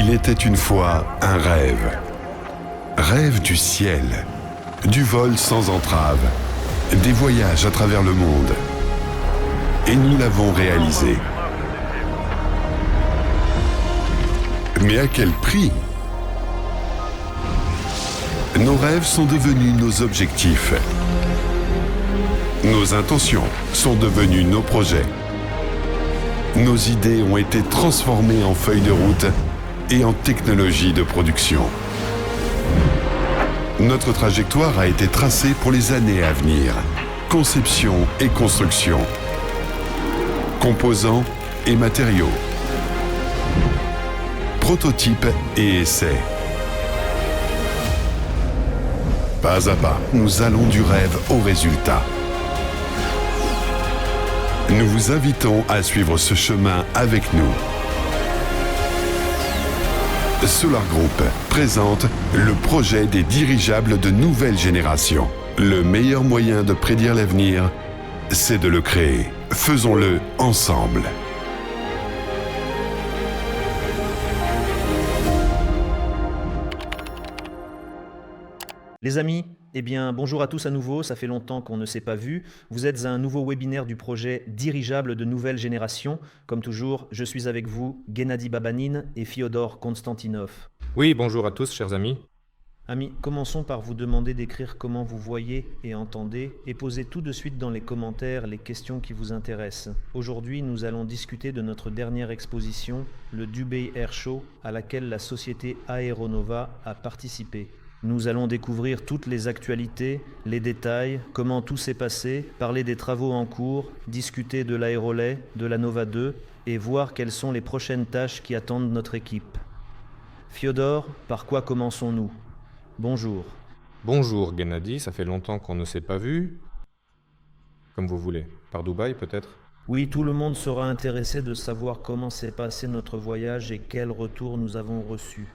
Il était une fois un rêve. Rêve du ciel, du vol sans entrave, des voyages à travers le monde. Et nous l'avons réalisé. Mais à quel prix ? Nos rêves sont devenus nos objectifs. Nos intentions sont devenues nos projets. Nos idées ont été transformées en feuilles de route et en technologie de production. Notre trajectoire a été tracée pour les années à venir. Conception et construction. Composants et matériaux. Prototypes et essais. Pas à pas, nous allons du rêve au résultat. Nous vous invitons à suivre ce chemin avec nous. Solar Group présente le projet des dirigeables de nouvelle génération. Le meilleur moyen de prédire l'avenir, c'est de le créer. Faisons-le ensemble. Les amis, bonjour à tous à nouveau, ça fait longtemps qu'on ne s'est pas vu. Vous êtes à un nouveau webinaire du projet Dirigeable de nouvelle génération. Comme toujours, je suis avec vous, Gennady Babanine et Fyodor Konstantinov. Oui, bonjour à tous, chers amis. Amis, commençons par vous demander d'écrire comment vous voyez et entendez et posez tout de suite dans les commentaires les questions qui vous intéressent. Aujourd'hui, nous allons discuter de notre dernière exposition, le Dubai Air Show, à laquelle la société Aeronova a participé. Nous allons découvrir toutes les actualités, les détails, comment tout s'est passé, parler des travaux en cours, discuter de l'aérolait, de la Nova 2 et voir quelles sont les prochaines tâches qui attendent notre équipe. Fyodor, par quoi commençons-nous ? Bonjour. Bonjour Gennady, ça fait longtemps qu'on ne s'est pas vu. Comme vous voulez. Par Dubaï peut-être ? Oui, tout le monde sera intéressé de savoir comment s'est passé notre voyage et quels retours nous avons reçus.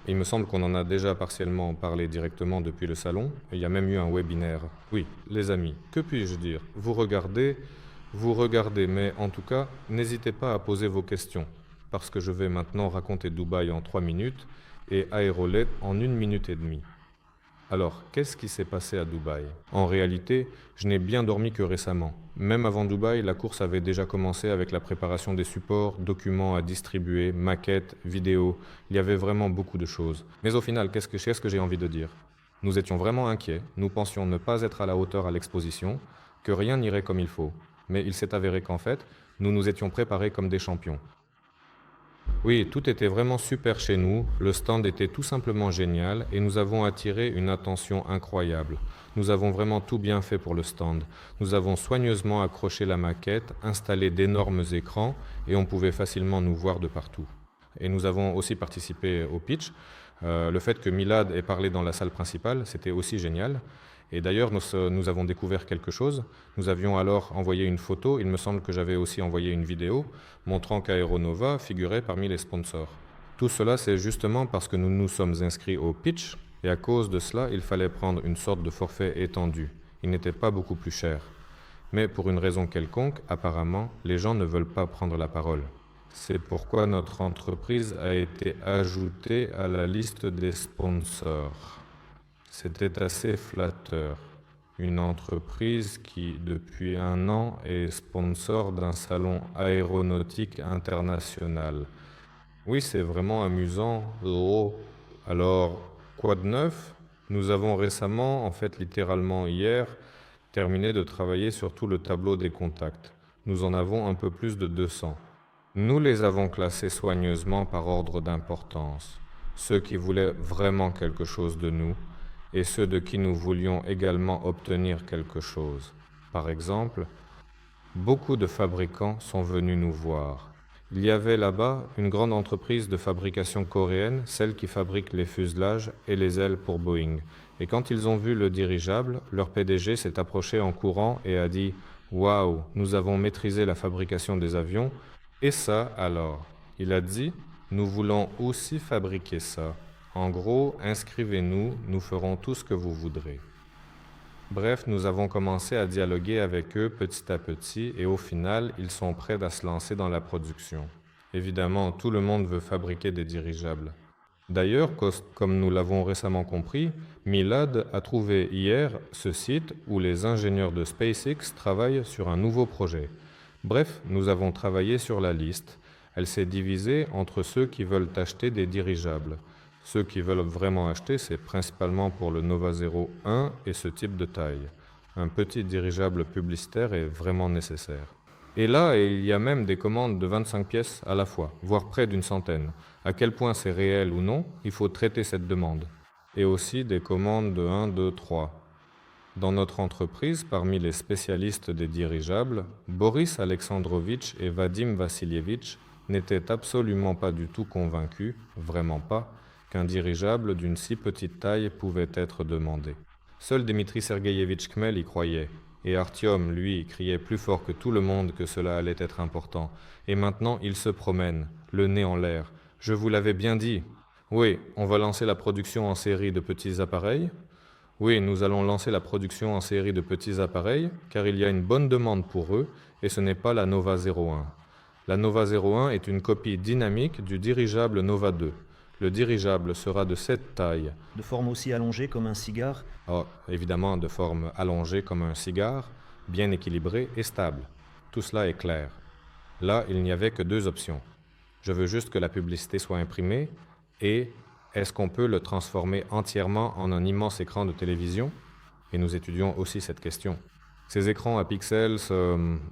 Il me semble qu'on en a déjà partiellement parlé directement depuis le salon, et il y a même eu un webinaire. Oui, les amis, que puis-je dire ? Vous regardez, mais en tout cas, n'hésitez pas à poser vos questions, parce que je vais maintenant raconter Dubaï en 3 minutes et Aérolet en 1 minute et demie. Alors, qu'est-ce qui s'est passé à Dubaï ? En réalité, je n'ai bien dormi que récemment. Même avant Dubaï, la course avait déjà commencé avec la préparation des supports, documents à distribuer, maquettes, vidéos. Il y avait vraiment beaucoup de choses. Mais au final, qu'est-ce que j'ai envie de dire ? Nous étions vraiment inquiets, nous pensions ne pas être à la hauteur à l'exposition, que rien n'irait comme il faut. Mais il s'est avéré qu'en fait, nous nous étions préparés comme des champions. Oui, tout était vraiment super chez nous, le stand était tout simplement génial et nous avons attiré une attention incroyable. Nous avons vraiment tout bien fait pour le stand. Nous avons soigneusement accroché la maquette, installé d'énormes écrans et on pouvait facilement nous voir de partout. Et nous avons aussi participé au pitch. Le fait que Milad ait parlé dans la salle principale, c'était aussi génial. Et d'ailleurs, nous avons découvert quelque chose. Nous avions alors envoyé une photo, il me semble que j'avais aussi envoyé une vidéo, montrant qu'Aeronova figurait parmi les sponsors. Tout cela, c'est justement parce que nous nous sommes inscrits au pitch, et à cause de cela, il fallait prendre une sorte de forfait étendu. Il n'était pas beaucoup plus cher. Mais pour une raison quelconque, apparemment, les gens ne veulent pas prendre la parole. C'est pourquoi notre entreprise a été ajoutée à la liste des sponsors. C'était assez flatteur. Une entreprise qui, depuis 1 an, est sponsor d'un salon aéronautique international. Oui, c'est vraiment amusant. Oh. Alors, quoi de neuf ? Nous avons récemment, en fait littéralement hier, terminé de travailler sur tout le tableau des contacts. Nous en avons un peu plus de 200. Nous les avons classés soigneusement par ordre d'importance. Ceux qui voulaient vraiment quelque chose de nous, et ceux de qui nous voulions également obtenir quelque chose. Par exemple, beaucoup de fabricants sont venus nous voir. Il y avait là-bas une grande entreprise de fabrication coréenne, celle qui fabrique les fuselages et les ailes pour Boeing. Et quand ils ont vu le dirigeable, leur PDG s'est approché en courant et a dit « Waouh, nous avons maîtrisé la fabrication des avions. Et ça alors ?» Il a dit « Nous voulons aussi fabriquer ça. En gros, inscrivez-nous, nous ferons tout ce que vous voudrez. » Bref, nous avons commencé à dialoguer avec eux petit à petit et au final, ils sont prêts à se lancer dans la production. Évidemment, tout le monde veut fabriquer des dirigeables. D'ailleurs, comme nous l'avons récemment compris, Milad a trouvé hier ce site où les ingénieurs de SpaceX travaillent sur un nouveau projet. Bref, nous avons travaillé sur la liste. Elle s'est divisée entre ceux qui veulent acheter des dirigeables. Ceux qui veulent vraiment acheter, c'est principalement pour le Nova 01 et ce type de taille. Un petit dirigeable publicitaire est vraiment nécessaire. Et là, il y a même des commandes de 25 pièces à la fois, voire près d'une centaine. À quel point c'est réel ou non, il faut traiter cette demande. Et aussi des commandes de 1, 2, 3. Dans notre entreprise, parmi les spécialistes des dirigeables, Boris Alexandrovitch et Vadim Vassilievitch n'étaient absolument pas du tout convaincus, vraiment pas, qu'un dirigeable d'une si petite taille pouvait être demandé. Seul Dmitri Sergeyevitch Khmel y croyait, et Artyom, lui, criait plus fort que tout le monde que cela allait être important. Et maintenant, il se promène, le nez en l'air. « Je vous l'avais bien dit. Oui, on va lancer la production en série de petits appareils. Oui, nous allons lancer la production en série de petits appareils, car il y a une bonne demande pour eux, et ce n'est pas la Nova 01. La Nova 01 est une copie dynamique du dirigeable Nova 2. Le dirigeable sera de cette taille. » De forme aussi allongée comme un cigare? Évidemment, de forme allongée comme un cigare, bien équilibré et stable. Tout cela est clair. Là, il n'y avait que deux options. Je veux juste que la publicité soit imprimée et est-ce qu'on peut le transformer entièrement en un immense écran de télévision? Et nous étudions aussi cette question. Ces écrans à pixels,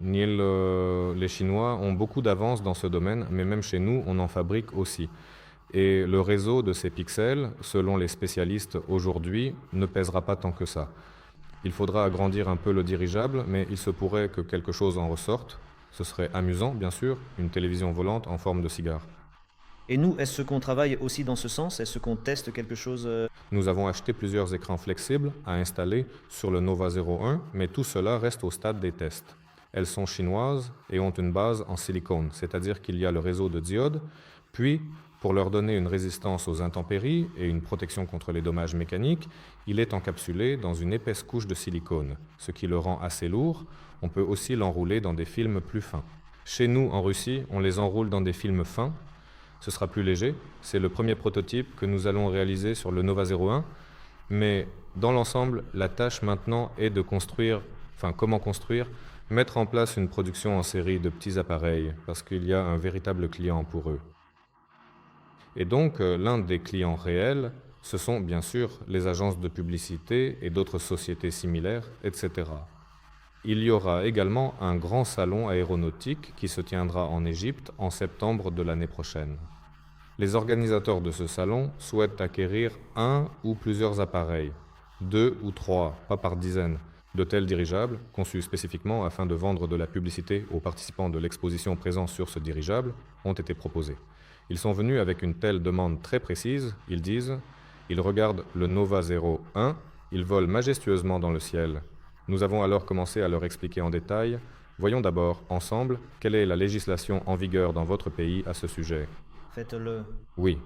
les Chinois ont beaucoup d'avance dans ce domaine, mais même chez nous, on en fabrique aussi. Et le réseau de ces pixels, selon les spécialistes aujourd'hui, ne pèsera pas tant que ça. Il faudra agrandir un peu le dirigeable, mais il se pourrait que quelque chose en ressorte. Ce serait amusant, bien sûr, une télévision volante en forme de cigare. Et nous, est-ce qu'on travaille aussi dans ce sens? Est-ce qu'on teste quelque chose? Nous avons acheté plusieurs écrans flexibles à installer sur le Nova 01, mais tout cela reste au stade des tests. Elles sont chinoises et ont une base en silicone, c'est-à-dire qu'il y a le réseau de diodes, puis, pour leur donner une résistance aux intempéries et une protection contre les dommages mécaniques, il est encapsulé dans une épaisse couche de silicone, ce qui le rend assez lourd. On peut aussi l'enrouler dans des films plus fins. Chez nous, en Russie, on les enroule dans des films fins. Ce sera plus léger. C'est le premier prototype que nous allons réaliser sur le Nova 01. Mais dans l'ensemble, la tâche maintenant est de comment construire, mettre en place une production en série de petits appareils, parce qu'il y a un véritable client pour eux. Et donc, l'un des clients réels, ce sont bien sûr les agences de publicité et d'autres sociétés similaires, etc. Il y aura également un grand salon aéronautique qui se tiendra en Égypte en septembre de l'année prochaine. Les organisateurs de ce salon souhaitent acquérir un ou plusieurs appareils, 2 ou 3, pas par dizaines, de tels dirigeables, conçus spécifiquement afin de vendre de la publicité aux participants de l'exposition présents sur ce dirigeable, ont été proposés. Ils sont venus avec une telle demande très précise, ils disent « Ils regardent le Nova 01, ils volent majestueusement dans le ciel. » Nous avons alors commencé à leur expliquer en détail « Voyons d'abord, ensemble, quelle est la législation en vigueur dans votre pays à ce sujet. » Faites-le. Oui,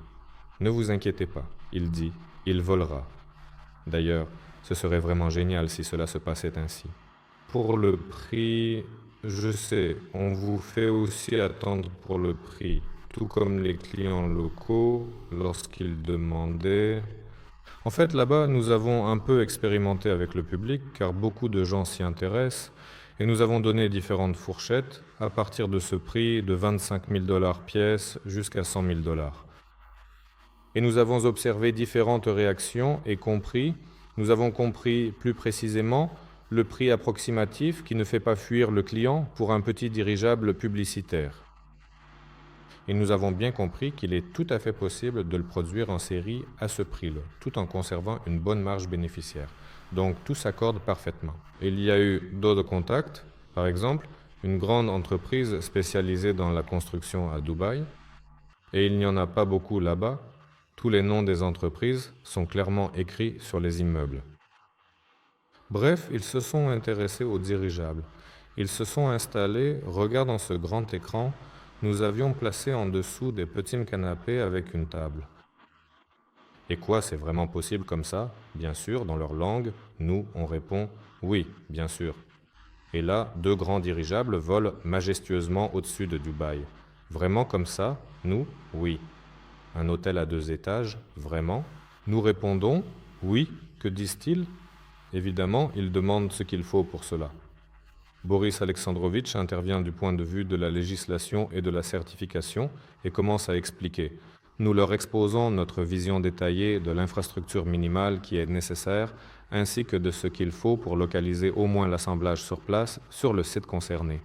ne vous inquiétez pas, il dit, il volera. D'ailleurs, ce serait vraiment génial si cela se passait ainsi. Pour le prix, je sais, on vous fait aussi attendre pour le prix. Tout comme les clients locaux, lorsqu'ils demandaient... En fait, là-bas, nous avons un peu expérimenté avec le public, car beaucoup de gens s'y intéressent, et nous avons donné différentes fourchettes, à partir de ce prix de 25 000 $ pièce jusqu'à 100 000 $. Et nous avons observé différentes réactions et nous avons compris plus précisément le prix approximatif qui ne fait pas fuir le client pour un petit dirigeable publicitaire. Et nous avons bien compris qu'il est tout à fait possible de le produire en série à ce prix-là, tout en conservant une bonne marge bénéficiaire. Donc tout s'accorde parfaitement. Il y a eu d'autres contacts, par exemple, une grande entreprise spécialisée dans la construction à Dubaï, et il n'y en a pas beaucoup là-bas. Tous les noms des entreprises sont clairement écrits sur les immeubles. Bref, ils se sont intéressés aux dirigeables. Ils se sont installés, regardant ce grand écran. Nous avions placé en dessous des petits canapés avec une table. Et quoi, c'est vraiment possible comme ça? Bien sûr, dans leur langue, nous, on répond « oui, bien sûr ». Et là, 2 grands dirigeables volent majestueusement au-dessus de Dubaï. Vraiment comme ça? Nous? Oui. Un hôtel à 2 étages? Vraiment? Nous répondons: oui. Que disent-ils? Évidemment, ils demandent ce qu'il faut pour cela. Boris Alexandrovitch intervient du point de vue de la législation et de la certification et commence à expliquer. Nous leur exposons notre vision détaillée de l'infrastructure minimale qui est nécessaire, ainsi que de ce qu'il faut pour localiser au moins l'assemblage sur place sur le site concerné.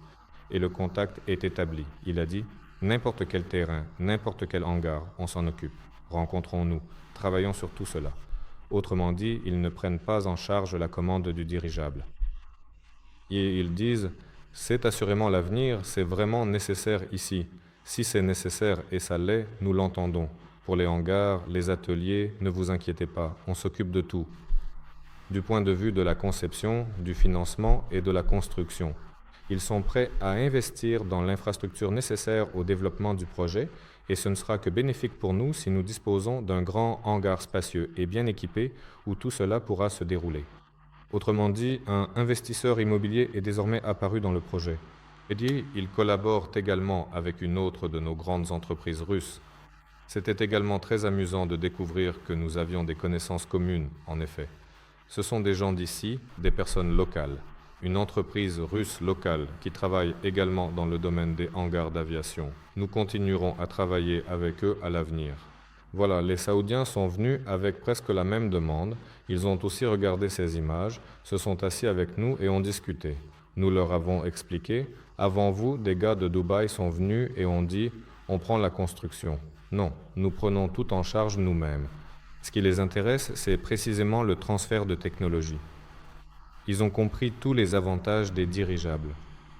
Et le contact est établi. Il a dit: n'importe quel terrain, n'importe quel hangar, on s'en occupe. Rencontrons-nous, travaillons sur tout cela. Autrement dit, ils ne prennent pas en charge la commande du dirigeable. Et ils disent: c'est assurément l'avenir, c'est vraiment nécessaire ici. Si c'est nécessaire, et ça l'est, nous l'entendons. Pour les hangars, les ateliers, ne vous inquiétez pas, on s'occupe de tout. Du point de vue de la conception, du financement et de la construction. Ils sont prêts à investir dans l'infrastructure nécessaire au développement du projet, et ce ne sera que bénéfique pour nous si nous disposons d'un grand hangar spacieux et bien équipé où tout cela pourra se dérouler. Autrement dit, un investisseur immobilier est désormais apparu dans le projet. Et dit, il collabore également avec une autre de nos grandes entreprises russes. C'était également très amusant de découvrir que nous avions des connaissances communes, en effet. Ce sont des gens d'ici, des personnes locales. Une entreprise russe locale qui travaille également dans le domaine des hangars d'aviation. Nous continuerons à travailler avec eux à l'avenir. Voilà, les Saoudiens sont venus avec presque la même demande. Ils ont aussi regardé ces images, se sont assis avec nous et ont discuté. Nous leur avons expliqué: avant vous, des gars de Dubaï sont venus et ont dit: on prend la construction. Non, nous prenons tout en charge nous-mêmes. Ce qui les intéresse, c'est précisément le transfert de technologie. Ils ont compris tous les avantages des dirigeables.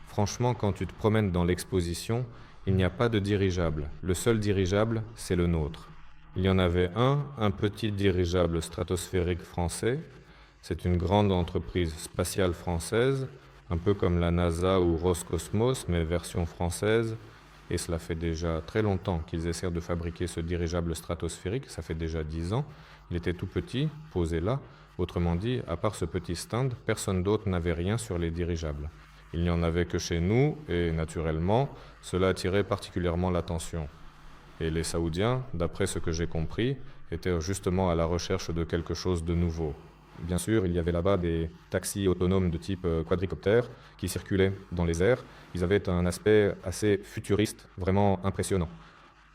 Franchement, quand tu te promènes dans l'exposition, il n'y a pas de dirigeable. Le seul dirigeable, c'est le nôtre. Il y en avait un petit dirigeable stratosphérique français. C'est une grande entreprise spatiale française, un peu comme la NASA ou Roscosmos, mais version française. Et cela fait déjà très longtemps qu'ils essaient de fabriquer ce dirigeable stratosphérique. Ça fait déjà 10 ans. Il était tout petit, posé là. Autrement dit, à part ce petit stand, personne d'autre n'avait rien sur les dirigeables. Il n'y en avait que chez nous, et naturellement, cela attirait particulièrement l'attention. Et les Saoudiens, d'après ce que j'ai compris, étaient justement à la recherche de quelque chose de nouveau. Bien sûr, il y avait là-bas des taxis autonomes de type quadricoptère qui circulaient dans les airs. Ils avaient un aspect assez futuriste, vraiment impressionnant.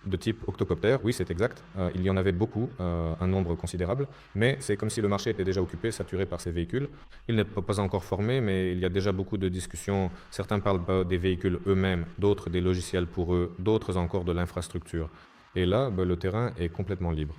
De type octocoptère, oui, c'est exact. Il y en avait beaucoup, un nombre considérable, mais c'est comme si le marché était déjà occupé, saturé par ces véhicules. Il n'est pas encore formé, mais il y a déjà beaucoup de discussions. Certains parlent des véhicules eux-mêmes, d'autres des logiciels pour eux, d'autres encore de l'infrastructure. Et là, le terrain est complètement libre.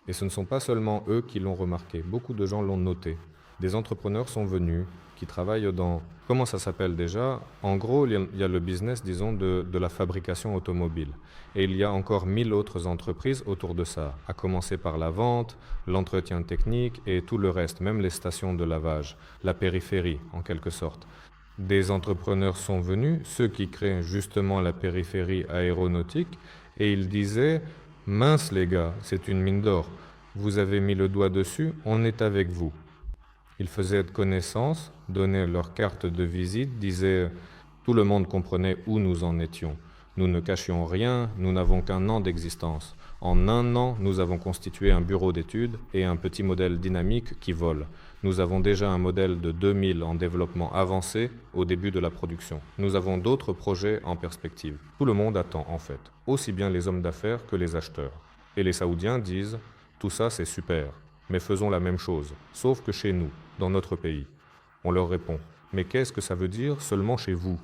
Et ce ne sont pas seulement eux qui l'ont remarqué, beaucoup de gens l'ont noté. Des entrepreneurs sont venus, qui travaillent dans... Comment ça s'appelle déjà? En gros, il y a le business, disons, de la fabrication automobile. Et il y a encore 1000 autres entreprises autour de ça, à commencer par la vente, l'entretien technique et tout le reste, même les stations de lavage, la périphérie, en quelque sorte. Des entrepreneurs sont venus, ceux qui créent justement la périphérie aéronautique, et ils disaient: mince les gars, c'est une mine d'or. Vous avez mis le doigt dessus, on est avec vous. Ils faisaient connaissance, donnaient leur carte de visite, disaient... Tout le monde comprenait où nous en étions. Nous ne cachions rien, nous n'avons qu'un an d'existence. En un an, nous avons constitué un bureau d'études et un petit modèle dynamique qui vole. Nous avons déjà un modèle de 2000 en développement avancé au début de la production. Nous avons d'autres projets en perspective. Tout le monde attend en fait, aussi bien les hommes d'affaires que les acheteurs. Et les Saoudiens disent: tout ça c'est super, mais faisons la même chose, sauf que chez nous, dans notre pays. On leur répond: mais qu'est-ce que ça veut dire seulement chez vous?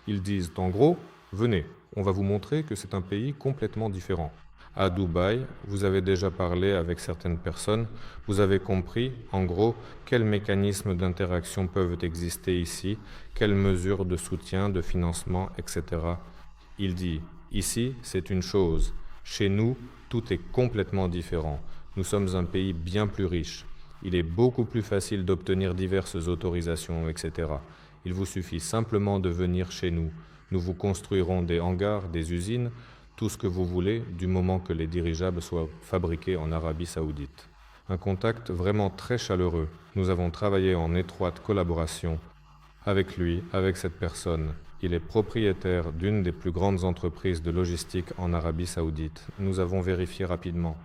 Ils disent en gros: venez, on va vous montrer que c'est un pays complètement différent. À Dubaï, vous avez déjà parlé avec certaines personnes, vous avez compris, en gros, quels mécanismes d'interaction peuvent exister ici, quelles mesures de soutien, de financement, etc. Il dit: ici, c'est une chose. Chez nous, tout est complètement différent. Nous sommes un pays bien plus riche. Il est beaucoup plus facile d'obtenir diverses autorisations, etc. Il vous suffit simplement de venir chez nous. Nous vous construirons des hangars, des usines, tout ce que vous voulez, du moment que les dirigeables soient fabriqués en Arabie Saoudite. Un contact vraiment très chaleureux. Nous avons travaillé en étroite collaboration avec lui, avec cette personne. Il est propriétaire d'une des plus grandes entreprises de logistique en Arabie Saoudite. Nous avons vérifié rapidement.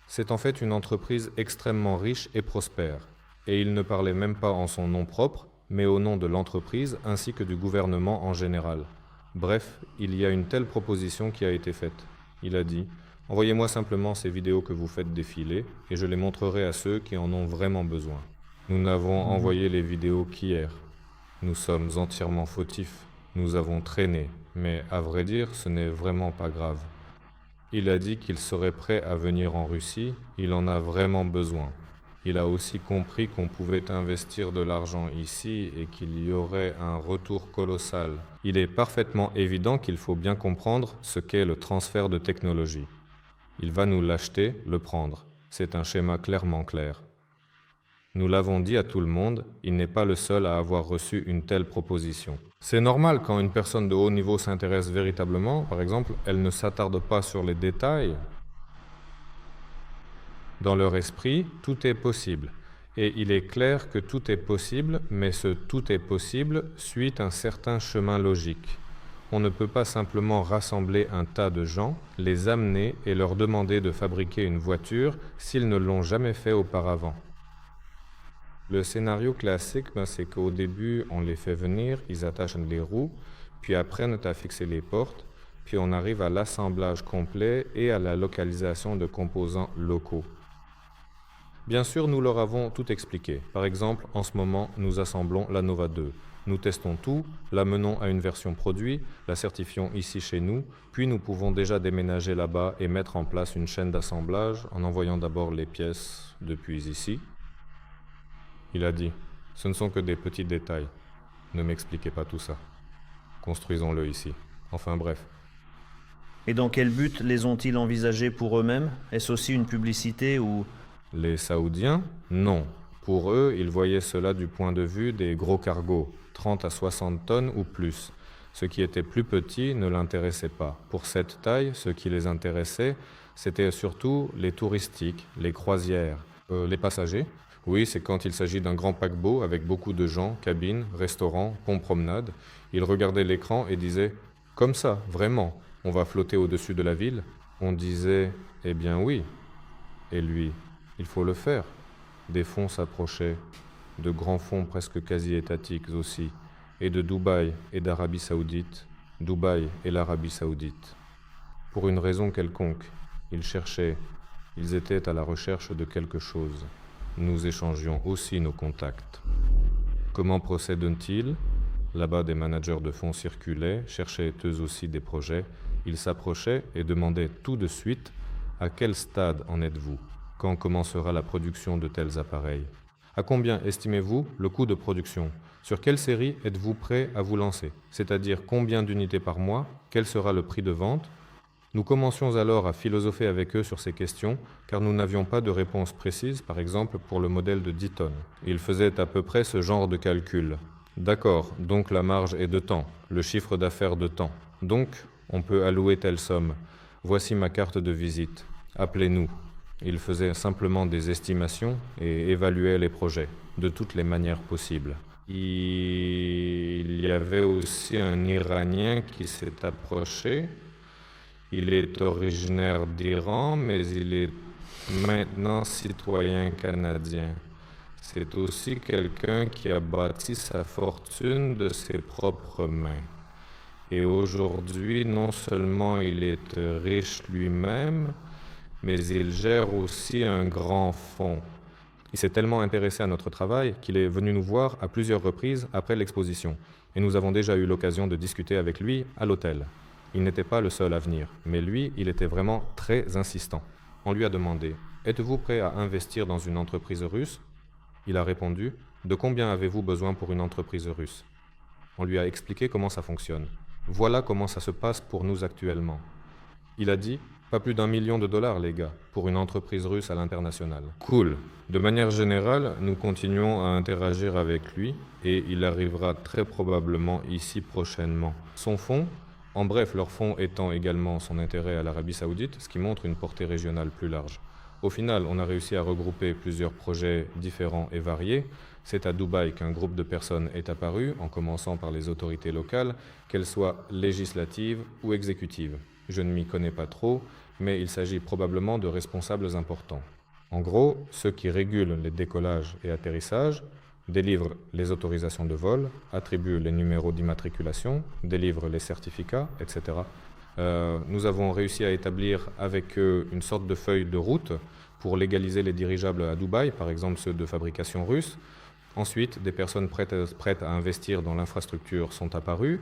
C'est en fait une entreprise extrêmement riche et prospère. Et il ne parlait même pas en son nom propre, mais au nom de l'entreprise ainsi que du gouvernement en général. Bref, il y a une telle proposition qui a été faite. Il a dit « Envoyez-moi simplement ces vidéos que vous faites défiler et je les montrerai à ceux qui en ont vraiment besoin. » Nous n'avons envoyé les vidéos qu'hier. Nous sommes entièrement fautifs. Nous avons traîné, mais à vrai dire, ce n'est vraiment pas grave. Il a dit qu'il serait prêt à venir en Russie, il en a vraiment besoin. Il a aussi compris qu'on pouvait investir de l'argent ici et qu'il y aurait un retour colossal. Il est parfaitement évident qu'il faut bien comprendre ce qu'est le transfert de technologie. Il va nous l'acheter, le prendre. C'est un schéma clairement clair. Nous l'avons dit à tout le monde, il n'est pas le seul à avoir reçu une telle proposition. C'est normal quand une personne de haut niveau s'intéresse véritablement, par exemple, elle ne s'attarde pas sur les détails. Dans leur esprit, tout est possible. Et il est clair que tout est possible, mais ce tout est possible suit un certain chemin logique. On ne peut pas simplement rassembler un tas de gens, les amener et leur demander de fabriquer une voiture s'ils ne l'ont jamais fait auparavant. Le scénario classique, c'est qu'au début, on les fait venir, ils attachent les roues, puis apprennent à fixer les portes, puis on arrive à l'assemblage complet et à la localisation de composants locaux. Bien sûr, nous leur avons tout expliqué. Par exemple, en ce moment, nous assemblons la Nova 2. Nous testons tout, l'amenons à une version produit, la certifions ici chez nous, puis nous pouvons déjà déménager là-bas et mettre en place une chaîne d'assemblage en envoyant d'abord les pièces depuis ici. Il a dit, ce ne sont que des petits détails. Ne m'expliquez pas tout ça. Construisons-le ici. Enfin bref. Et dans quel but les ont-ils envisagés pour eux-mêmes? Est-ce aussi une publicité ou... Les Saoudiens? Non. Pour eux, ils voyaient cela du point de vue des gros cargos, 30 à 60 tonnes ou plus. Ce qui était plus petit ne l'intéressait pas. Pour cette taille, ce qui les intéressait, c'était surtout les touristiques, les croisières, les passagers. Oui, c'est quand il s'agit d'un grand paquebot avec beaucoup de gens, cabines, restaurants, ponts-promenades. Ils regardaient l'écran et disaient « Comme ça, vraiment, on va flotter au-dessus de la ville ?» On disait « Eh bien oui. » Et lui « Il faut le faire. » Des fonds s'approchaient, de grands fonds presque quasi-étatiques aussi, et de Dubaï et d'Arabie Saoudite, Dubaï et l'Arabie Saoudite. Pour une raison quelconque, ils cherchaient, ils étaient à la recherche de quelque chose. Nous échangions aussi nos contacts. Comment procèdent-ils? Là-bas, des managers de fonds circulaient, cherchaient eux aussi des projets. Ils s'approchaient et demandaient tout de suite « À quel stade en êtes-vous? Quand commencera la production de tels appareils? À combien estimez-vous le coût de production? Sur quelle série êtes-vous prêt à vous lancer? C'est-à-dire combien d'unités par mois? Quel sera le prix de vente? » Nous commencions alors à philosopher avec eux sur ces questions, car nous n'avions pas de réponse précise, par exemple pour le modèle de 10 tonnes. Ils faisaient à peu près ce genre de calcul. D'accord, donc la marge est de temps, le chiffre d'affaires de temps. Donc, on peut allouer telle somme. Voici ma carte de visite. Appelez-nous. Ils faisaient simplement des estimations et évaluaient les projets, de toutes les manières possibles. Il y avait aussi un Iranien qui s'est approché. Il est originaire d'Iran, mais il est maintenant citoyen canadien. C'est aussi quelqu'un qui a bâti sa fortune de ses propres mains. Et aujourd'hui, non seulement il est riche lui-même, mais il gère aussi un grand fonds. Il s'est tellement intéressé à notre travail qu'il est venu nous voir à plusieurs reprises après l'exposition. Et nous avons déjà eu l'occasion de discuter avec lui à l'hôtel. Il n'était pas le seul à venir, mais lui, il était vraiment très insistant. On lui a demandé « Êtes-vous prêt à investir dans une entreprise russe ?» Il a répondu « De combien avez-vous besoin pour une entreprise russe ?» On lui a expliqué comment ça fonctionne. Voilà comment ça se passe pour nous actuellement. Il a dit « Pas plus d'1 million de dollars, les gars, pour une entreprise russe à l'international. » Cool. De manière générale, nous continuons à interagir avec lui et il arrivera très probablement ici prochainement. Son fonds, en bref, leur fonds étant également son intérêt à l'Arabie Saoudite, ce qui montre une portée régionale plus large. Au final, on a réussi à regrouper plusieurs projets différents et variés. C'est à Dubaï qu'un groupe de personnes est apparu, en commençant par les autorités locales, qu'elles soient législatives ou exécutives. Je ne m'y connais pas trop, mais il s'agit probablement de responsables importants. En gros, ceux qui régulent les décollages et atterrissages, délivrent les autorisations de vol, attribuent les numéros d'immatriculation, délivrent les certificats, etc. Nous avons réussi à établir avec eux une sorte de feuille de route pour légaliser les dirigeables à Dubaï, par exemple ceux de fabrication russe. Ensuite, des personnes prêtes à investir dans l'infrastructure sont apparues.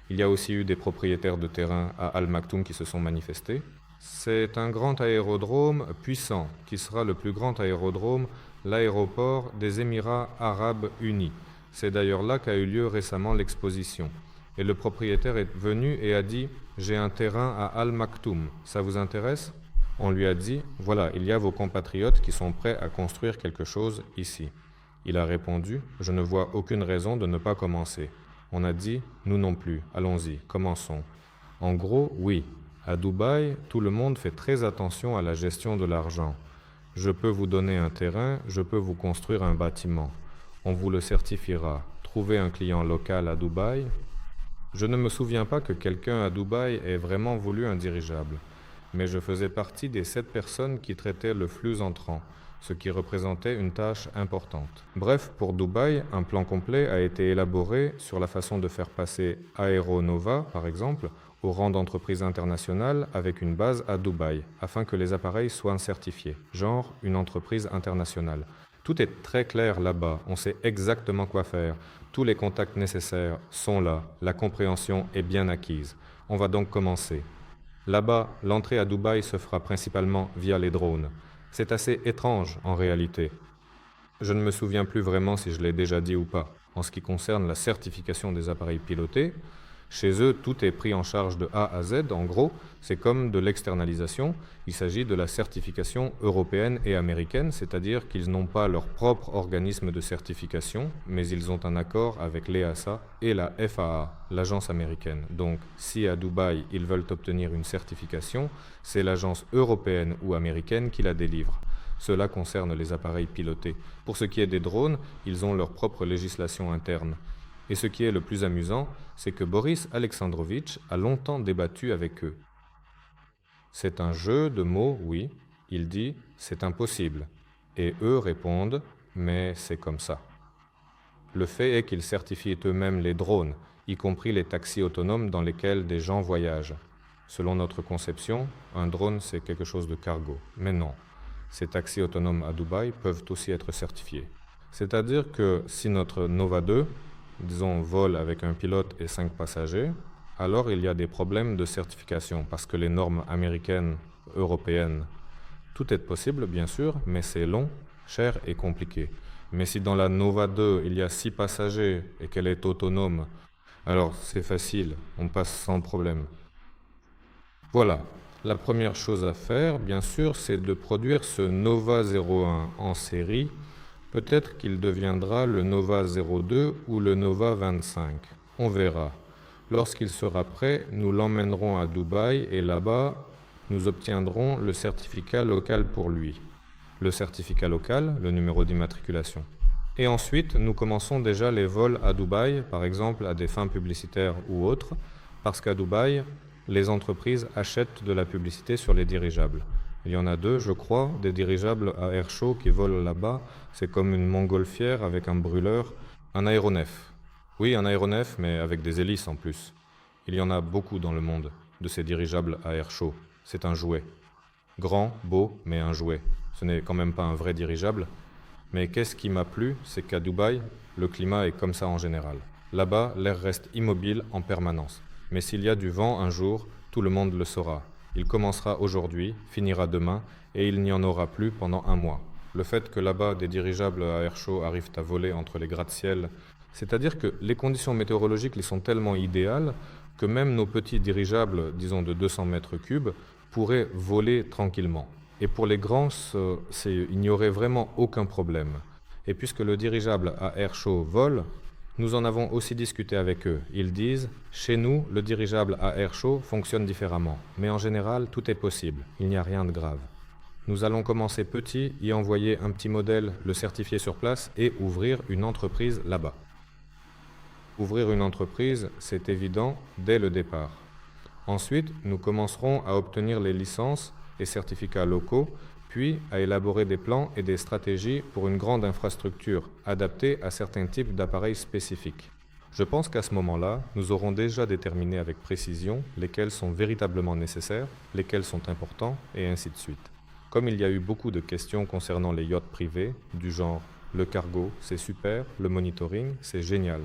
Il y a aussi eu des propriétaires de terrain à Al Maktoum qui se sont manifestés. C'est un grand aérodrome puissant, qui sera le plus grand aérodrome, l'aéroport des Émirats arabes unis. C'est d'ailleurs là qu'a eu lieu récemment l'exposition. Et le propriétaire est venu et a dit « J'ai un terrain à Al Maktoum, ça vous intéresse ?» On lui a dit « Voilà, il y a vos compatriotes qui sont prêts à construire quelque chose ici. » Il a répondu « Je ne vois aucune raison de ne pas commencer. » On a dit « Nous non plus, allons-y, commençons. » En gros, oui, à Dubaï, tout le monde fait très attention à la gestion de l'argent. Je peux vous donner un terrain, je peux vous construire un bâtiment. On vous le certifiera. Trouvez un client local à Dubaï. Je ne me souviens pas que quelqu'un à Dubaï ait vraiment voulu un dirigeable, mais je faisais partie des 7 personnes qui traitaient le flux entrant, ce qui représentait une tâche importante. Bref, pour Dubaï, un plan complet a été élaboré sur la façon de faire passer Aeronova, par exemple, au rang d'entreprise internationale avec une base à Dubaï, afin que les appareils soient certifiés, genre une entreprise internationale. Tout est très clair là-bas, on sait exactement quoi faire. Tous les contacts nécessaires sont là, la compréhension est bien acquise. On va donc commencer. Là-bas, l'entrée à Dubaï se fera principalement via les drones. C'est assez étrange en réalité. Je ne me souviens plus vraiment si je l'ai déjà dit ou pas. En ce qui concerne la certification des appareils pilotés, chez eux, tout est pris en charge de A à Z. En gros, c'est comme de l'externalisation. Il s'agit de la certification européenne et américaine, c'est-à-dire qu'ils n'ont pas leur propre organisme de certification, mais ils ont un accord avec l'EASA et la FAA, l'agence américaine. Donc, si à Dubaï, ils veulent obtenir une certification, c'est l'agence européenne ou américaine qui la délivre. Cela concerne les appareils pilotés. Pour ce qui est des drones, ils ont leur propre législation interne. Et ce qui est le plus amusant, c'est que Boris Alexandrovitch a longtemps débattu avec eux. C'est un jeu de mots, oui. Il dit « c'est impossible ». Et eux répondent « mais c'est comme ça ». Le fait est qu'ils certifient eux-mêmes les drones, y compris les taxis autonomes dans lesquels des gens voyagent. Selon notre conception, un drone c'est quelque chose de cargo. Mais non, ces taxis autonomes à Dubaï peuvent aussi être certifiés. C'est-à-dire que si notre Nova 2, disons, vole avec un pilote et 5 passagers, alors il y a des problèmes de certification parce que les normes américaines, européennes, tout est possible bien sûr, mais c'est long, cher et compliqué. Mais si dans la Nova 2 il y a 6 passagers et qu'elle est autonome, alors c'est facile, on passe sans problème. Voilà, la première chose à faire, bien sûr, c'est de produire ce Nova 01 en série. Peut-être qu'il deviendra le Nova 02 ou le Nova 25. On verra. Lorsqu'il sera prêt, nous l'emmènerons à Dubaï et là-bas, nous obtiendrons le certificat local pour lui. Le certificat local, le numéro d'immatriculation. Et ensuite, nous commençons déjà les vols à Dubaï, par exemple à des fins publicitaires ou autres, parce qu'à Dubaï, les entreprises achètent de la publicité sur les dirigeables. Il y en a 2, je crois, des dirigeables à air chaud qui volent là-bas. C'est comme une montgolfière avec un brûleur, un aéronef. Oui, un aéronef, mais avec des hélices en plus. Il y en a beaucoup dans le monde, de ces dirigeables à air chaud. C'est un jouet. Grand, beau, mais un jouet. Ce n'est quand même pas un vrai dirigeable. Mais qu'est-ce qui m'a plu, c'est qu'à Dubaï, le climat est comme ça en général. Là-bas, l'air reste immobile en permanence. Mais s'il y a du vent un jour, tout le monde le saura. Il commencera aujourd'hui, finira demain, et il n'y en aura plus pendant 1 mois. Le fait que là-bas, des dirigeables à air chaud arrivent à voler entre les gratte-ciel, c'est-à-dire que les conditions météorologiques les sont tellement idéales que même nos petits dirigeables, disons de 200 mètres cubes, pourraient voler tranquillement. Et pour les grands, il n'y aurait vraiment aucun problème. Et puisque le dirigeable à air chaud vole, nous en avons aussi discuté avec eux. Ils disent « Chez nous, le dirigeable à air chaud fonctionne différemment, mais en général, tout est possible, il n'y a rien de grave. » Nous allons commencer petit, y envoyer un petit modèle, le certifier sur place et ouvrir une entreprise là-bas. Ouvrir une entreprise, c'est évident dès le départ. Ensuite, nous commencerons à obtenir les licences et certificats locaux, puis à élaborer des plans et des stratégies pour une grande infrastructure adaptée à certains types d'appareils spécifiques. Je pense qu'à ce moment-là, nous aurons déjà déterminé avec précision lesquels sont véritablement nécessaires, lesquels sont importants, et ainsi de suite. Comme il y a eu beaucoup de questions concernant les yachts privés, du genre « le cargo, c'est super, le monitoring, c'est génial ».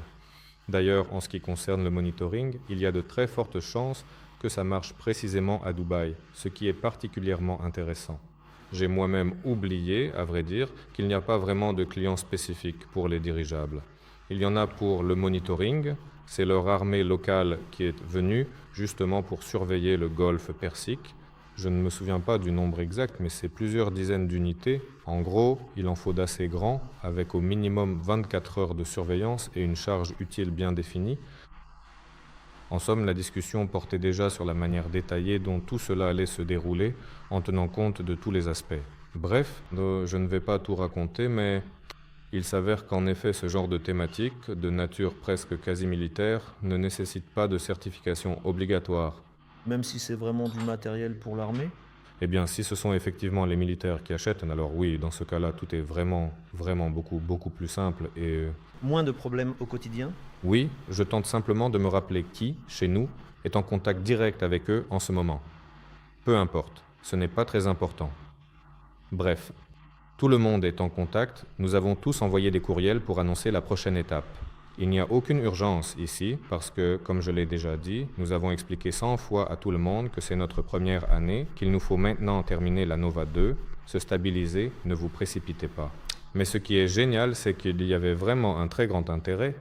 D'ailleurs, en ce qui concerne le monitoring, il y a de très fortes chances que ça marche précisément à Dubaï, ce qui est particulièrement intéressant. J'ai moi-même oublié, à vrai dire, qu'il n'y a pas vraiment de clients spécifiques pour les dirigeables. Il y en a pour le monitoring, c'est leur armée locale qui est venue justement pour surveiller le golfe Persique. Je ne me souviens pas du nombre exact, mais c'est plusieurs dizaines d'unités. En gros, il en faut d'assez grand, avec au minimum 24 heures de surveillance et une charge utile bien définie. En somme, la discussion portait déjà sur la manière détaillée dont tout cela allait se dérouler, en tenant compte de tous les aspects. Bref, je ne vais pas tout raconter, mais il s'avère qu'en effet, ce genre de thématique, de nature presque quasi militaire, ne nécessite pas de certification obligatoire. Même si c'est vraiment du matériel pour l'armée? Eh bien, si ce sont effectivement les militaires qui achètent, alors oui, dans ce cas-là, tout est vraiment beaucoup plus simple et... Moins de problèmes au quotidien? Oui, je tente simplement de me rappeler qui, chez nous, est en contact direct avec eux en ce moment. Peu importe, ce n'est pas très important. Bref, tout le monde est en contact, nous avons tous envoyé des courriels pour annoncer la prochaine étape. Il n'y a aucune urgence ici parce que, comme je l'ai déjà dit, nous avons expliqué 100 fois à tout le monde que c'est notre première année, qu'il nous faut maintenant terminer la Nova 2, se stabiliser, ne vous précipitez pas. Mais ce qui est génial, c'est qu'il y avait vraiment un très grand intérêt.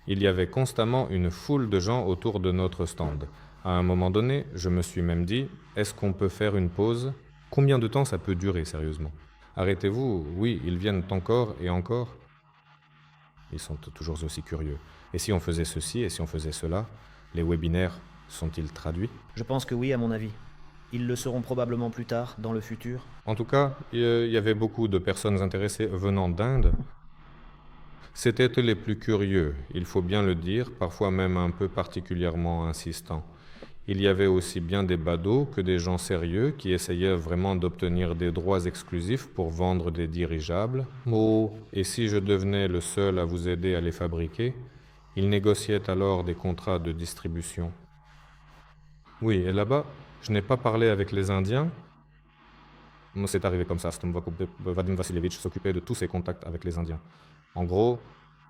Il y avait constamment une foule de gens autour de notre stand. À un moment donné, je me suis même dit, est-ce qu'on peut faire une pause? Combien de temps ça peut durer, sérieusement? Arrêtez-vous, oui, ils viennent encore et encore. Ils sont toujours aussi curieux. Et si on faisait ceci et si on faisait cela, les webinaires sont-ils traduits? Je pense que oui, à mon avis. Ils le seront probablement plus tard, dans le futur. En tout cas, il y avait beaucoup de personnes intéressées venant d'Inde. C'étaient les plus curieux, il faut bien le dire, parfois même un peu particulièrement insistants. Il y avait aussi bien des badauds que des gens sérieux qui essayaient vraiment d'obtenir des droits exclusifs pour vendre des dirigeables. Oh, et si je devenais le seul à vous aider à les fabriquer, ils négociaient alors des contrats de distribution. Oui, et là-bas, je n'ai pas parlé avec les Indiens. C'est arrivé comme ça. Vadim Vassilievitch s'occupait de tous ses contacts avec les Indiens. En gros,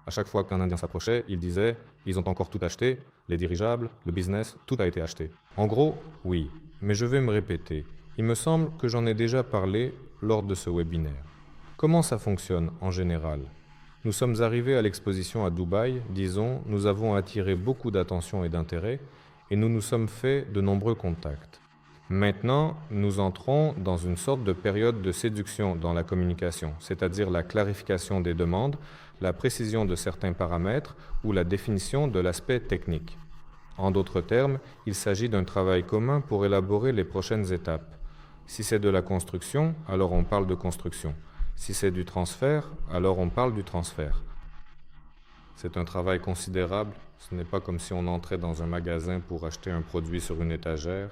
à chaque fois qu'un Indien s'approchait, il disait « Ils ont encore tout acheté, les dirigeables, le business, tout a été acheté. » En gros, oui, mais je vais me répéter. Il me semble que j'en ai déjà parlé lors de ce webinaire. Comment ça fonctionne en général? Nous sommes arrivés à l'exposition à Dubaï, disons, nous avons attiré beaucoup d'attention et d'intérêt, et nous nous sommes fait de nombreux contacts. Maintenant, nous entrons dans une sorte de période de séduction dans la communication, c'est-à-dire la clarification des demandes, la précision de certains paramètres ou la définition de l'aspect technique. En d'autres termes, il s'agit d'un travail commun pour élaborer les prochaines étapes. Si c'est de la construction, alors on parle de construction. Si c'est du transfert, alors on parle du transfert. C'est un travail considérable, ce n'est pas comme si on entrait dans un magasin pour acheter un produit sur une étagère.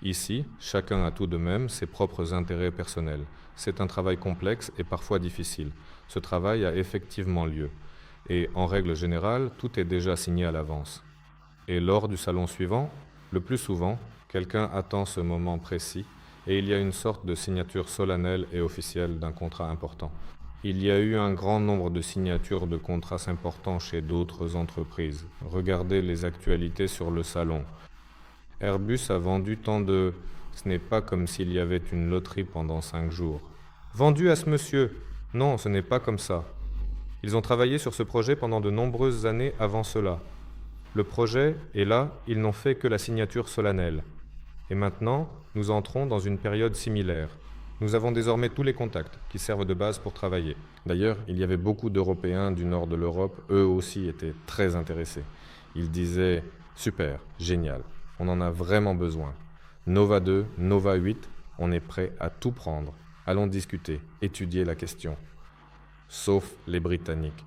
Ici, chacun a tout de même ses propres intérêts personnels. C'est un travail complexe et parfois difficile. Ce travail a effectivement lieu. Et en règle générale, tout est déjà signé à l'avance. Et lors du salon suivant, le plus souvent, quelqu'un attend ce moment précis et il y a une sorte de signature solennelle et officielle d'un contrat important. Il y a eu un grand nombre de signatures de contrats importants chez d'autres entreprises. Regardez les actualités sur le salon. Airbus a vendu tant de... Ce n'est pas comme s'il y avait une loterie pendant 5 jours. Vendu à ce monsieur? Non, ce n'est pas comme ça. Ils ont travaillé sur ce projet pendant de nombreuses années avant cela. Le projet est là, ils n'ont fait que la signature solennelle. Et maintenant, nous entrons dans une période similaire. Nous avons désormais tous les contacts qui servent de base pour travailler. D'ailleurs, il y avait beaucoup d'Européens du nord de l'Europe, eux aussi étaient très intéressés. Ils disaient « Super, génial, on en a vraiment besoin. Nova 2, Nova 8, on est prêt à tout prendre. Allons discuter, étudier la question. Sauf les Britanniques.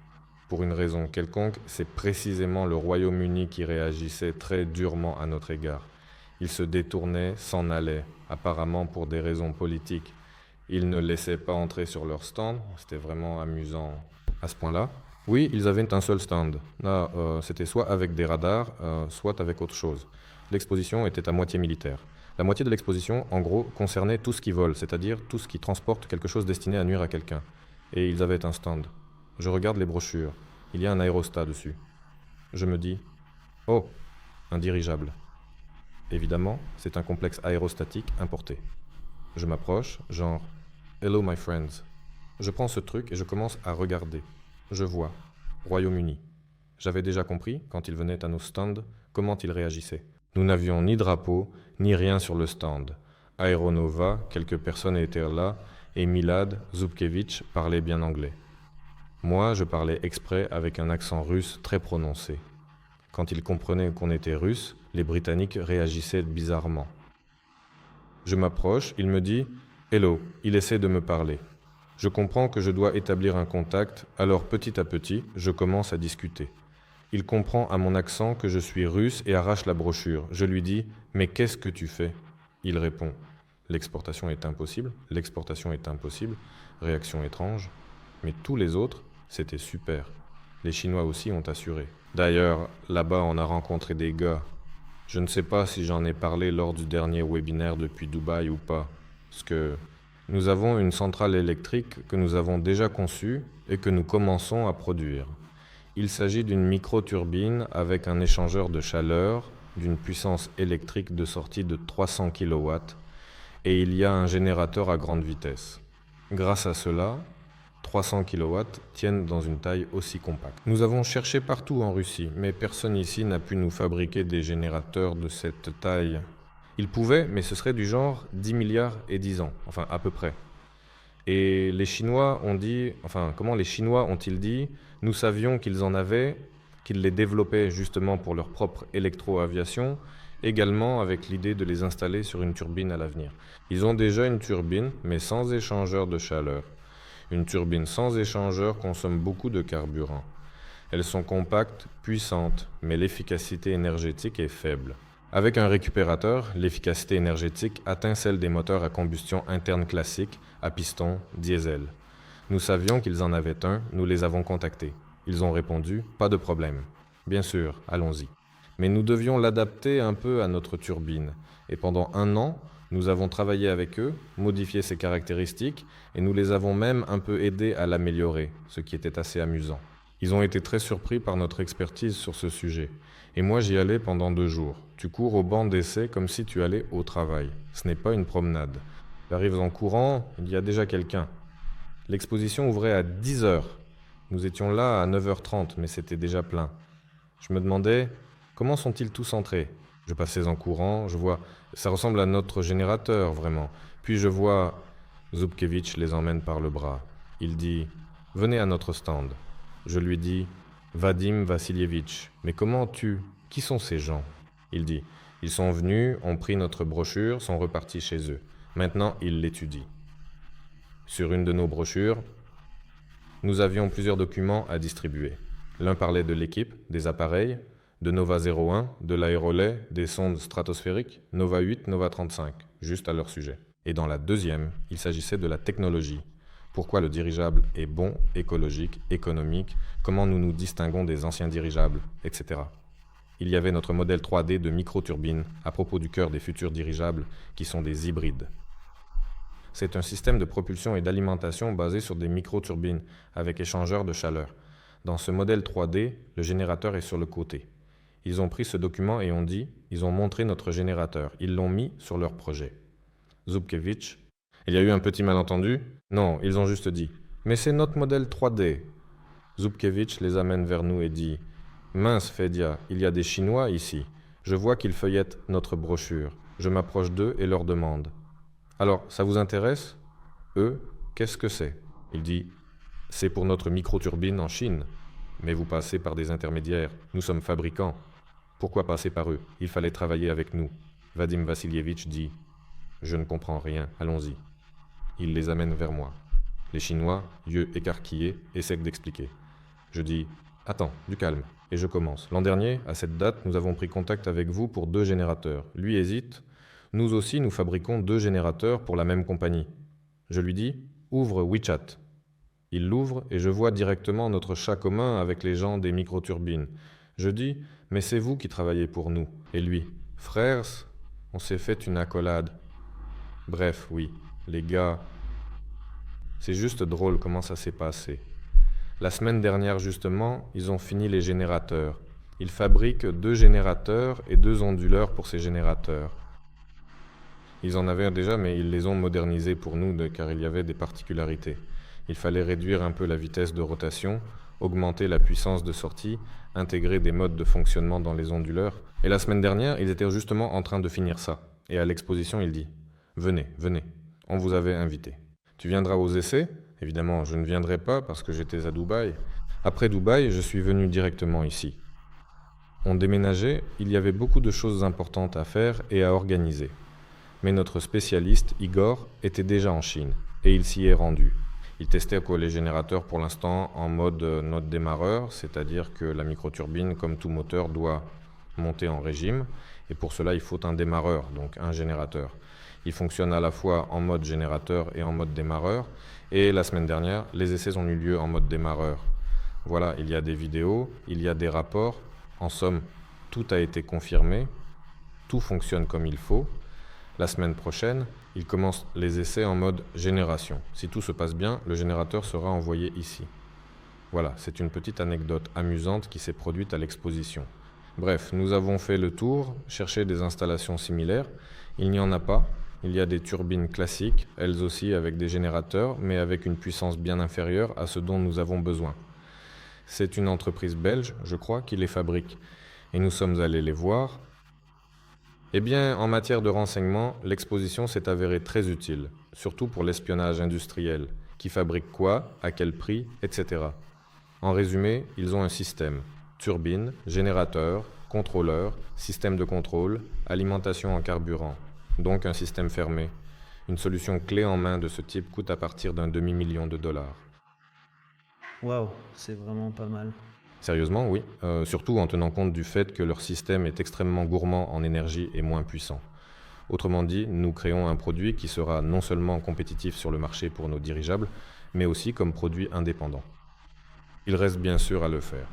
Pour une raison quelconque, c'est précisément le Royaume-Uni qui réagissait très durement à notre égard. Ils se détournaient, s'en allaient, apparemment pour des raisons politiques. Ils ne laissaient pas entrer sur leur stand, c'était vraiment amusant à ce point-là. Oui, ils avaient un seul stand. Là, c'était soit avec des radars, soit avec autre chose. L'exposition était à moitié militaire. La moitié de l'exposition, en gros, concernait tout ce qui vole, c'est-à-dire tout ce qui transporte quelque chose destiné à nuire à quelqu'un. Et ils avaient un stand. Je regarde les brochures. Il y a un aérostat dessus. Je me dis, oh, un dirigeable. Évidemment, c'est un complexe aérostatique importé. Je m'approche, genre, hello my friends. Je prends ce truc et je commence à regarder. Je vois, Royaume-Uni. J'avais déjà compris, quand ils venaient à nos stands, comment ils réagissaient. Nous n'avions ni drapeau, ni rien sur le stand. Aeronova, quelques personnes étaient là, et Milad, Zubkevich parlaient bien anglais. Moi, je parlais exprès avec un accent russe très prononcé. Quand ils comprenaient qu'on était russe, les Britanniques réagissaient bizarrement. Je m'approche, il me dit « Hello », il essaie de me parler. Je comprends que je dois établir un contact, alors petit à petit, je commence à discuter. Il comprend à mon accent que je suis russe et arrache la brochure. Je lui dis « Mais qu'est-ce que tu fais ?» Il répond « L'exportation est impossible, l'exportation est impossible. » Réaction étrange. Mais tous les autres, c'était super. Les Chinois aussi ont assuré. D'ailleurs, là-bas, on a rencontré des gars. Je ne sais pas si j'en ai parlé lors du dernier webinaire depuis Dubaï ou pas, parce que nous avons une centrale électrique que nous avons déjà conçue et que nous commençons à produire. Il s'agit d'une micro-turbine avec un échangeur de chaleur d'une puissance électrique de sortie de 300 kW et il y a un générateur à grande vitesse. Grâce à cela, 300 kW tiennent dans une taille aussi compacte. Nous avons cherché partout en Russie, mais personne ici n'a pu nous fabriquer des générateurs de cette taille. Ils pouvaient, mais ce serait du genre 10 milliards et 10 ans, enfin à peu près. Et les Chinois ont dit, comment les Chinois ont-ils dit, nous savions qu'ils en avaient, qu'ils les développaient justement pour leur propre électro-aviation, également avec l'idée de les installer sur une turbine à l'avenir. Ils ont déjà une turbine, mais sans échangeur de chaleur. Une turbine sans échangeur consomme beaucoup de carburant. Elles sont compactes, puissantes, mais l'efficacité énergétique est faible. Avec un récupérateur, l'efficacité énergétique atteint celle des moteurs à combustion interne classique, à piston, diesel. Nous savions qu'ils en avaient un, nous les avons contactés. Ils ont répondu « Pas de problème. Bien sûr, allons-y. » Mais nous devions l'adapter un peu à notre turbine. Et pendant 1 an, nous avons travaillé avec eux, modifié ses caractéristiques, et nous les avons même un peu aidés à l'améliorer, ce qui était assez amusant. Ils ont été très surpris par notre expertise sur ce sujet. Et moi, j'y allais pendant 2 jours. Tu cours au banc d'essai comme si tu allais au travail. Ce n'est pas une promenade. Tu arrives en courant, il y a déjà quelqu'un. L'exposition ouvrait à 10 heures. Nous étions là à 9h30, mais c'était déjà plein. Je me demandais, comment sont-ils tous entrés ? Je passais en courant, je vois, ça ressemble à notre générateur, vraiment. Puis je vois, Zubkevich les emmène par le bras. Il dit, venez à notre stand. Je lui dis, Vadim Vassilievitch, mais comment qui sont ces gens ? Il dit, ils sont venus, ont pris notre brochure, sont repartis chez eux. Maintenant, ils l'étudient. Sur une de nos brochures, nous avions plusieurs documents à distribuer. L'un parlait de l'équipe, des appareils, de Nova 01, de l'aérolait, des sondes stratosphériques, Nova 8, Nova 35, juste à leur sujet. Et dans la deuxième, il s'agissait de la technologie. Pourquoi le dirigeable est bon, écologique, économique, comment nous nous distinguons des anciens dirigeables, etc. Il y avait notre modèle 3D de microturbine à propos du cœur des futurs dirigeables qui sont des hybrides. C'est un système de propulsion et d'alimentation basé sur des microturbines avec échangeur de chaleur. Dans ce modèle 3D, le générateur est sur le côté. Ils ont pris ce document et ils ont montré notre générateur. Ils l'ont mis sur leur projet. Zubkevich, il y a eu un petit malentendu ? Non, ils ont juste dit « Mais c'est notre modèle 3D ». Zubkevich les amène vers nous et dit « Mince, Fedia, il y a des Chinois ici. Je vois qu'ils feuillettent notre brochure. Je m'approche d'eux et leur demande « Alors, ça vous intéresse ?» Eux, qu'est-ce que c'est ? Il dit « C'est pour notre microturbine en Chine. Mais vous passez par des intermédiaires. Nous sommes fabricants. Pourquoi passer par eux ? Il fallait travailler avec nous. » Vadim Vassilievitch dit « Je ne comprends rien. Allons-y. » il les amène vers moi. Les Chinois, yeux écarquillés, essaient d'expliquer. Je dis « Attends, du calme ». Et je commence. L'an dernier, à cette date, nous avons pris contact avec vous pour 2 générateurs. Lui hésite. Nous aussi, nous fabriquons 2 générateurs pour la même compagnie. Je lui dis « Ouvre WeChat ». Il l'ouvre et je vois directement notre chat commun avec les gens des microturbines. Je dis « Mais c'est vous qui travaillez pour nous ». Et lui « Frères, on s'est fait une accolade ». Bref, oui, les gars, c'est juste drôle comment ça s'est passé. La semaine dernière, justement, ils ont fini les générateurs. Ils fabriquent 2 générateurs et 2 onduleurs pour ces générateurs. Ils en avaient déjà, mais ils les ont modernisés pour nous car il y avait des particularités. Il fallait réduire un peu la vitesse de rotation, augmenter la puissance de sortie, intégrer des modes de fonctionnement dans les onduleurs. Et la semaine dernière, ils étaient justement en train de finir ça. Et à l'exposition, il dit « Venez, venez, on vous avait invité. Tu viendras aux essais ?» Évidemment, je ne viendrai pas parce que j'étais à Dubaï. Après Dubaï, je suis venu directement ici. On déménageait, il y avait beaucoup de choses importantes à faire et à organiser. Mais notre spécialiste, Igor, était déjà en Chine et il s'y est rendu. Il testait les générateurs pour l'instant en mode note démarreur, c'est-à-dire que la microturbine, comme tout moteur, doit monter en régime. Et pour cela, il faut un démarreur, donc un générateur. Il fonctionne à la fois en mode générateur et en mode démarreur. Et la semaine dernière, les essais ont eu lieu en mode démarreur. Voilà, il y a des vidéos, il y a des rapports. En somme, tout a été confirmé, tout fonctionne comme il faut. La semaine prochaine, il commence les essais en mode génération. Si tout se passe bien, le générateur sera envoyé ici. Voilà, c'est une petite anecdote amusante qui s'est produite à l'exposition. Bref, nous avons fait le tour, cherché des installations similaires. Il n'y en a pas. Il y a des turbines classiques, elles aussi avec des générateurs, mais avec une puissance bien inférieure à ce dont nous avons besoin. C'est une entreprise belge, je crois, qui les fabrique. Et nous sommes allés les voir. Eh bien, en matière de renseignement, l'exposition s'est avérée très utile, surtout pour l'espionnage industriel. Qui fabrique quoi, à quel prix, etc. En résumé, ils ont un système. Turbine, générateur, contrôleur, système de contrôle, alimentation en carburant. Donc un système fermé. Une solution clé en main de ce type coûte à partir d'un $250 000. Waouh, c'est vraiment pas mal. Sérieusement, oui. Surtout en tenant compte du fait que leur système est extrêmement gourmand en énergie et moins puissant. Autrement dit, nous créons un produit qui sera non seulement compétitif sur le marché pour nos dirigeables, mais aussi comme produit indépendant. Il reste bien sûr à le faire.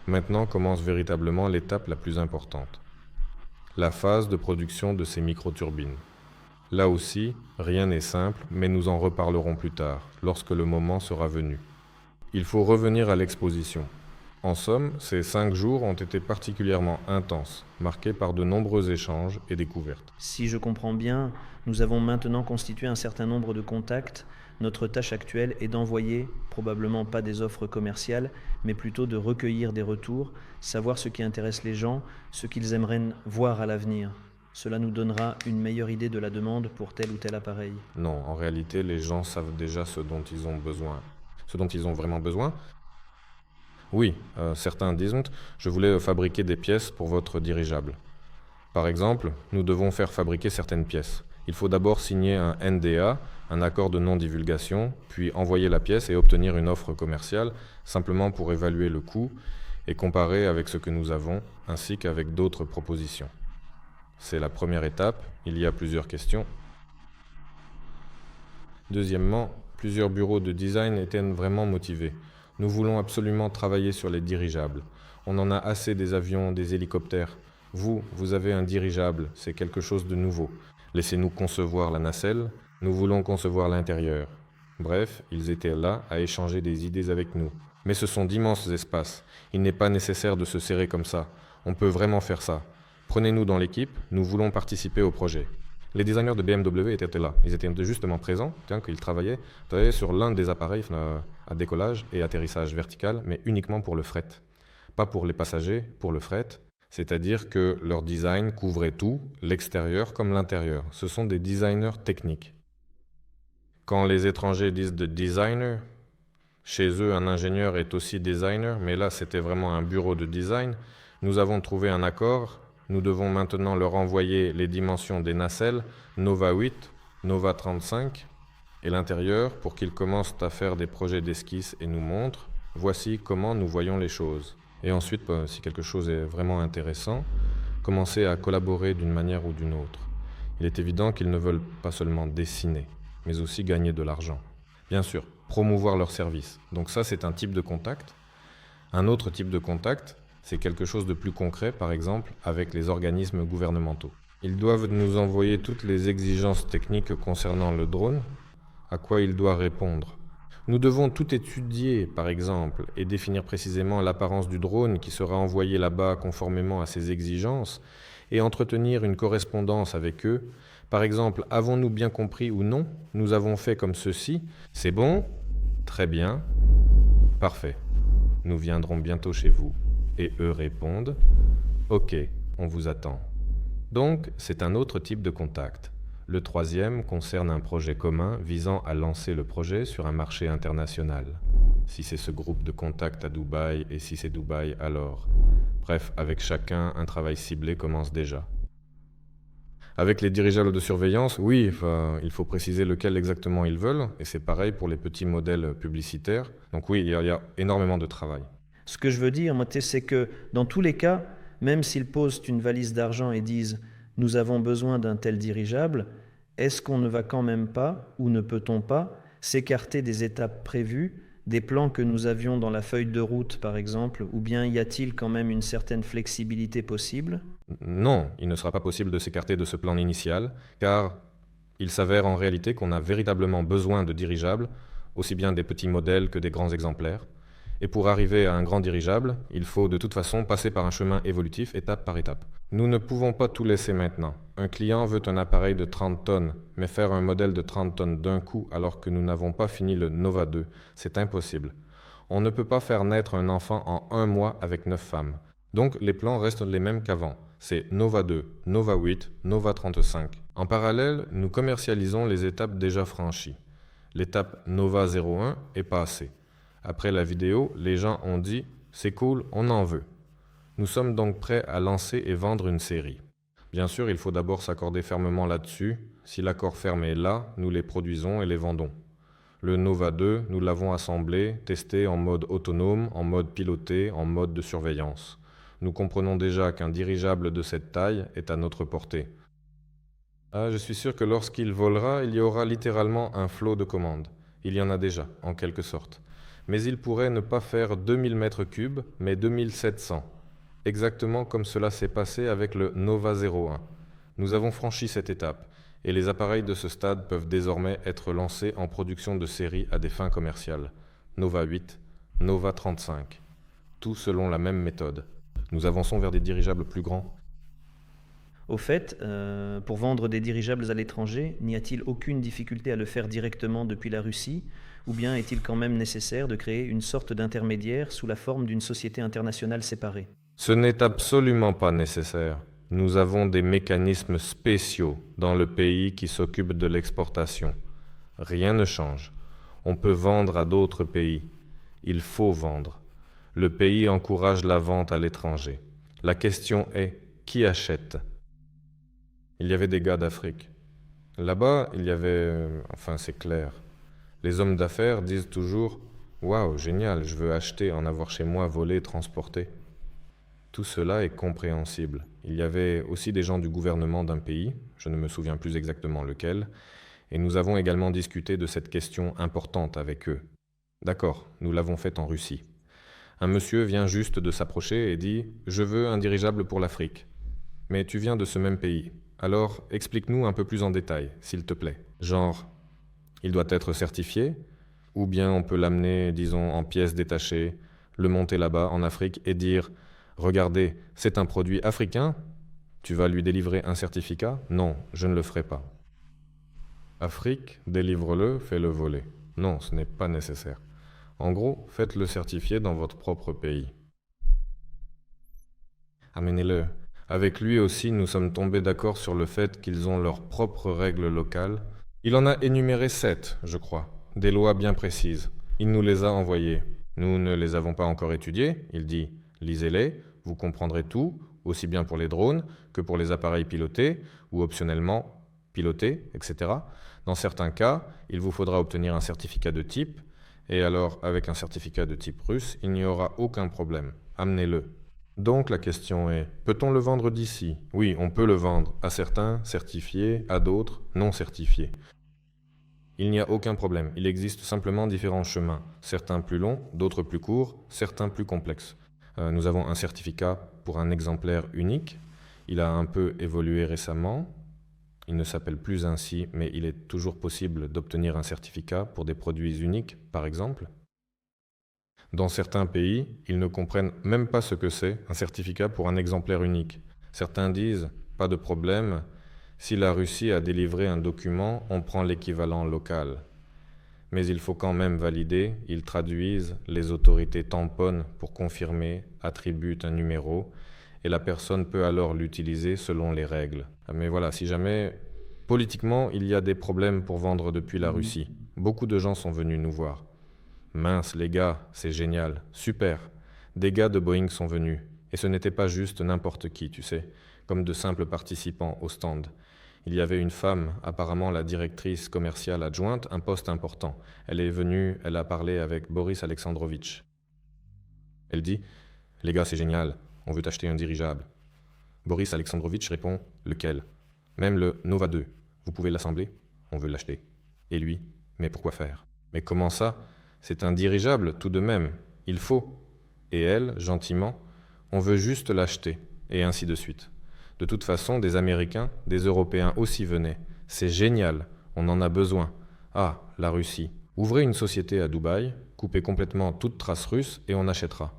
Maintenant commence véritablement l'étape la plus importante. La phase de production de ces microturbines. Là aussi, rien n'est simple, mais nous en reparlerons plus tard, lorsque le moment sera venu. Il faut revenir à l'exposition. En somme, ces 5 jours ont été particulièrement intenses, marqués par de nombreux échanges et découvertes. Si je comprends bien, nous avons maintenant constitué un certain nombre de contacts. Notre tâche actuelle est d'envoyer, probablement pas des offres commerciales, mais plutôt de recueillir des retours, savoir ce qui intéresse les gens, ce qu'ils aimeraient voir à l'avenir. Cela nous donnera une meilleure idée de la demande pour tel ou tel appareil. Non, en réalité, les gens savent déjà ce dont ils ont besoin. Ce dont ils ont vraiment besoin. Oui, certains disent « Je voulais fabriquer des pièces pour votre dirigeable ». Par exemple, nous devons faire fabriquer certaines pièces. Il faut d'abord signer un NDA, un accord de non-divulgation, puis envoyer la pièce et obtenir une offre commerciale, simplement pour évaluer le coût et comparer avec ce que nous avons, ainsi qu'avec d'autres propositions. C'est la première étape, il y a plusieurs questions. Deuxièmement, plusieurs bureaux de design étaient vraiment motivés. Nous voulons absolument travailler sur les dirigeables. On en a assez des avions, des hélicoptères. Vous avez un dirigeable, c'est quelque chose de nouveau. Laissez-nous concevoir la nacelle, nous voulons concevoir l'intérieur. Bref, ils étaient là à échanger des idées avec nous. Mais ce sont d'immenses espaces. Il n'est pas nécessaire de se serrer comme ça. On peut vraiment faire ça. Prenez-nous dans l'équipe, nous voulons participer au projet. Les designers de BMW étaient là. Ils étaient justement présents, qu'ils travaillaient sur l'un des appareils à décollage et atterrissage vertical, mais uniquement pour le fret. Pas pour les passagers, pour le fret. C'est-à-dire que leur design couvrait tout, l'extérieur comme l'intérieur. Ce sont des designers techniques. Quand les étrangers disent de designer, chez eux un ingénieur est aussi designer, mais là c'était vraiment un bureau de design. Nous avons trouvé un accord. Nous devons maintenant leur envoyer les dimensions des nacelles, Nova 8, Nova 35. et l'intérieur pour qu'ils commencent à faire des projets d'esquisse et nous montrent « voici comment nous voyons les choses ». Et ensuite, si quelque chose est vraiment intéressant, commencer à collaborer d'une manière ou d'une autre. Il est évident qu'ils ne veulent pas seulement dessiner, mais aussi gagner de l'argent. Bien sûr, promouvoir leurs services. Donc ça, c'est un type de contact. Un autre type de contact, c'est quelque chose de plus concret, par exemple, avec les organismes gouvernementaux. Ils doivent nous envoyer toutes les exigences techniques concernant le drone, à quoi il doit répondre. Nous devons tout étudier, par exemple, et définir précisément l'apparence du drone qui sera envoyé là-bas conformément à ces exigences, et entretenir une correspondance avec eux. Par exemple, avons-nous bien compris ou non? Nous avons fait comme ceci. C'est bon? Très bien. Parfait. Nous viendrons bientôt chez vous. Et eux répondent, ok, on vous attend. Donc, c'est un autre type de contact. Le troisième concerne un projet commun visant à lancer le projet sur un marché international. Si c'est ce groupe de contacts à Dubaï et si c'est Dubaï, alors. Bref, avec chacun, un travail ciblé commence déjà. Avec les dirigeables de surveillance, oui, il faut préciser lequel exactement ils veulent, et c'est pareil pour les petits modèles publicitaires. Donc oui, il y a énormément de travail. Ce que je veux dire, moi, c'est que dans tous les cas, même s'ils posent une valise d'argent et disent « nous avons besoin d'un tel dirigeable », est-ce qu'on ne va quand même pas, ou ne peut-on pas, s'écarter des étapes prévues, des plans que nous avions dans la feuille de route par exemple, ou bien y a-t-il quand même une certaine flexibilité possible ? Non, il ne sera pas possible de s'écarter de ce plan initial, car il s'avère en réalité qu'on a véritablement besoin de dirigeables, aussi bien des petits modèles que des grands exemplaires. Et pour arriver à un grand dirigeable, il faut de toute façon passer par un chemin évolutif étape par étape. Nous ne pouvons pas tout laisser maintenant. Un client veut un appareil de 30 tonnes, mais faire un modèle de 30 tonnes d'un coup alors que nous n'avons pas fini le Nova 2, c'est impossible. On ne peut pas faire naître un enfant en 1 mois avec 9 femmes. Donc les plans restent les mêmes qu'avant. C'est Nova 2, Nova 8, Nova 35. En parallèle, nous commercialisons les étapes déjà franchies. L'étape Nova 01 est passée. Après la vidéo, les gens ont dit « c'est cool, on en veut ». Nous sommes donc prêts à lancer et vendre une série. Bien sûr, il faut d'abord s'accorder fermement là-dessus. Si l'accord ferme est là, nous les produisons et les vendons. Le Nova 2, nous l'avons assemblé, testé en mode autonome, en mode piloté, en mode de surveillance. Nous comprenons déjà qu'un dirigeable de cette taille est à notre portée. Je suis sûr que lorsqu'il volera, il y aura littéralement un flot de commandes. Il y en a déjà, en quelque sorte. Mais il pourrait ne pas faire 2000 mètres cubes, mais 2700. Exactement comme cela s'est passé avec le Nova 01. Nous avons franchi cette étape, et les appareils de ce stade peuvent désormais être lancés en production de série à des fins commerciales. Nova 8, Nova 35. Tout selon la même méthode. Nous avançons vers des dirigeables plus grands. Au fait, pour vendre des dirigeables à l'étranger, n'y a-t-il aucune difficulté à le faire directement depuis la Russie ? Ou bien est-il quand même nécessaire de créer une sorte d'intermédiaire sous la forme d'une société internationale séparée ? Ce n'est absolument pas nécessaire. Nous avons des mécanismes spéciaux dans le pays qui s'occupent de l'exportation. Rien ne change. On peut vendre à d'autres pays. Il faut vendre. Le pays encourage la vente à l'étranger. La question est, qui achète ? Il y avait des gars d'Afrique. Là-bas, il y avait... c'est clair. Les hommes d'affaires disent toujours « Waouh, génial, je veux acheter, en avoir chez moi, voler, transporter ». Tout cela est compréhensible. Il y avait aussi des gens du gouvernement d'un pays, je ne me souviens plus exactement lequel, et nous avons également discuté de cette question importante avec eux. D'accord, nous l'avons fait en Russie. Un monsieur vient juste de s'approcher et dit « Je veux un dirigeable pour l'Afrique ». Mais tu viens de ce même pays. Alors, explique-nous un peu plus en détail, s'il te plaît. Genre, il doit être certifié, ou bien on peut l'amener, disons, en pièces détachées, le monter là-bas, en Afrique, et dire « Regardez, c'est un produit africain, tu vas lui délivrer un certificat ? Non, je ne le ferai pas. » Afrique, délivre-le, fais-le voler. Non, ce n'est pas nécessaire. En gros, faites-le certifier dans votre propre pays. Amenez-le. Avec lui aussi, nous sommes tombés d'accord sur le fait qu'ils ont leurs propres règles locales. Il en a énuméré 7, je crois, des lois bien précises. Il nous les a envoyées. Nous ne les avons pas encore étudiées. Il dit « Lisez-les, vous comprendrez tout, aussi bien pour les drones que pour les appareils pilotés, ou optionnellement, piloter, etc. Dans certains cas, il vous faudra obtenir un certificat de type, et alors avec un certificat de type russe, il n'y aura aucun problème. Amenez-le. Donc la question est, peut-on le vendre d'ici? Oui, on peut le vendre à certains certifiés, à d'autres non certifiés. Il n'y a aucun problème, il existe simplement différents chemins, certains plus longs, d'autres plus courts, certains plus complexes. Nous avons un certificat pour un exemplaire unique, il a un peu évolué récemment, il ne s'appelle plus ainsi, mais il est toujours possible d'obtenir un certificat pour des produits uniques, par exemple. Dans certains pays, ils ne comprennent même pas ce que c'est un certificat pour un exemplaire unique. Certains disent, pas de problème, si la Russie a délivré un document, on prend l'équivalent local. Mais il faut quand même valider, ils traduisent, les autorités tamponnent pour confirmer, attribuent un numéro, et la personne peut alors l'utiliser selon les règles. Mais voilà, si jamais, politiquement, il y a des problèmes pour vendre depuis la Russie. Beaucoup de gens sont venus nous voir. Mince, les gars, c'est génial, super. Des gars de Boeing sont venus. Et ce n'était pas juste n'importe qui, tu sais, comme de simples participants au stand. Il y avait une femme, apparemment la directrice commerciale adjointe, un poste important. Elle est venue, elle a parlé avec Boris Alexandrovitch. Elle dit « Les gars, c'est génial, on veut acheter un dirigeable. » Boris Alexandrovitch répond « Lequel ?»« Même le Nova 2. Vous pouvez l'assembler ? On veut l'acheter. » Et lui « Mais pourquoi faire ? » ?»« Mais comment ça ? C'est un dirigeable tout de même. Il faut. » Et elle, gentiment « On veut juste l'acheter. » Et ainsi de suite. De toute façon, des Américains, des Européens aussi venaient. C'est génial, on en a besoin. Ah, la Russie. Ouvrez une société à Dubaï, coupez complètement toute trace russe et on achètera.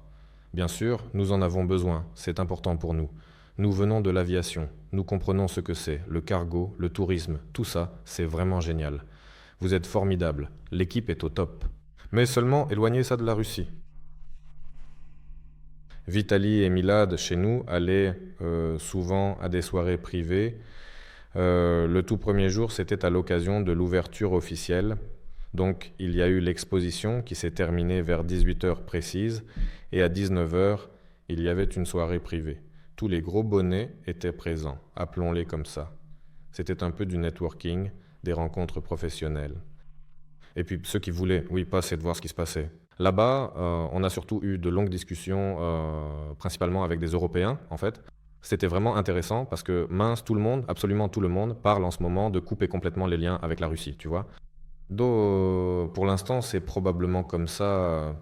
Bien sûr, nous en avons besoin, c'est important pour nous. Nous venons de l'aviation, nous comprenons ce que c'est, le cargo, le tourisme, tout ça, c'est vraiment génial. Vous êtes formidables, l'équipe est au top. Mais seulement éloignez ça de la Russie. Vitali et Milad, chez nous, allaient souvent à des soirées privées. Le tout premier jour, c'était à l'occasion de l'ouverture officielle. Donc, il y a eu l'exposition qui s'est terminée vers 18h précise. Et à 19h, il y avait une soirée privée. Tous les gros bonnets étaient présents, appelons-les comme ça. C'était un peu du networking, des rencontres professionnelles. Et puis ceux qui voulaient, oui, passer de voir ce qui se passait. Là-bas, on a surtout eu de longues discussions, principalement avec des Européens, en fait. C'était vraiment intéressant parce que mince, tout le monde, absolument tout le monde, parle en ce moment de couper complètement les liens avec la Russie, tu vois. Donc, pour l'instant, c'est probablement comme ça.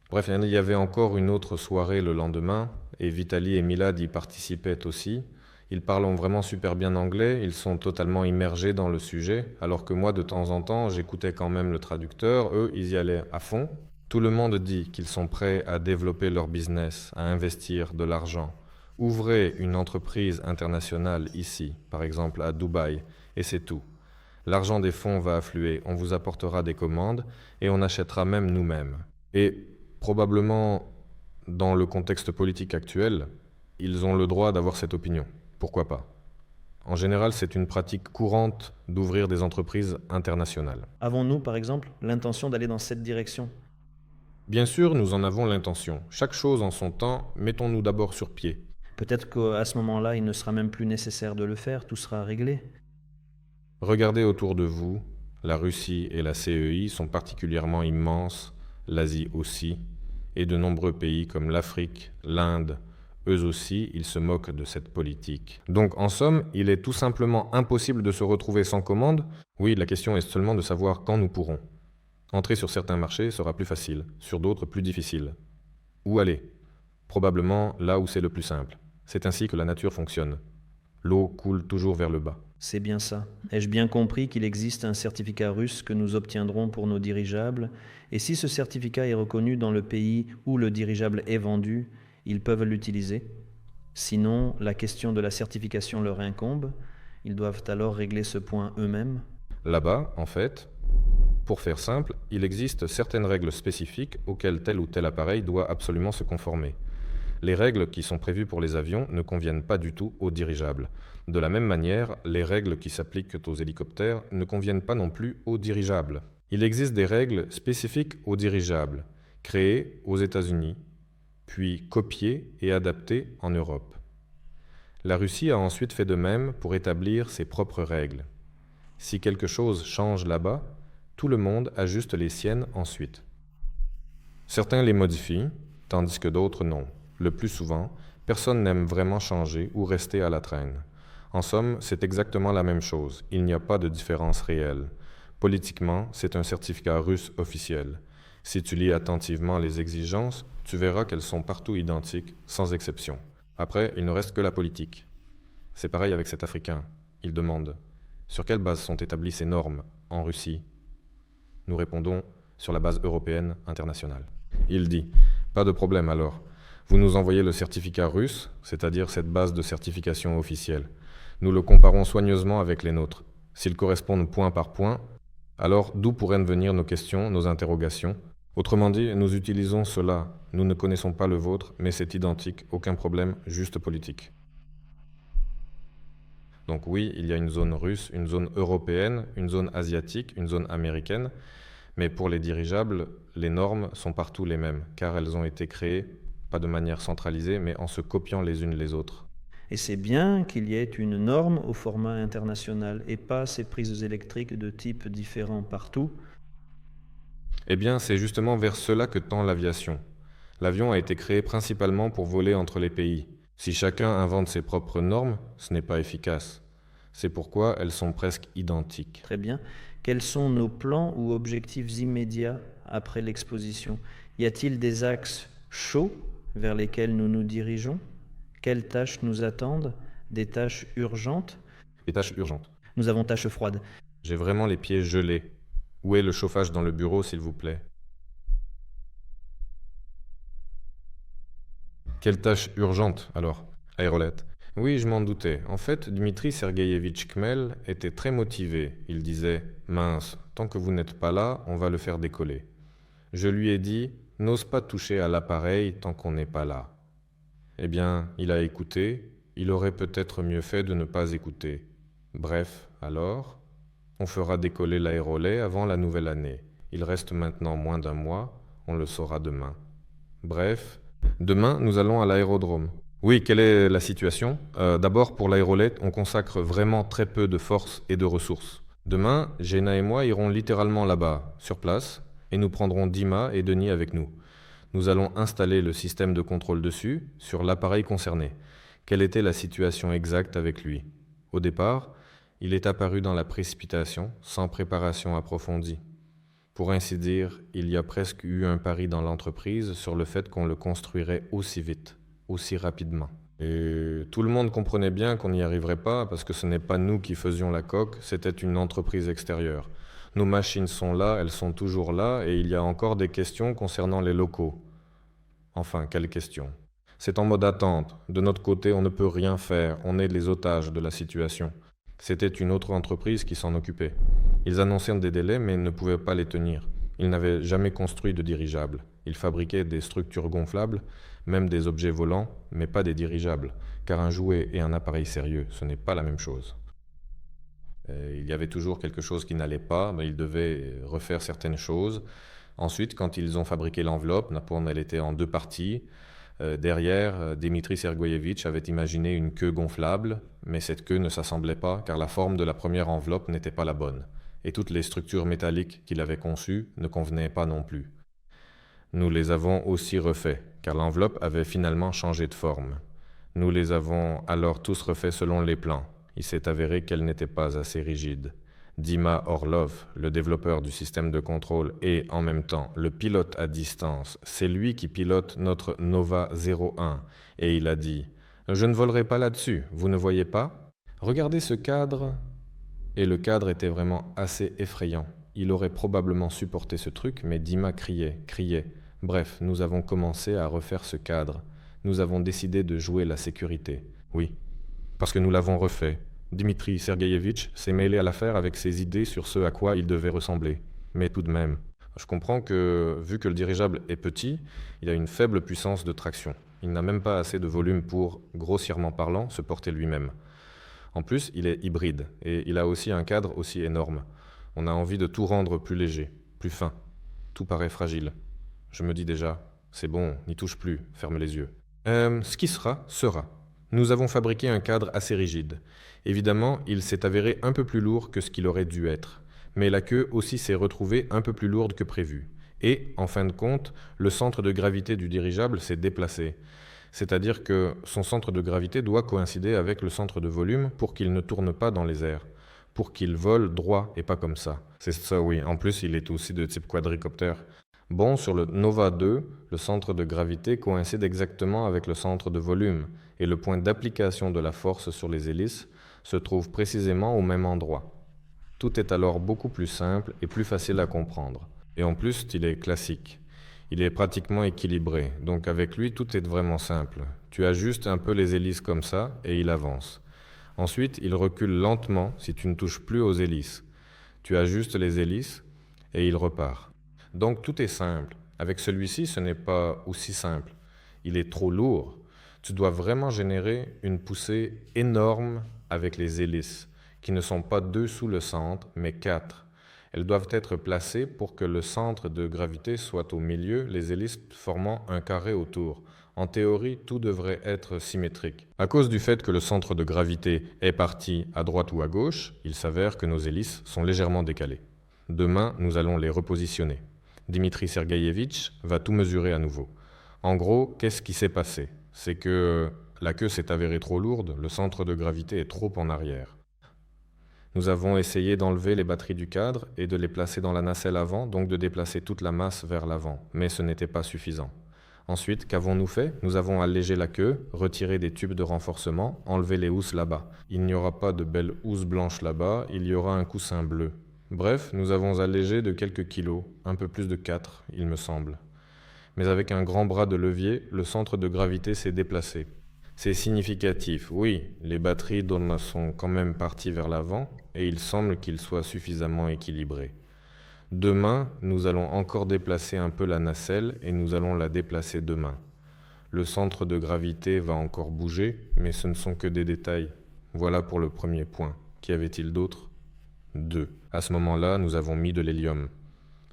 Bref, il y avait encore une autre soirée le lendemain, et Vitali et Milad y participaient aussi. Ils parlent vraiment super bien anglais, ils sont totalement immergés dans le sujet, alors que moi, de temps en temps, j'écoutais quand même le traducteur. Eux, ils y allaient à fond. Tout le monde dit qu'ils sont prêts à développer leur business, à investir de l'argent. Ouvrez une entreprise internationale ici, par exemple à Dubaï, et c'est tout. L'argent des fonds va affluer, on vous apportera des commandes et on achètera même nous-mêmes. Et probablement, dans le contexte politique actuel, ils ont le droit d'avoir cette opinion. Pourquoi pas ? En général, c'est une pratique courante d'ouvrir des entreprises internationales. Avons-nous, par exemple, l'intention d'aller dans cette direction ? Bien sûr, nous en avons l'intention. Chaque chose en son temps, mettons-nous d'abord sur pied. Peut-être qu'à ce moment-là, il ne sera même plus nécessaire de le faire, tout sera réglé. Regardez autour de vous, la Russie et la CEI sont particulièrement immenses, l'Asie aussi, et de nombreux pays comme l'Afrique, l'Inde, eux aussi, ils se moquent de cette politique. Donc, en somme, il est tout simplement impossible de se retrouver sans commande. Oui, la question est seulement de savoir quand nous pourrons. Entrer sur certains marchés sera plus facile, sur d'autres plus difficile. Où aller ? Probablement là où c'est le plus simple. C'est ainsi que la nature fonctionne. L'eau coule toujours vers le bas. C'est bien ça. Ai-je bien compris qu'il existe un certificat russe que nous obtiendrons pour nos dirigeables ? Et si ce certificat est reconnu dans le pays où le dirigeable est vendu, ils peuvent l'utiliser ? Sinon, la question de la certification leur incombe. Ils doivent alors régler ce point eux-mêmes. Là-bas, en fait, pour faire simple, il existe certaines règles spécifiques auxquelles tel ou tel appareil doit absolument se conformer. Les règles qui sont prévues pour les avions ne conviennent pas du tout aux dirigeables. De la même manière, les règles qui s'appliquent aux hélicoptères ne conviennent pas non plus aux dirigeables. Il existe des règles spécifiques aux dirigeables, créées aux États-Unis, puis copiées et adaptées en Europe. La Russie a ensuite fait de même pour établir ses propres règles. Si quelque chose change là-bas, tout le monde ajuste les siennes ensuite. Certains les modifient, tandis que d'autres non. Le plus souvent, personne n'aime vraiment changer ou rester à la traîne. En somme, c'est exactement la même chose. Il n'y a pas de différence réelle. Politiquement, c'est un certificat russe officiel. Si tu lis attentivement les exigences, tu verras qu'elles sont partout identiques, sans exception. Après, il ne reste que la politique. C'est pareil avec cet Africain. Il demande « Sur quelle base sont établies ces normes en Russie ?» Nous répondons « Sur la base européenne internationale. » Il dit « Pas de problème alors. Vous nous envoyez le certificat russe, c'est-à-dire cette base de certification officielle. Nous le comparons soigneusement avec les nôtres. S'ils correspondent point par point, alors d'où pourraient venir nos questions, nos interrogations? Autrement dit, nous utilisons cela. Nous ne connaissons pas le vôtre, mais c'est identique, aucun problème, juste politique. » Donc oui, il y a une zone russe, une zone européenne, une zone asiatique, une zone américaine, mais pour les dirigeables, les normes sont partout les mêmes, car elles ont été créées, pas de manière centralisée, mais en se copiant les unes les autres. Et c'est bien qu'il y ait une norme au format international et pas ces prises électriques de types différents partout. Eh bien, c'est justement vers cela que tend l'aviation. L'avion a été créé principalement pour voler entre les pays. Si chacun invente ses propres normes, ce n'est pas efficace. C'est pourquoi elles sont presque identiques. Très bien. Quels sont nos plans ou objectifs immédiats après l'exposition? Y a-t-il des axes chauds vers lesquels nous nous dirigeons? Quelles tâches nous attendent? Des tâches urgentes? Les tâches urgentes. Nous avons tâches froides. J'ai vraiment les pieds gelés. Où est le chauffage dans le bureau, s'il vous plaît? Quelle tâche urgente, alors? Aérolette. Oui, je m'en doutais. En fait, Dmitri Sergueïevitch Khmel était très motivé. Il disait « Mince, tant que vous n'êtes pas là, on va le faire décoller. » Je lui ai dit « N'ose pas toucher à l'appareil tant qu'on n'est pas là. » Eh bien, il a écouté. Il aurait peut-être mieux fait de ne pas écouter. Bref, alors, on fera décoller l'aérolet avant la nouvelle année. Il reste maintenant moins d'un mois. On le saura demain. Bref, demain, nous allons à l'aérodrome. Oui, quelle est la situation? D'abord, pour l'aérolet, on consacre vraiment très peu de force et de ressources. Demain, Jenna et moi irons littéralement là-bas, sur place, et nous prendrons Dima et Denis avec nous. Nous allons installer le système de contrôle dessus, sur l'appareil concerné. Quelle était la situation exacte avec lui? Au départ, il est apparu dans la précipitation, sans préparation approfondie. Pour ainsi dire, il y a presque eu un pari dans l'entreprise sur le fait qu'on le construirait aussi vite, aussi rapidement. Et tout le monde comprenait bien qu'on n'y arriverait pas parce que ce n'est pas nous qui faisions la coque, c'était une entreprise extérieure. Nos machines sont là, elles sont toujours là, et il y a encore des questions concernant les locaux. Enfin, quelles questions? C'est en mode attente. De notre côté, on ne peut rien faire, on est les otages de la situation. C'était une autre entreprise qui s'en occupait. Ils annonçaient des délais, mais ne pouvaient pas les tenir. Ils n'avaient jamais construit de dirigeables. Ils fabriquaient des structures gonflables, même des objets volants, mais pas des dirigeables, car un jouet et un appareil sérieux, ce n'est pas la même chose. Il y avait toujours quelque chose qui n'allait pas, mais ils devaient refaire certaines choses. Ensuite, quand ils ont fabriqué l'enveloppe, elle était en deux parties. Derrière, Dmitri Sergueïevitch avait imaginé une queue gonflable, mais cette queue ne s'assemblait pas car la forme de la première enveloppe n'était pas la bonne, et toutes les structures métalliques qu'il avait conçues ne convenaient pas non plus. Nous les avons aussi refaits, car l'enveloppe avait finalement changé de forme. Nous les avons alors tous refaits selon les plans. Il s'est avéré qu'elle n'était pas assez rigide. Dima Orlov, le développeur du système de contrôle et, en même temps, le pilote à distance, c'est lui qui pilote notre Nova 01. Et il a dit « Je ne volerai pas là-dessus, vous ne voyez pas? Regardez ce cadre. » Et le cadre était vraiment assez effrayant. Il aurait probablement supporté ce truc, mais Dima criait. Bref, nous avons commencé à refaire ce cadre. Nous avons décidé de jouer la sécurité. Oui, parce que nous l'avons refait. Dmitri Sergueïevitch s'est mêlé à l'affaire avec ses idées sur ce à quoi il devait ressembler. Mais tout de même, je comprends que, vu que le dirigeable est petit, il a une faible puissance de traction. Il n'a même pas assez de volume pour, grossièrement parlant, se porter lui-même. En plus, il est hybride, et il a aussi un cadre aussi énorme. On a envie de tout rendre plus léger, plus fin. Tout paraît fragile. Je me dis déjà, c'est bon, n'y touche plus, ferme les yeux. Ce qui sera, sera. Nous avons fabriqué un cadre assez rigide. Évidemment, il s'est avéré un peu plus lourd que ce qu'il aurait dû être, mais la queue aussi s'est retrouvée un peu plus lourde que prévu. Et, en fin de compte, le centre de gravité du dirigeable s'est déplacé. C'est-à-dire que son centre de gravité doit coïncider avec le centre de volume pour qu'il ne tourne pas dans les airs, pour qu'il vole droit et pas comme ça. C'est ça, oui. En plus, il est aussi de type quadricoptère. Bon, sur le Nova 2, le centre de gravité coïncide exactement avec le centre de volume, et le point d'application de la force sur les hélices se trouve précisément au même endroit. Tout est alors beaucoup plus simple et plus facile à comprendre. Et en plus, il est classique. Il est pratiquement équilibré, donc avec lui, tout est vraiment simple. Tu ajustes un peu les hélices comme ça, et il avance. Ensuite, il recule lentement si tu ne touches plus aux hélices. Tu ajustes les hélices, et il repart. Donc tout est simple. Avec celui-ci, ce n'est pas aussi simple. Il est trop lourd. Tu dois vraiment générer une poussée énorme avec les hélices, qui ne sont pas 2 sous le centre, mais 4. Elles doivent être placées pour que le centre de gravité soit au milieu, les hélices formant un carré autour. En théorie, tout devrait être symétrique. À cause du fait que le centre de gravité est parti à droite ou à gauche, il s'avère que nos hélices sont légèrement décalées. Demain, nous allons les repositionner. Dimitri Sergueïevitch va tout mesurer à nouveau. En gros, qu'est-ce qui s'est passé? C'est que la queue s'est avérée trop lourde, le centre de gravité est trop en arrière. Nous avons essayé d'enlever les batteries du cadre et de les placer dans la nacelle avant, donc de déplacer toute la masse vers l'avant, mais ce n'était pas suffisant. Ensuite, qu'avons-nous fait? Nous avons allégé la queue, retiré des tubes de renforcement, enlevé les housses là-bas. Il n'y aura pas de belles housses blanches là-bas, il y aura un coussin bleu. Bref, nous avons allégé de quelques kilos, un peu plus de 4, il me semble. Mais avec un grand bras de levier, le centre de gravité s'est déplacé. C'est significatif, oui, les batteries sont quand même parties vers l'avant, et il semble qu'ils soient suffisamment équilibrés. Demain, nous allons encore déplacer un peu la nacelle, et nous allons la déplacer demain. Le centre de gravité va encore bouger, mais ce ne sont que des détails. Voilà pour le premier point. Qu'y avait-il d'autre? 2. À ce moment-là, nous avons mis de l'hélium.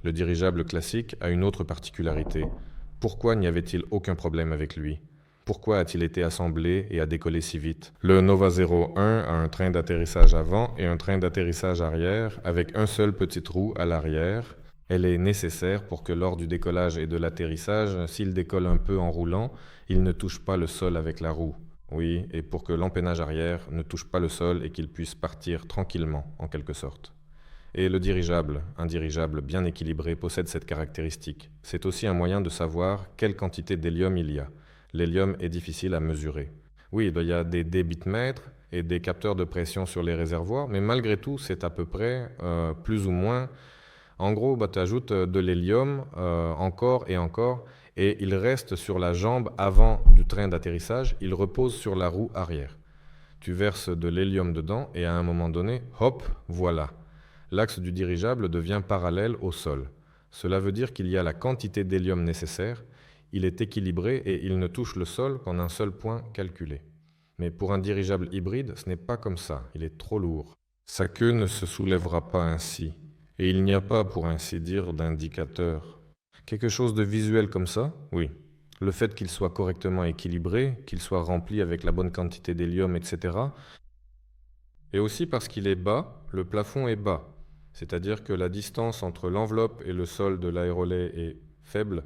Le dirigeable classique a une autre particularité. Pourquoi n'y avait-il aucun problème avec lui? Pourquoi a-t-il été assemblé et a décollé si vite? Le Nova 01 a un train d'atterrissage avant et un train d'atterrissage arrière avec un seul petit trou à l'arrière. Elle est nécessaire pour que lors du décollage et de l'atterrissage, s'il décolle un peu en roulant, il ne touche pas le sol avec la roue. Oui, et pour que l'empennage arrière ne touche pas le sol et qu'il puisse partir tranquillement, en quelque sorte. Et le dirigeable, un dirigeable bien équilibré, possède cette caractéristique. C'est aussi un moyen de savoir quelle quantité d'hélium il y a. L'hélium est difficile à mesurer. Oui, il y a des débitmètres et des capteurs de pression sur les réservoirs, mais malgré tout, c'est à peu près plus ou moins. En gros, tu ajoutes de l'hélium encore et encore, et il reste sur la jambe avant du train d'atterrissage, il repose sur la roue arrière. Tu verses de l'hélium dedans, et à un moment donné, hop, voilà. L'axe du dirigeable devient parallèle au sol. Cela veut dire qu'il y a la quantité d'hélium nécessaire, il est équilibré et il ne touche le sol qu'en un seul point calculé. Mais pour un dirigeable hybride, ce n'est pas comme ça, il est trop lourd. Sa queue ne se soulèvera pas ainsi, et il n'y a pas, pour ainsi dire, d'indicateur. Quelque chose de visuel comme ça? Oui. Le fait qu'il soit correctement équilibré, qu'il soit rempli avec la bonne quantité d'hélium, etc. Et aussi parce qu'il est bas, le plafond est bas. C'est-à-dire que la distance entre l'enveloppe et le sol de l'aérolait est faible.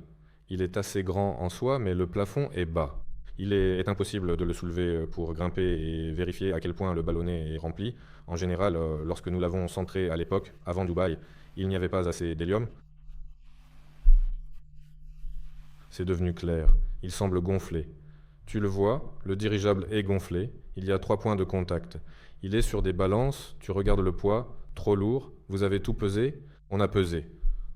Il est assez grand en soi, mais le plafond est bas. Il est impossible de le soulever pour grimper et vérifier à quel point le ballonnet est rempli. En général, lorsque nous l'avons centré à l'époque, avant Dubaï, il n'y avait pas assez d'hélium. C'est devenu clair. Il semble gonflé. Tu le vois, le dirigeable est gonflé. Il y a 3 points de contact. Il est sur des balances, tu regardes le poids, trop lourd, vous avez tout pesé, on a pesé.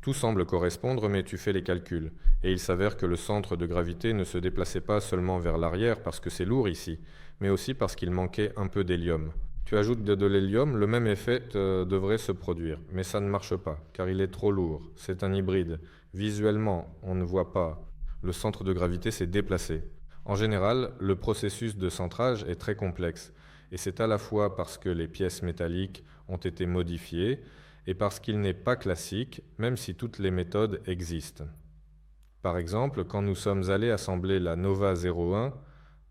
Tout semble correspondre, mais tu fais les calculs. Et il s'avère que le centre de gravité ne se déplaçait pas seulement vers l'arrière parce que c'est lourd ici, mais aussi parce qu'il manquait un peu d'hélium. Tu ajoutes de l'hélium, le même effet devrait se produire. Mais ça ne marche pas, car il est trop lourd. C'est un hybride. Visuellement, on ne voit pas. Le centre de gravité s'est déplacé. En général, le processus de centrage est très complexe. Et c'est à la fois parce que les pièces métalliques ont été modifiées, et parce qu'il n'est pas classique, même si toutes les méthodes existent. Par exemple, quand nous sommes allés assembler la Nova 01,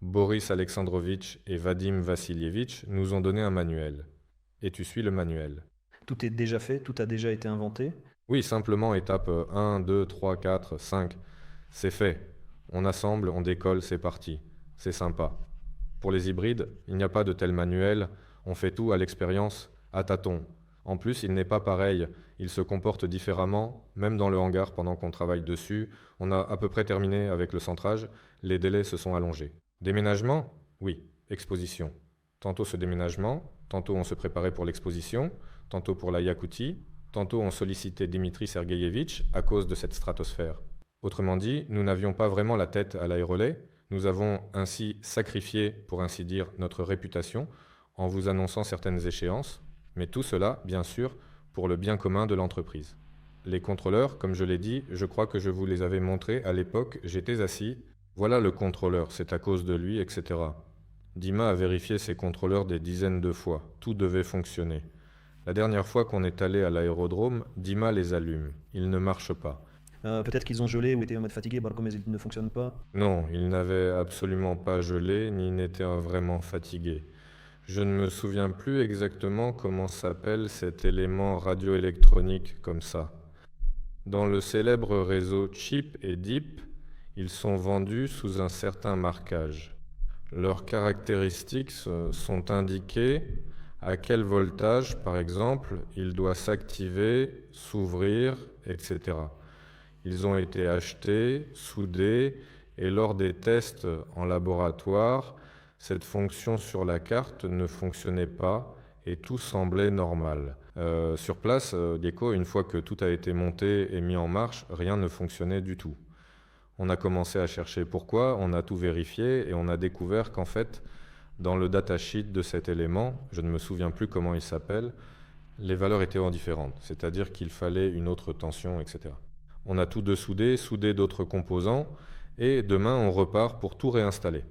Boris Alexandrovitch et Vadim Vassilievitch nous ont donné un manuel. Et tu suis le manuel. Tout est déjà fait, tout a déjà été inventé. Oui, simplement étape 1, 2, 3, 4, 5. C'est fait. On assemble, on décolle, c'est parti. C'est sympa. Pour les hybrides, il n'y a pas de tel manuel. On fait tout à l'expérience, à tâtons. En plus, il n'est pas pareil. Il se comporte différemment, même dans le hangar pendant qu'on travaille dessus. On a à peu près terminé avec le centrage. Les délais se sont allongés. Déménagement? Oui. Exposition. Tantôt ce déménagement, tantôt on se préparait pour l'exposition, tantôt pour la Yakoutie, tantôt on sollicitait Dimitri Sergueyevitch à cause de cette stratosphère. Autrement dit, nous n'avions pas vraiment la tête à l'aérolais, nous avons ainsi sacrifié, pour ainsi dire, notre réputation en vous annonçant certaines échéances, mais tout cela, bien sûr, pour le bien commun de l'entreprise. Les contrôleurs, comme je l'ai dit, je crois que je vous les avais montrés à l'époque, j'étais assis, voilà le contrôleur, c'est à cause de lui, etc. Dima a vérifié ses contrôleurs des dizaines de fois, tout devait fonctionner. La dernière fois qu'on est allé à l'aérodrome, Dima les allume, ils ne marchent pas. Peut-être qu'ils ont gelé ou étaient en mode fatigué, comme ils ne fonctionnent pas. Non, ils n'avaient absolument pas gelé, ni n'étaient vraiment fatigués. Je ne me souviens plus exactement comment s'appelle cet élément radioélectronique comme ça. Dans le célèbre réseau Chip et Deep, ils sont vendus sous un certain marquage. Leurs caractéristiques sont indiquées, à quel voltage, par exemple, il doit s'activer, s'ouvrir, etc. Ils ont été achetés, soudés, et lors des tests en laboratoire, cette fonction sur la carte ne fonctionnait pas et tout semblait normal. Sur place, Gecko, une fois que tout a été monté et mis en marche, rien ne fonctionnait du tout. On a commencé à chercher pourquoi, on a tout vérifié et on a découvert qu'en fait, dans le datasheet de cet élément, je ne me souviens plus comment il s'appelle, les valeurs étaient différentes, c'est-à-dire qu'il fallait une autre tension, etc. On a tout dessoudé, soudé d'autres composants, et demain on repart pour tout réinstaller.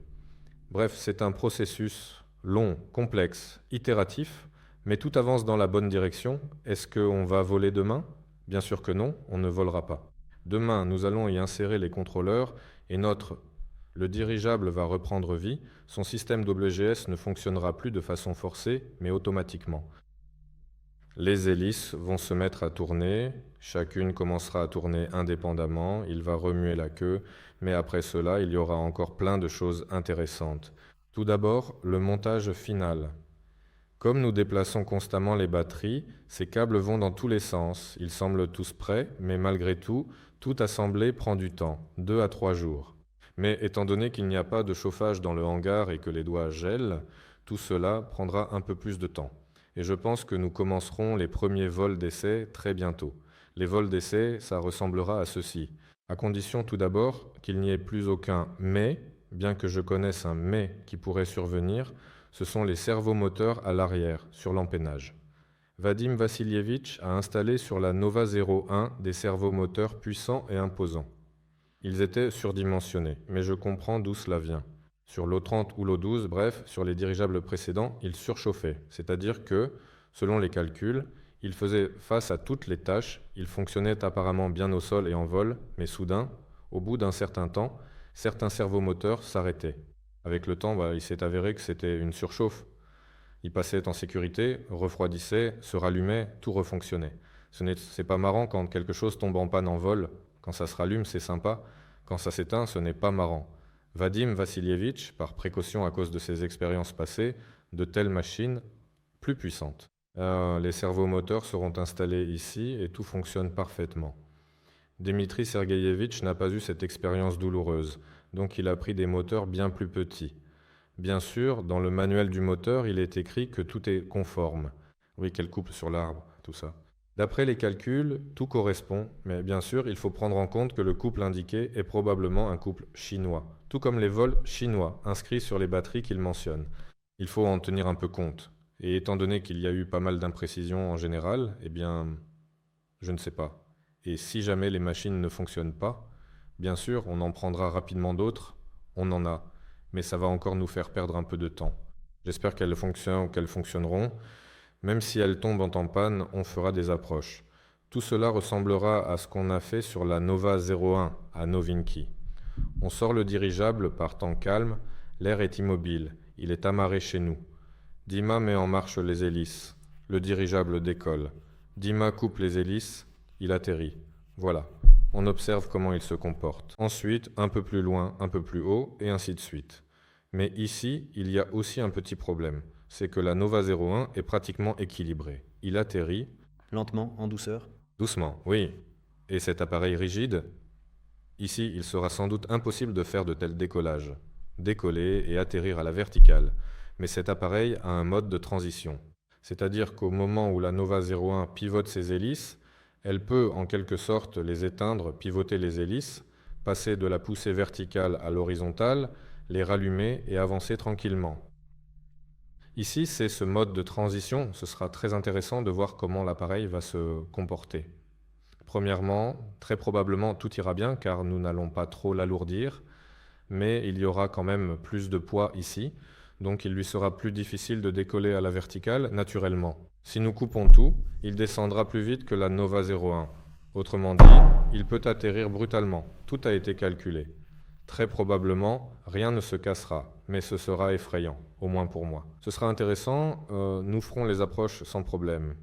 Bref, c'est un processus long, complexe, itératif, mais tout avance dans la bonne direction. Est-ce qu'on va voler demain? Bien sûr que non, on ne volera pas. Demain, nous allons y insérer les contrôleurs et le dirigeable va reprendre vie. Son système WGS ne fonctionnera plus de façon forcée, mais automatiquement. Les hélices vont se mettre à tourner, chacune commencera à tourner indépendamment, il va remuer la queue, mais après cela, il y aura encore plein de choses intéressantes. Tout d'abord, le montage final. Comme nous déplaçons constamment les batteries, ces câbles vont dans tous les sens. Ils semblent tous prêts, mais malgré tout, tout assembler prend du temps, 2 à 3 jours. Mais étant donné qu'il n'y a pas de chauffage dans le hangar et que les doigts gèlent, tout cela prendra un peu plus de temps. Et je pense que nous commencerons les premiers vols d'essai très bientôt. Les vols d'essai, ça ressemblera à ceci. À condition tout d'abord qu'il n'y ait plus aucun « mais », bien que je connaisse un « mais » qui pourrait survenir, ce sont les servomoteurs à l'arrière, sur l'empennage. Vadim Vassilievitch a installé sur la Nova 01 des servomoteurs puissants et imposants. Ils étaient surdimensionnés, mais je comprends d'où cela vient. Sur l'O30 ou l'O12, bref, sur les dirigeables précédents, ils surchauffaient, c'est-à-dire que, selon les calculs, ils faisaient face à toutes les tâches, ils fonctionnaient apparemment bien au sol et en vol, mais soudain, au bout d'un certain temps, certains servomoteurs s'arrêtaient. Avec le temps, il s'est avéré que c'était une surchauffe. Ils passaient en sécurité, refroidissaient, se rallumaient, tout refonctionnait. C'est pas marrant quand quelque chose tombe en panne en vol. Quand ça se rallume, c'est sympa. Quand ça s'éteint, ce n'est pas marrant. Vadim Vassilievitch, par précaution à cause de ses expériences passées, de telles machines plus puissantes. Les servomoteurs seront installés ici et tout fonctionne parfaitement. Dimitri Sergueyevitch n'a pas eu cette expérience douloureuse, donc il a pris des moteurs bien plus petits. Bien sûr, dans le manuel du moteur, il est écrit que tout est conforme. Oui, quel couple sur l'arbre, tout ça. D'après les calculs, tout correspond, mais bien sûr, il faut prendre en compte que le couple indiqué est probablement un couple chinois, tout comme les vols chinois inscrits sur les batteries qu'il mentionne. Il faut en tenir un peu compte. Et étant donné qu'il y a eu pas mal d'imprécisions en général, eh bien, je ne sais pas. Et si jamais les machines ne fonctionnent pas, bien sûr, on en prendra rapidement d'autres, on en a, mais ça va encore nous faire perdre un peu de temps. J'espère qu'elles fonctionneront. Même si elles tombent en panne, on fera des approches. Tout cela ressemblera à ce qu'on a fait sur la Nova 01 à Novinky. On sort le dirigeable par temps calme, L'air est immobile, il est amarré chez nous. Dima met en marche les hélices. Le dirigeable décolle. Dima coupe les hélices, il atterrit. Voilà, on observe comment il se comporte. Ensuite, un peu plus loin, un peu plus haut, et ainsi de suite. Mais ici, il y a aussi un petit problème. C'est que la Nova 01 est pratiquement équilibrée. Il atterrit. Lentement, en douceur. Doucement, oui. Et cet appareil rigide, ici, il sera sans doute impossible de faire de tels décollages. Décoller et atterrir à la verticale. Mais cet appareil a un mode de transition. C'est-à-dire qu'au moment où la Nova 01 pivote ses hélices, elle peut en quelque sorte les éteindre, pivoter les hélices, passer de la poussée verticale à l'horizontale, les rallumer et avancer tranquillement. Ici, c'est ce mode de transition. Ce sera très intéressant de voir comment l'appareil va se comporter. Premièrement, très probablement tout ira bien car nous n'allons pas trop l'alourdir, mais il y aura quand même plus de poids ici, donc il lui sera plus difficile de décoller à la verticale naturellement. Si nous coupons tout, il descendra plus vite que la Nova 01. Autrement dit, il peut atterrir brutalement. Tout a été calculé. Très probablement, rien ne se cassera, mais ce sera effrayant, au moins pour moi. Ce sera intéressant, nous ferons les approches sans problème.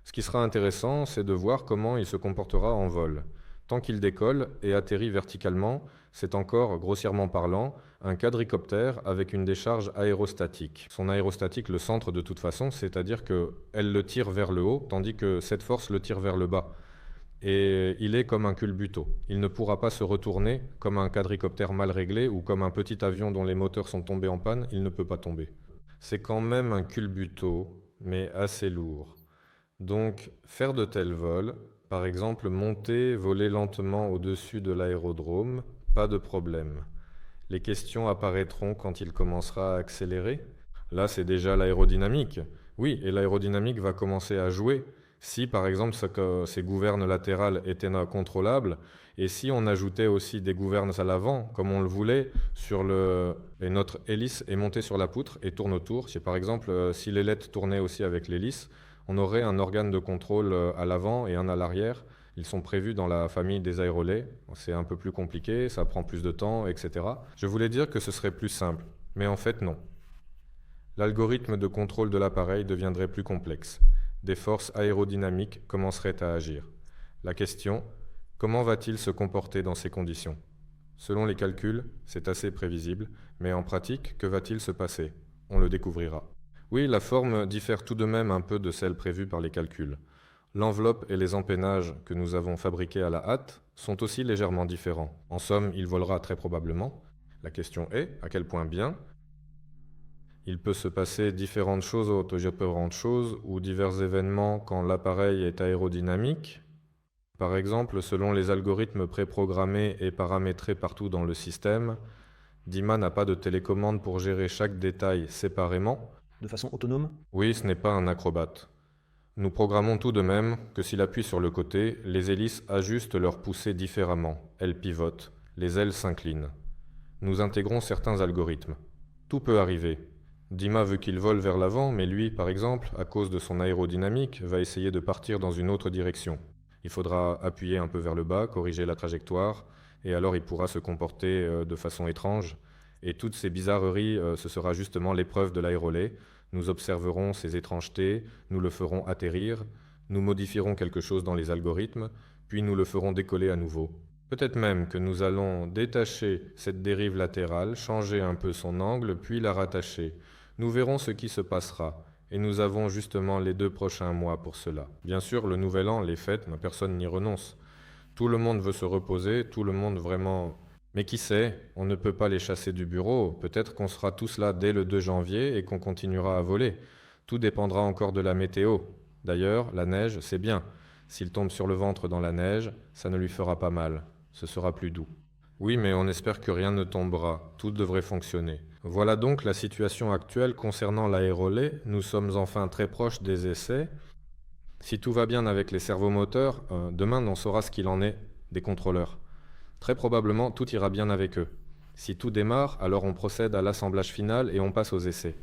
Ce qui sera intéressant, c'est de voir comment il se comportera en vol. Tant qu'il décolle et atterrit verticalement, c'est encore, grossièrement parlant, un quadricoptère avec une décharge aérostatique. Son aérostatique le centre de toute façon, c'est-à-dire qu'elle le tire vers le haut, tandis que cette force le tire vers le bas. Et il est comme un culbuto. Il ne pourra pas se retourner comme un quadricoptère mal réglé ou comme un petit avion dont les moteurs sont tombés en panne, il ne peut pas tomber. C'est quand même un culbuto, mais assez lourd. Donc, faire de tels vols, par exemple monter, voler lentement au-dessus de l'aérodrome, pas de problème. Les questions apparaîtront quand il commencera à accélérer. Là, c'est déjà l'aérodynamique. Oui, et l'aérodynamique va commencer à jouer si, par exemple, ces gouvernes latérales étaient contrôlables et si on ajoutait aussi des gouvernes à l'avant, comme on le voulait, et notre hélice est montée sur la poutre et tourne autour. Par exemple, si l'ailette tournait aussi avec l'hélice, on aurait un organe de contrôle à l'avant et un à l'arrière. Ils sont prévus dans la famille des aérolets. C'est un peu plus compliqué, ça prend plus de temps, etc. Je voulais dire que ce serait plus simple, mais en fait non. L'algorithme de contrôle de l'appareil deviendrait plus complexe. Des forces aérodynamiques commenceraient à agir. La question, comment va-t-il se comporter dans ces conditions? Selon les calculs, c'est assez prévisible, mais en pratique, que va-t-il se passer? On le découvrira. Oui, la forme diffère tout de même un peu de celle prévue par les calculs. L'enveloppe et les empennages que nous avons fabriqués à la hâte sont aussi légèrement différents. En somme, il volera très probablement. La question est, à quel point bien? Il peut se passer différentes choses ou divers événements quand l'appareil est aérodynamique. Par exemple, selon les algorithmes préprogrammés et paramétrés partout dans le système, Dima n'a pas de télécommande pour gérer chaque détail séparément. De façon autonome? Oui, ce n'est pas un acrobate. Nous programmons tout de même que s'il appuie sur le côté, les hélices ajustent leur poussée différemment. Elles pivotent, les ailes s'inclinent. Nous intégrons certains algorithmes. Tout peut arriver. Dima veut qu'il vole vers l'avant, mais lui, par exemple, à cause de son aérodynamique, va essayer de partir dans une autre direction. Il faudra appuyer un peu vers le bas, corriger la trajectoire, et alors il pourra se comporter de façon étrange. Et toutes ces bizarreries, ce sera justement l'épreuve de l'aérolait. Nous observerons ces étrangetés, nous le ferons atterrir, nous modifierons quelque chose dans les algorithmes, puis nous le ferons décoller à nouveau. Peut-être même que nous allons détacher cette dérive latérale, changer un peu son angle, puis la rattacher. Nous verrons ce qui se passera, et nous avons justement les 2 prochains mois pour cela. Bien sûr, le nouvel an, les fêtes, personne n'y renonce. Tout le monde veut se reposer, tout le monde vraiment... Mais qui sait, on ne peut pas les chasser du bureau, peut-être qu'on sera tous là dès le 2 janvier et qu'on continuera à voler. Tout dépendra encore de la météo. D'ailleurs, la neige, c'est bien. S'il tombe sur le ventre dans la neige, ça ne lui fera pas mal. Ce sera plus doux. Oui, mais on espère que rien ne tombera. Tout devrait fonctionner. Voilà donc la situation actuelle concernant l'aérolait. Nous sommes enfin très proches des essais. Si tout va bien avec les servomoteurs, demain on saura ce qu'il en est des contrôleurs. Très probablement, tout ira bien avec eux. Si tout démarre, alors on procède à l'assemblage final et on passe aux essais.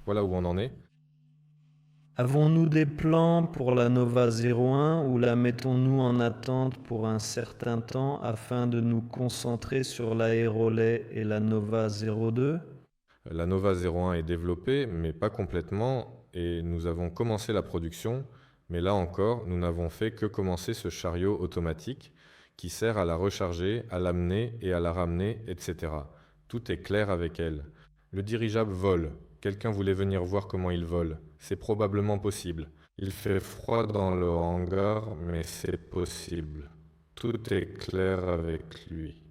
Voilà où on en est. Avons-nous des plans pour la Nova 01 ou la mettons-nous en attente pour un certain temps afin de nous concentrer sur l'aérolait et la Nova 02? La Nova 01 est développée, mais pas complètement, et nous avons commencé la production, mais là encore, nous n'avons fait que commencer ce chariot automatique qui sert à la recharger, à l'amener et à la ramener, etc. Tout est clair avec elle. Le dirigeable vole. Quelqu'un voulait venir voir comment il vole. C'est probablement possible. Il fait froid dans le hangar, mais c'est possible. Tout est clair avec lui.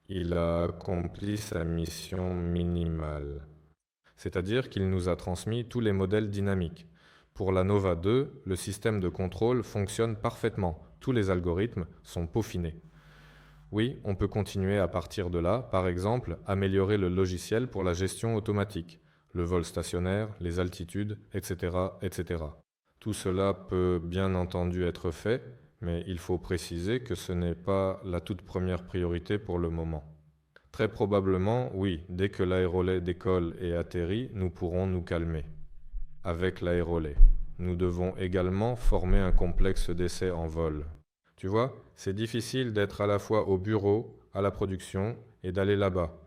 Il a accompli sa mission minimale. C'est-à-dire qu'il nous a transmis tous les modèles dynamiques. Pour la Nova 2, le système de contrôle fonctionne parfaitement. Tous les algorithmes sont peaufinés. Oui, on peut continuer à partir de là, par exemple, améliorer le logiciel pour la gestion automatique, le vol stationnaire, les altitudes, etc., etc. Tout cela peut bien entendu être fait, mais il faut préciser que ce n'est pas la toute première priorité pour le moment. Très probablement, oui, dès que l'aérolait décolle et atterrit, nous pourrons nous calmer. Avec l'aérolait, nous devons également former un complexe d'essai en vol. Tu vois, c'est difficile d'être à la fois au bureau, à la production et d'aller là-bas.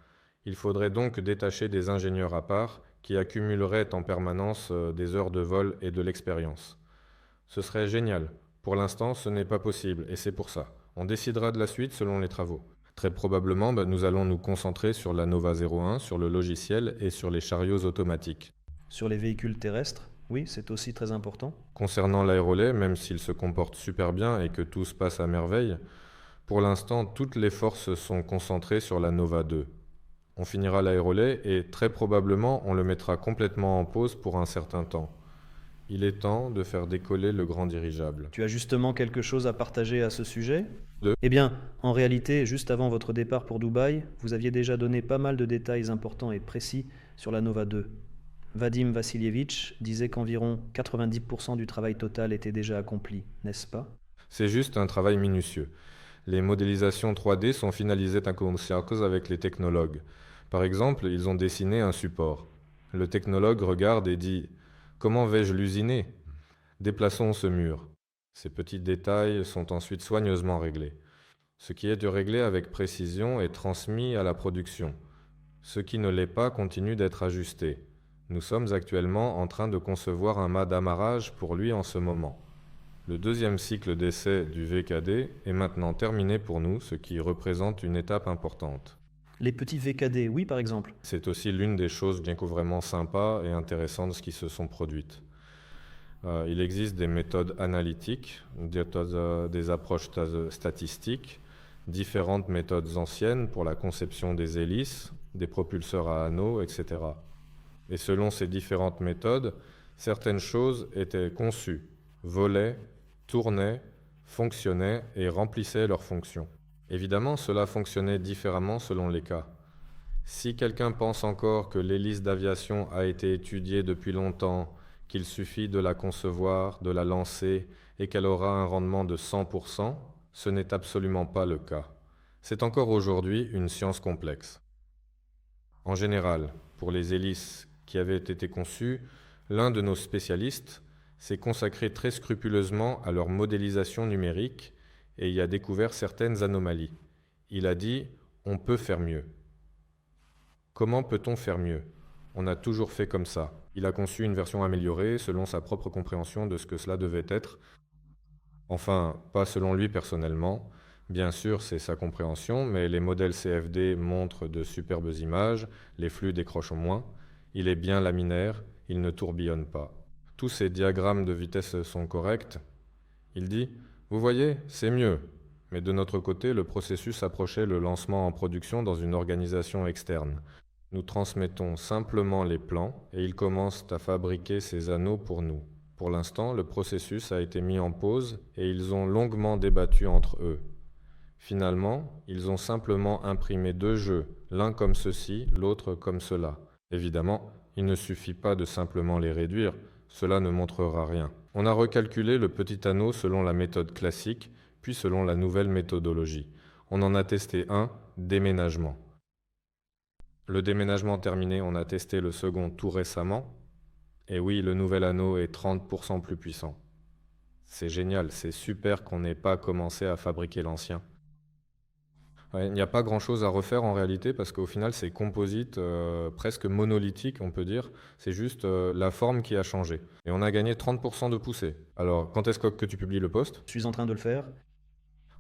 Il faudrait donc détacher des ingénieurs à part qui accumuleraient en permanence des heures de vol et de l'expérience. Ce serait génial. Pour l'instant, ce n'est pas possible et c'est pour ça. On décidera de la suite selon les travaux. Très probablement, nous allons nous concentrer sur la Nova 01, sur le logiciel et sur les chariots automatiques. Sur les véhicules terrestres? Oui, c'est aussi très important. Concernant l'aérolait, même s'il se comporte super bien et que tout se passe à merveille, pour l'instant, toutes les forces sont concentrées sur la Nova 2. On finira l'aérolait et très probablement on le mettra complètement en pause pour un certain temps. Il est temps de faire décoller le grand dirigeable. Tu as justement quelque chose à partager à ce sujet? Deux. Eh bien, en réalité, juste avant votre départ pour Dubaï, vous aviez déjà donné pas mal de détails importants et précis sur la Nova 2. Vadim Vassilievitch disait qu'environ 90% du travail total était déjà accompli, n'est-ce pas? C'est juste un travail minutieux. Les modélisations 3D sont finalisées en cause avec les technologues. Par exemple, ils ont dessiné un support. Le technologue regarde et dit « Comment vais-je l'usiner ?» Déplaçons ce mur. Ces petits détails sont ensuite soigneusement réglés. Ce qui est réglé avec précision est transmis à la production. Ce qui ne l'est pas continue d'être ajusté. Nous sommes actuellement en train de concevoir un mât d'amarrage pour lui en ce moment. Le deuxième cycle d'essai du VKD est maintenant terminé pour nous, ce qui représente une étape importante. Les petits VKD, oui par exemple. C'est aussi l'une des choses bien que vraiment sympas et intéressantes qui se sont produites. Il existe des méthodes analytiques, des approches statistiques, différentes méthodes anciennes pour la conception des hélices, des propulseurs à anneaux, etc. Et selon ces différentes méthodes, certaines choses étaient conçues, volaient, tournaient, fonctionnaient et remplissaient leurs fonctions. Évidemment, cela fonctionnait différemment selon les cas. Si quelqu'un pense encore que l'hélice d'aviation a été étudiée depuis longtemps, qu'il suffit de la concevoir, de la lancer et qu'elle aura un rendement de 100%, ce n'est absolument pas le cas. C'est encore aujourd'hui une science complexe. En général, pour les hélices qui avaient été conçues, l'un de nos spécialistes s'est consacré très scrupuleusement à leur modélisation numérique et y a découvert certaines anomalies. Il a dit « on peut faire mieux ». Comment peut-on faire mieux? On a toujours fait comme ça. Il a conçu une version améliorée selon sa propre compréhension de ce que cela devait être. Enfin, pas selon lui personnellement. Bien sûr, c'est sa compréhension, mais les modèles CFD montrent de superbes images, les flux décrochent moins. Il est bien laminaire, il ne tourbillonne pas. Tous ces diagrammes de vitesse sont corrects. Il dit « Vous voyez, c'est mieux ». Mais de notre côté, le processus approchait le lancement en production dans une organisation externe. Nous transmettons simplement les plans et ils commencent à fabriquer ces anneaux pour nous. Pour l'instant, le processus a été mis en pause et ils ont longuement débattu entre eux. Finalement, ils ont simplement imprimé deux jeux, l'un comme ceci, l'autre comme cela. Évidemment, il ne suffit pas de simplement les réduire, cela ne montrera rien. On a recalculé le petit anneau selon la méthode classique, puis selon la nouvelle méthodologie. On en a testé un, déménagement. Le déménagement terminé, on a testé le second tout récemment. Et oui, le nouvel anneau est 30% plus puissant. C'est génial, c'est super qu'on n'ait pas commencé à fabriquer l'ancien. Ouais, il n'y a pas grand-chose à refaire en réalité parce qu'au final c'est composite, presque monolithique on peut dire. C'est juste la forme qui a changé. Et on a gagné 30% de poussée. Alors quand est-ce que tu publies le post? Je suis en train de le faire.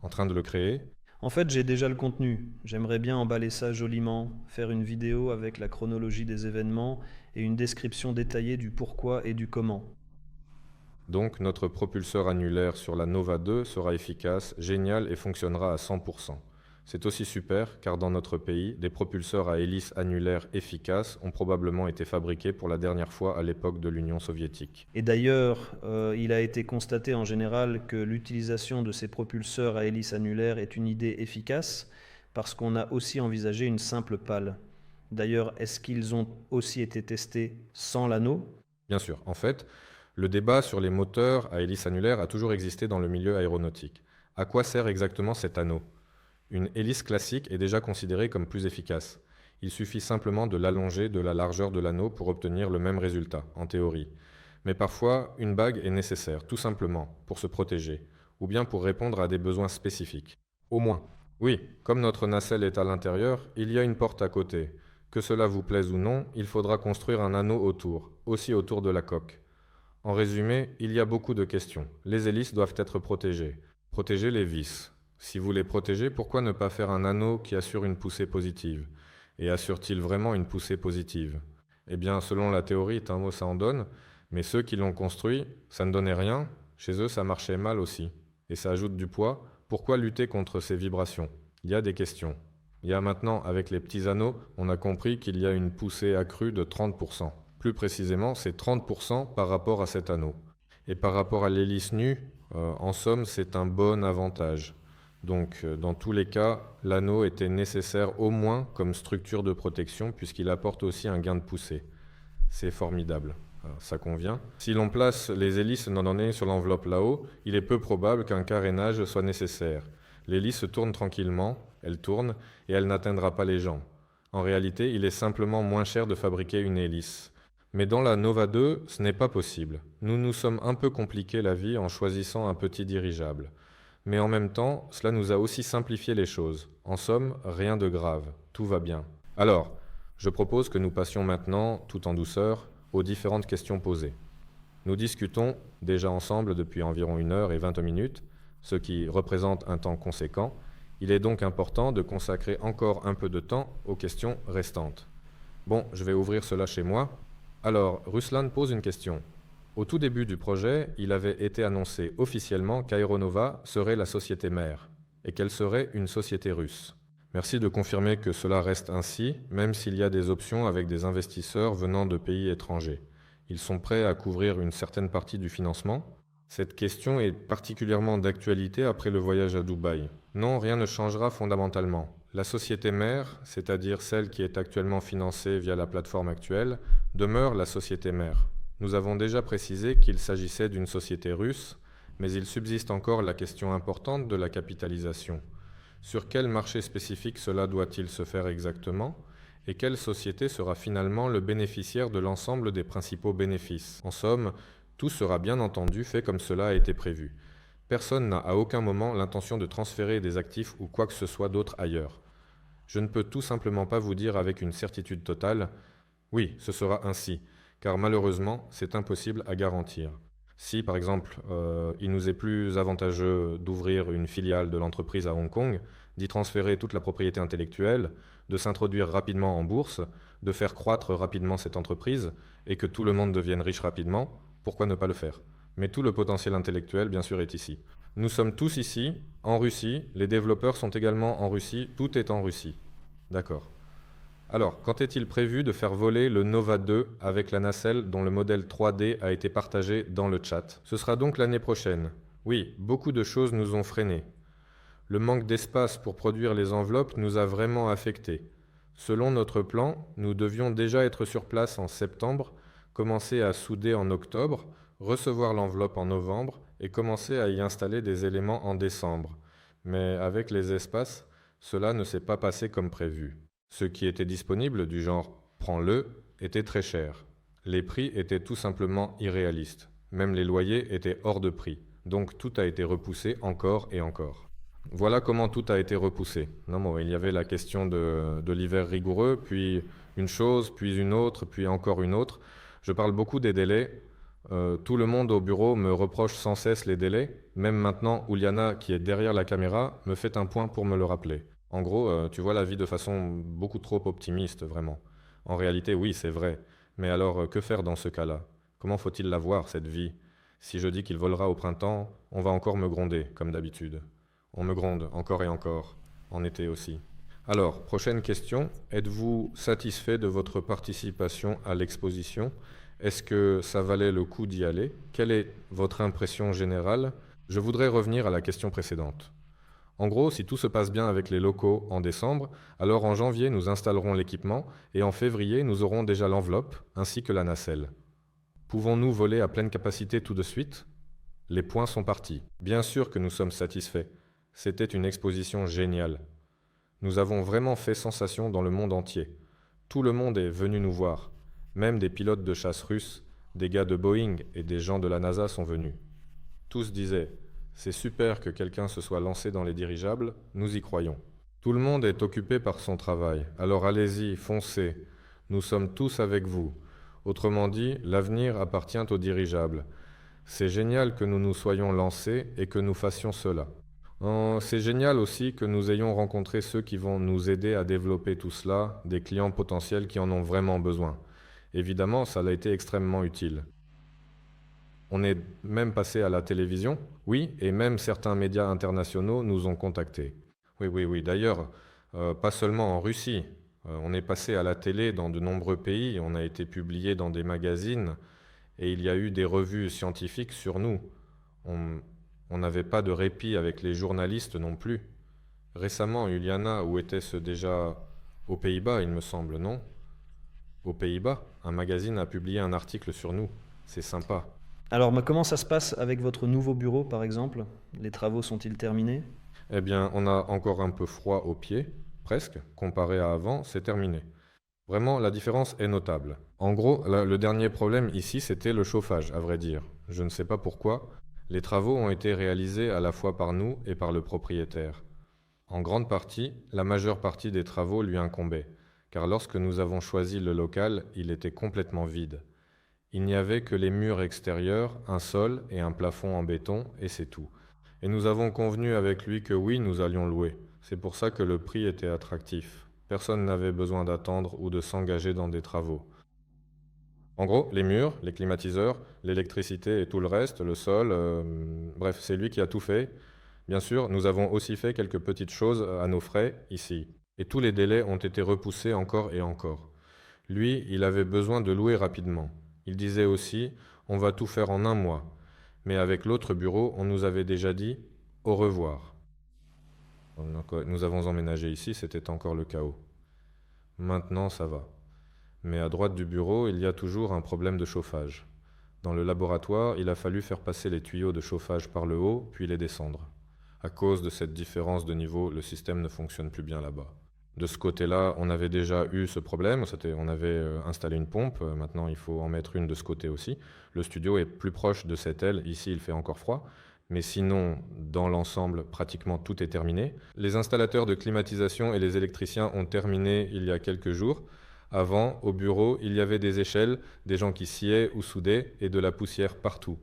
En train de le créer? En fait, j'ai déjà le contenu. J'aimerais bien emballer ça joliment, faire une vidéo avec la chronologie des événements et une description détaillée du pourquoi et du comment. Donc notre propulseur annulaire sur la Nova 2 sera efficace, génial et fonctionnera à 100%. C'est aussi super car dans notre pays, des propulseurs à hélice annulaire efficaces ont probablement été fabriqués pour la dernière fois à l'époque de l'Union soviétique. Et d'ailleurs, il a été constaté en général que l'utilisation de ces propulseurs à hélice annulaire est une idée efficace parce qu'on a aussi envisagé une simple pale. D'ailleurs, est-ce qu'ils ont aussi été testés sans l'anneau? Bien sûr, en fait, le débat sur les moteurs à hélice annulaire a toujours existé dans le milieu aéronautique. À quoi sert exactement cet anneau? Une hélice classique est déjà considérée comme plus efficace. Il suffit simplement de l'allonger de la largeur de l'anneau pour obtenir le même résultat, en théorie. Mais parfois, une bague est nécessaire, tout simplement, pour se protéger, ou bien pour répondre à des besoins spécifiques. Au moins. Oui, comme notre nacelle est à l'intérieur, il y a une porte à côté. Que cela vous plaise ou non, il faudra construire un anneau autour, aussi autour de la coque. En résumé, il y a beaucoup de questions. Les hélices doivent être protégées. Protéger les vis. Si vous les protégez, pourquoi ne pas faire un anneau qui assure une poussée positive? Et assure-t-il vraiment une poussée positive? Eh bien, selon la théorie, un mot ça en donne, mais ceux qui l'ont construit, ça ne donnait rien. Chez eux, ça marchait mal aussi. Et ça ajoute du poids. Pourquoi lutter contre ces vibrations? Il y a des questions. Il y a maintenant, avec les petits anneaux, on a compris qu'il y a une poussée accrue de 30%. Plus précisément, c'est 30% par rapport à cet anneau. Et par rapport à l'hélice nue, en somme, c'est un bon avantage. Donc, dans tous les cas, l'anneau était nécessaire au moins comme structure de protection puisqu'il apporte aussi un gain de poussée. C'est formidable. Alors, ça convient. Si l'on place les hélices nordonnées sur l'enveloppe là-haut, il est peu probable qu'un carénage soit nécessaire. L'hélice tourne tranquillement, elle tourne, et elle n'atteindra pas les gens. En réalité, il est simplement moins cher de fabriquer une hélice. Mais dans la Nova 2, ce n'est pas possible. Nous nous sommes un peu compliqué la vie en choisissant un petit dirigeable. Mais en même temps, cela nous a aussi simplifié les choses. En somme, rien de grave, tout va bien. Alors, je propose que nous passions maintenant, tout en douceur, aux différentes questions posées. Nous discutons déjà ensemble depuis environ 1h20, ce qui représente un temps conséquent. Il est donc important de consacrer encore un peu de temps aux questions restantes. Bon, je vais ouvrir cela chez moi. Alors, Ruslan pose une question. Au tout début du projet, il avait été annoncé officiellement qu'Aeronova serait la société mère et qu'elle serait une société russe. Merci de confirmer que cela reste ainsi, même s'il y a des options avec des investisseurs venant de pays étrangers. Ils sont prêts à couvrir une certaine partie du financement. Cette question est particulièrement d'actualité après le voyage à Dubaï. Non, rien ne changera fondamentalement. La société mère, c'est-à-dire celle qui est actuellement financée via la plateforme actuelle, demeure la société mère. Nous avons déjà précisé qu'il s'agissait d'une société russe, mais il subsiste encore la question importante de la capitalisation. Sur quel marché spécifique cela doit-il se faire exactement? Et quelle société sera finalement le bénéficiaire de l'ensemble des principaux bénéfices? En somme, tout sera bien entendu fait comme cela a été prévu. Personne n'a à aucun moment l'intention de transférer des actifs ou quoi que ce soit d'autre ailleurs. Je ne peux tout simplement pas vous dire avec une certitude totale « oui, ce sera ainsi », car malheureusement, c'est impossible à garantir. Si, par exemple, il nous est plus avantageux d'ouvrir une filiale de l'entreprise à Hong Kong, d'y transférer toute la propriété intellectuelle, de s'introduire rapidement en bourse, de faire croître rapidement cette entreprise, et que tout le monde devienne riche rapidement, pourquoi ne pas le faire? Mais tout le potentiel intellectuel, bien sûr, est ici. Nous sommes tous ici, en Russie, les développeurs sont également en Russie, tout est en Russie. D'accord. Alors, quand est-il prévu de faire voler le Nova 2 avec la nacelle dont le modèle 3D a été partagé dans le chat? Ce sera donc l'année prochaine. Oui, beaucoup de choses nous ont freinés. Le manque d'espace pour produire les enveloppes nous a vraiment affectés. Selon notre plan, nous devions déjà être sur place en septembre, commencer à souder en octobre, recevoir l'enveloppe en novembre et commencer à y installer des éléments en décembre. Mais avec les espaces, cela ne s'est pas passé comme prévu. Ce qui était disponible, du genre « prends-le », était très cher. Les prix étaient tout simplement irréalistes. Même les loyers étaient hors de prix. Donc tout a été repoussé encore et encore. Voilà comment tout a été repoussé. Non, bon, il y avait la question de l'hiver rigoureux, puis une chose, puis une autre, puis encore une autre. Je parle beaucoup des délais. Tout le monde au bureau me reproche sans cesse les délais. Même maintenant, Uliana, qui est derrière la caméra, me fait un point pour me le rappeler. En gros, tu vois la vie de façon beaucoup trop optimiste, vraiment. En réalité, oui, c'est vrai. Mais alors, que faire dans ce cas-là? Comment faut-il la voir, cette vie? Si je dis qu'il volera au printemps, on va encore me gronder, comme d'habitude. On me gronde encore et encore, en été aussi. Alors, prochaine question. Êtes-vous satisfait de votre participation à l'exposition? Est-ce que ça valait le coup d'y aller? Quelle est votre impression générale? Je voudrais revenir à la question précédente. En gros, si tout se passe bien avec les locaux en décembre, alors en janvier, nous installerons l'équipement et en février, nous aurons déjà l'enveloppe ainsi que la nacelle. Pouvons-nous voler à pleine capacité tout de suite? Les points sont partis. Bien sûr que nous sommes satisfaits. C'était une exposition géniale. Nous avons vraiment fait sensation dans le monde entier. Tout le monde est venu nous voir. Même des pilotes de chasse russes, des gars de Boeing et des gens de la NASA sont venus. Tous disaient « C'est super que quelqu'un se soit lancé dans les dirigeables, nous y croyons ». Tout le monde est occupé par son travail, alors allez-y, foncez. Nous sommes tous avec vous. Autrement dit, l'avenir appartient aux dirigeables. C'est génial que nous nous soyons lancés et que nous fassions cela. C'est génial aussi que nous ayons rencontré ceux qui vont nous aider à développer tout cela, des clients potentiels qui en ont vraiment besoin. Évidemment, ça a été extrêmement utile. On est même passé à la télévision, oui, et même certains médias internationaux nous ont contactés. Oui. D'ailleurs, pas seulement en Russie. On est passé à la télé dans de nombreux pays, on a été publié dans des magazines, et il y a eu des revues scientifiques sur nous. On n'avait pas de répit avec les journalistes non plus. Récemment, Uliana, où était-ce déjà? Aux Pays-Bas, il me semble, non? Aux Pays-Bas, un magazine a publié un article sur nous. C'est sympa. Alors, comment ça se passe avec votre nouveau bureau, par exemple? Les travaux sont-ils terminés? Eh bien, on a encore un peu froid aux pieds, presque. Comparé à avant, c'est terminé. Vraiment, la différence est notable. En gros, le dernier problème ici, c'était le chauffage, à vrai dire. Je ne sais pas pourquoi. Les travaux ont été réalisés à la fois par nous et par le propriétaire. En grande partie, la majeure partie des travaux lui incombaient, car lorsque nous avons choisi le local, il était complètement vide. Il n'y avait que les murs extérieurs, un sol et un plafond en béton, et c'est tout. Et nous avons convenu avec lui que oui, nous allions louer. C'est pour ça que le prix était attractif. Personne n'avait besoin d'attendre ou de s'engager dans des travaux. En gros, les murs, les climatiseurs, l'électricité et tout le reste, le sol, bref, c'est lui qui a tout fait. Bien sûr, nous avons aussi fait quelques petites choses à nos frais, ici. Et tous les délais ont été repoussés encore et encore. Lui, il avait besoin de louer rapidement. Il disait aussi, on va tout faire en 1 mois. Mais avec l'autre bureau, on nous avait déjà dit, au revoir. Donc, nous avons emménagé ici, c'était encore le chaos. Maintenant, ça va. Mais à droite du bureau, il y a toujours un problème de chauffage. Dans le laboratoire, il a fallu faire passer les tuyaux de chauffage par le haut, puis les descendre. À cause de cette différence de niveau, le système ne fonctionne plus bien là-bas. De ce côté-là, on avait déjà eu ce problème, on avait installé une pompe, maintenant il faut en mettre une de ce côté aussi. Le studio est plus proche de cette aile, ici il fait encore froid, mais sinon, dans l'ensemble, pratiquement tout est terminé. Les installateurs de climatisation et les électriciens ont terminé il y a quelques jours. Avant, au bureau, il y avait des échelles, des gens qui sciaient ou soudaient et de la poussière partout.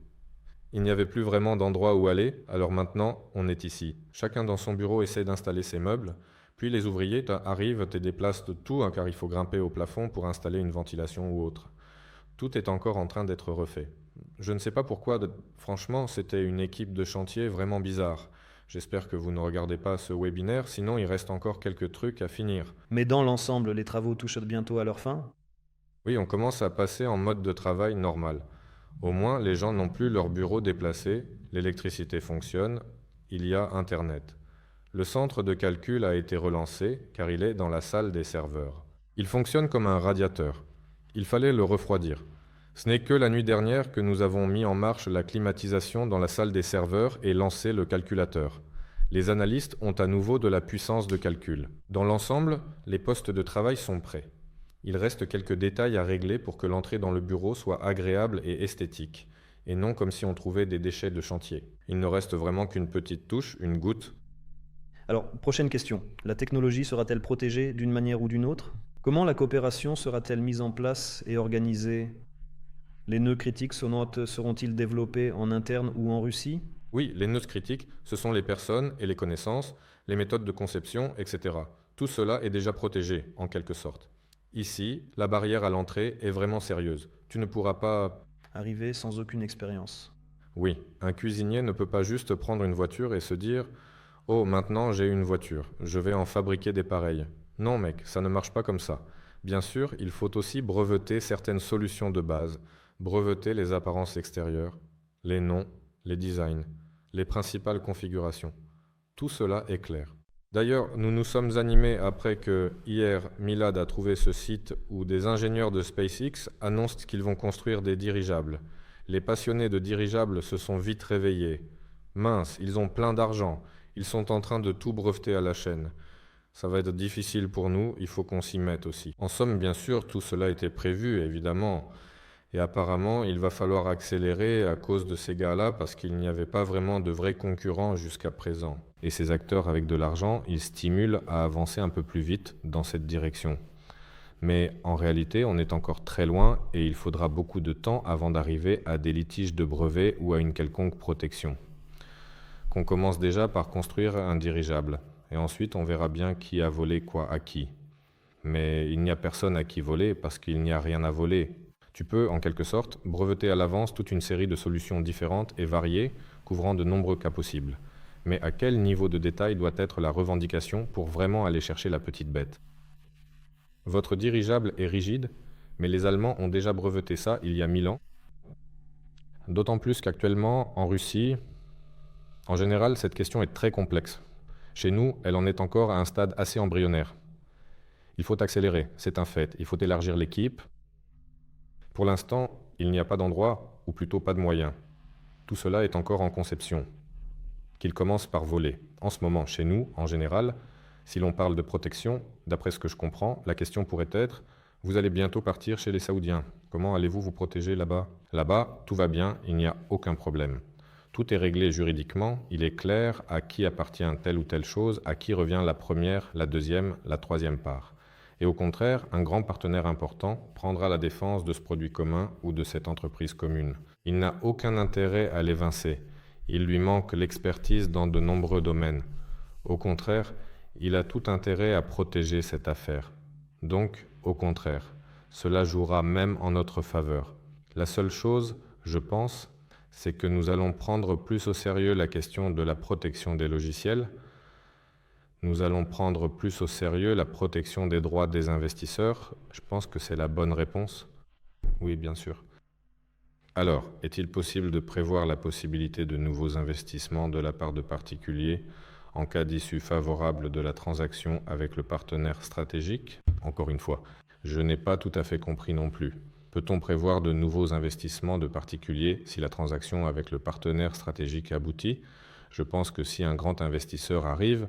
Il n'y avait plus vraiment d'endroit où aller, alors maintenant, on est ici. Chacun dans son bureau essaie d'installer ses meubles, puis les ouvriers arrivent et déplacent tout, car il faut grimper au plafond pour installer une ventilation ou autre. Tout est encore en train d'être refait. Je ne sais pas pourquoi, franchement, c'était une équipe de chantier vraiment bizarre. J'espère que vous ne regardez pas ce webinaire, sinon il reste encore quelques trucs à finir. Mais dans l'ensemble, les travaux touchent bientôt à leur fin? Oui, on commence à passer en mode de travail normal. Au moins, les gens n'ont plus leur bureau déplacé, l'électricité fonctionne, il y a Internet. Le centre de calcul a été relancé, car il est dans la salle des serveurs. Il fonctionne comme un radiateur. Il fallait le refroidir. Ce n'est que la nuit dernière que nous avons mis en marche la climatisation dans la salle des serveurs et lancé le calculateur. Les analystes ont à nouveau de la puissance de calcul. Dans l'ensemble, les postes de travail sont prêts. Il reste quelques détails à régler pour que l'entrée dans le bureau soit agréable et esthétique, et non comme si on trouvait des déchets de chantier. Il ne reste vraiment qu'une petite touche, une goutte. Alors, prochaine question. La technologie sera-t-elle protégée d'une manière ou d'une autre? Comment la coopération sera-t-elle mise en place et organisée? Les nœuds critiques seront-ils développés en interne ou en Russie? Oui, les nœuds critiques, ce sont les personnes et les connaissances, les méthodes de conception, etc. Tout cela est déjà protégé, en quelque sorte. Ici, la barrière à l'entrée est vraiment sérieuse. Tu ne pourras pas... Arriver sans aucune expérience. Oui, un cuisinier ne peut pas juste prendre une voiture et se dire « Oh, maintenant j'ai une voiture, je vais en fabriquer des pareilles ». Non mec, ça ne marche pas comme ça. Bien sûr, il faut aussi breveter certaines solutions de base, breveter les apparences extérieures, les noms, les designs, les principales configurations. Tout cela est clair. D'ailleurs, nous nous sommes animés après que, hier, Milad a trouvé ce site où des ingénieurs de SpaceX annoncent qu'ils vont construire des dirigeables. Les passionnés de dirigeables se sont vite réveillés. Mince, ils ont plein d'argent, ils sont en train de tout breveter à la chaîne. Ça va être difficile pour nous, il faut qu'on s'y mette aussi. En somme, bien sûr, tout cela était prévu, évidemment. Et apparemment, il va falloir accélérer à cause de ces gars-là parce qu'il n'y avait pas vraiment de vrais concurrents jusqu'à présent. Et ces acteurs avec de l'argent, ils stimulent à avancer un peu plus vite dans cette direction. Mais en réalité, on est encore très loin et il faudra beaucoup de temps avant d'arriver à des litiges de brevets ou à une quelconque protection. Qu'on commence déjà par construire un dirigeable. Et ensuite, on verra bien qui a volé quoi à qui. Mais il n'y a personne à qui voler parce qu'il n'y a rien à voler. Tu peux, en quelque sorte, breveter à l'avance toute une série de solutions différentes et variées, couvrant de nombreux cas possibles. Mais à quel niveau de détail doit être la revendication pour vraiment aller chercher la petite bête? Votre dirigeable est rigide, mais les Allemands ont déjà breveté ça il y a 1000 ans. D'autant plus qu'actuellement, en Russie, en général, cette question est très complexe. Chez nous, elle en est encore à un stade assez embryonnaire. Il faut accélérer, c'est un fait. Il faut élargir l'équipe. Pour l'instant, il n'y a pas d'endroit, ou plutôt pas de moyens. Tout cela est encore en conception. Qu'il commence par voler. En ce moment, chez nous, en général, si l'on parle de protection, d'après ce que je comprends, la question pourrait être « Vous allez bientôt partir chez les Saoudiens. Comment allez-vous vous protéger là-bas » Là-bas, tout va bien, il n'y a aucun problème. Tout est réglé juridiquement, il est clair à qui appartient telle ou telle chose, à qui revient la première, la deuxième, la troisième part. Et au contraire, un grand partenaire important prendra la défense de ce produit commun ou de cette entreprise commune. Il n'a aucun intérêt à l'évincer. Il lui manque l'expertise dans de nombreux domaines. Au contraire, il a tout intérêt à protéger cette affaire. Donc, au contraire, cela jouera même en notre faveur. La seule chose, je pense, c'est que nous allons prendre plus au sérieux la question de la protection des logiciels. Nous allons prendre plus au sérieux la protection des droits des investisseurs. Je pense que c'est la bonne réponse. Oui, bien sûr. Alors, est-il possible de prévoir la possibilité de nouveaux investissements de la part de particuliers en cas d'issue favorable de la transaction avec le partenaire stratégique? Encore une fois, je n'ai pas tout à fait compris non plus. Peut-on prévoir de nouveaux investissements de particuliers si la transaction avec le partenaire stratégique aboutit? Je pense que si un grand investisseur arrive,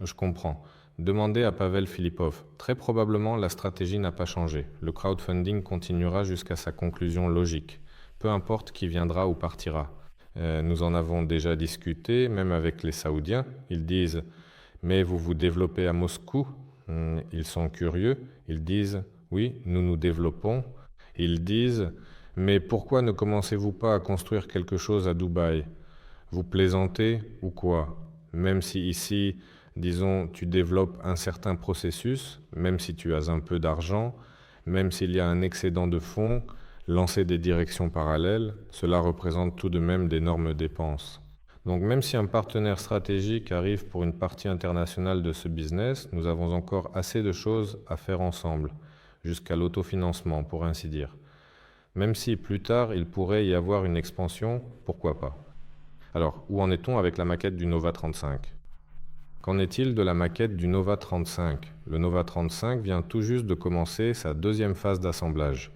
je comprends. Demandez à Pavel Filipov. Très probablement, la stratégie n'a pas changé. Le crowdfunding continuera jusqu'à sa conclusion logique. Peu importe qui viendra ou partira. Nous en avons déjà discuté, même avec les Saoudiens. Ils disent « Mais vous vous développez à Moscou ?» Ils sont curieux. Ils disent « Oui, nous nous développons. » Ils disent « Mais pourquoi ne commencez-vous pas à construire quelque chose à Dubaï? Vous plaisantez ou quoi? Même si ici, disons, tu développes un certain processus, même si tu as un peu d'argent, même s'il y a un excédent de fonds, lancer des directions parallèles, cela représente tout de même d'énormes dépenses. Donc même si un partenaire stratégique arrive pour une partie internationale de ce business, nous avons encore assez de choses à faire ensemble, jusqu'à l'autofinancement, pour ainsi dire. Même si plus tard, il pourrait y avoir une expansion, pourquoi pas? Alors, où en est-on avec la maquette du Nova 35? Qu'en est-il de la maquette du Nova 35? Le Nova 35 vient tout juste de commencer sa deuxième phase d'assemblage.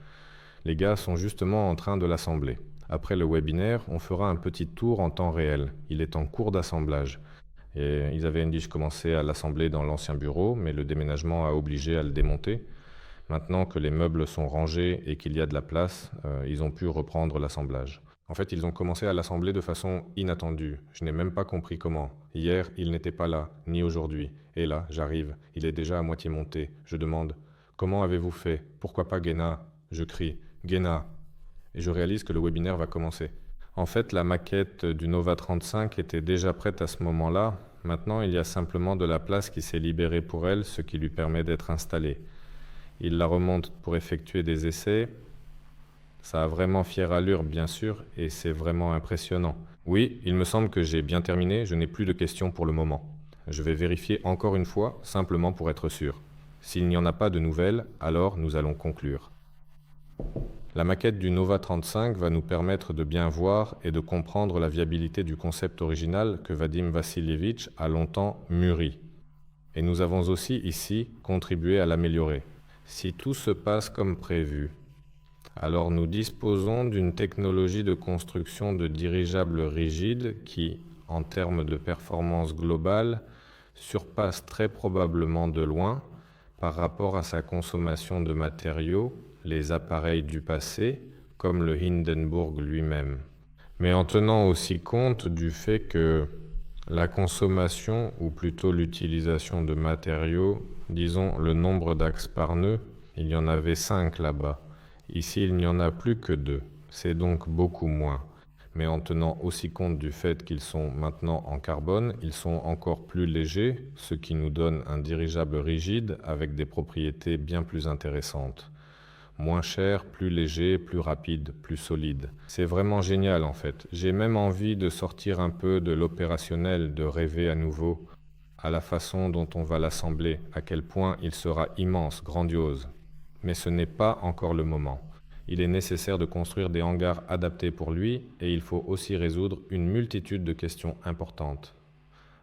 Les gars sont justement en train de l'assembler. Après le webinaire, on fera un petit tour en temps réel. Il est en cours d'assemblage. Et ils avaient dit que je commençais à l'assembler dans l'ancien bureau, mais le déménagement a obligé à le démonter. Maintenant que les meubles sont rangés et qu'il y a de la place, ils ont pu reprendre l'assemblage. En fait, ils ont commencé à l'assembler de façon inattendue. Je n'ai même pas compris comment. Hier, il n'était pas là, ni aujourd'hui. Et là, j'arrive, il est déjà à moitié monté. Je demande « Comment avez-vous fait? Pourquoi pas Guéna ?» Je crie « Guéna !» Et je réalise que le webinaire va commencer. En fait, la maquette du Nova 35 était déjà prête à ce moment-là. Maintenant, il y a simplement de la place qui s'est libérée pour elle, ce qui lui permet d'être installée. Il la remonte pour effectuer des essais. Ça a vraiment fière allure, bien sûr, et c'est vraiment impressionnant. Oui, il me semble que j'ai bien terminé, je n'ai plus de questions pour le moment. Je vais vérifier encore une fois, simplement pour être sûr. S'il n'y en a pas de nouvelles, alors nous allons conclure. La maquette du Nova 35 va nous permettre de bien voir et de comprendre la viabilité du concept original que Vadim Vassilievitch a longtemps mûri. Et nous avons aussi ici contribué à l'améliorer. Si tout se passe comme prévu, alors nous disposons d'une technologie de construction de dirigeables rigides qui, en termes de performance globale, surpasse très probablement de loin, par rapport à sa consommation de matériaux, les appareils du passé, comme le Hindenburg lui-même. Mais en tenant aussi compte du fait que la consommation, ou plutôt l'utilisation de matériaux, disons le nombre d'axes par nœud, il y en avait 5 là-bas. Ici, il n'y en a plus que 2. C'est donc beaucoup moins. Mais en tenant aussi compte du fait qu'ils sont maintenant en carbone, ils sont encore plus légers, ce qui nous donne un dirigeable rigide avec des propriétés bien plus intéressantes. Moins cher, plus léger, plus rapide, plus solide. C'est vraiment génial en fait. J'ai même envie de sortir un peu de l'opérationnel, de rêver à nouveau à la façon dont on va l'assembler, à quel point il sera immense, grandiose. Mais ce n'est pas encore le moment. Il est nécessaire de construire des hangars adaptés pour lui et il faut aussi résoudre une multitude de questions importantes.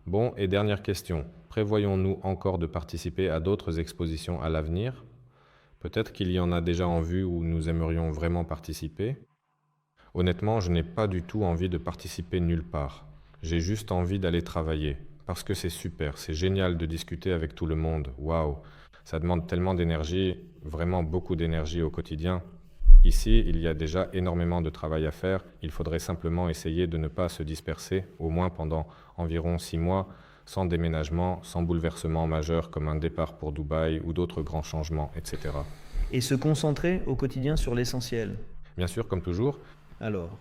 Bon, et dernière question. Prévoyons-nous encore de participer à d'autres expositions à l'avenir ? Peut-être qu'il y en a déjà en vue où nous aimerions vraiment participer. Honnêtement, je n'ai pas du tout envie de participer nulle part. J'ai juste envie d'aller travailler. Parce que c'est super, c'est génial de discuter avec tout le monde. Waouh, ça demande tellement d'énergie, vraiment beaucoup d'énergie au quotidien. Ici, il y a déjà énormément de travail à faire. Il faudrait simplement essayer de ne pas se disperser, au moins pendant environ 6 mois, sans déménagement, sans bouleversement majeur comme un départ pour Dubaï ou d'autres grands changements, etc. Et se concentrer au quotidien sur l'essentiel. Bien sûr, comme toujours. Alors,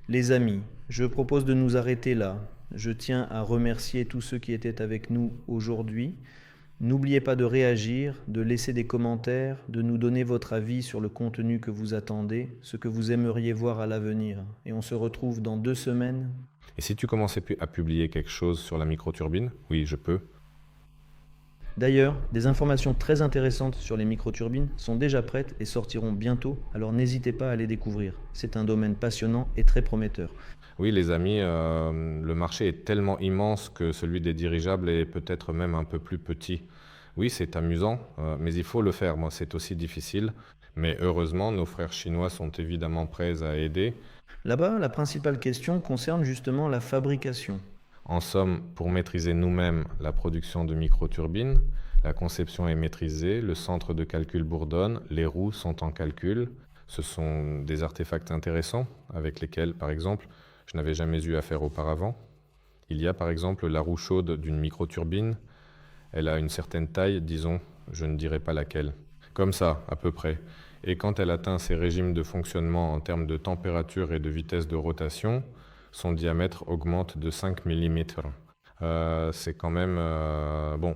les amis, je propose de nous arrêter là. Je tiens à remercier tous ceux qui étaient avec nous aujourd'hui. N'oubliez pas de réagir, de laisser des commentaires, de nous donner votre avis sur le contenu que vous attendez, ce que vous aimeriez voir à l'avenir. Et on se retrouve dans 2 semaines. Et si tu commençais à publier quelque chose sur la microturbine? Oui, je peux. D'ailleurs, des informations très intéressantes sur les microturbines sont déjà prêtes et sortiront bientôt, alors n'hésitez pas à les découvrir. C'est un domaine passionnant et très prometteur. Oui, les amis, le marché est tellement immense que celui des dirigeables est peut-être même un peu plus petit. Oui, c'est amusant, mais il faut le faire. Moi, c'est aussi difficile. Mais heureusement, nos frères chinois sont évidemment prêts à aider. Là-bas, la principale question concerne justement la fabrication. En somme, pour maîtriser nous-mêmes la production de microturbines, la conception est maîtrisée, le centre de calcul bourdonne, les roues sont en calcul. Ce sont des artefacts intéressants avec lesquels, par exemple, je n'avais jamais eu affaire auparavant. Il y a par exemple la roue chaude d'une microturbine. Elle a une certaine taille, disons, je ne dirai pas laquelle. Comme ça, à peu près. Et quand elle atteint ses régimes de fonctionnement en termes de température et de vitesse de rotation, son diamètre augmente de 5 mm. C'est quand même... bon,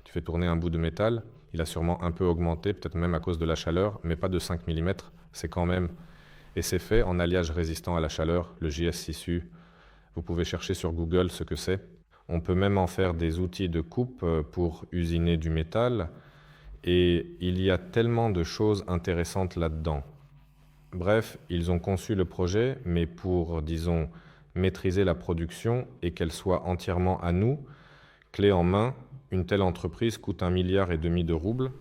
tu fais tourner un bout de métal, il a sûrement un peu augmenté, peut-être même à cause de la chaleur, mais pas de 5 mm. C'est quand même... Et c'est fait en alliage résistant à la chaleur, le JS6U. Vous pouvez chercher sur Google ce que c'est. On peut même en faire des outils de coupe pour usiner du métal. Et il y a tellement de choses intéressantes là-dedans. Bref, ils ont conçu le projet, mais pour, disons, maîtriser la production et qu'elle soit entièrement à nous, clé en main, une telle entreprise coûte 1,5 milliard de roubles.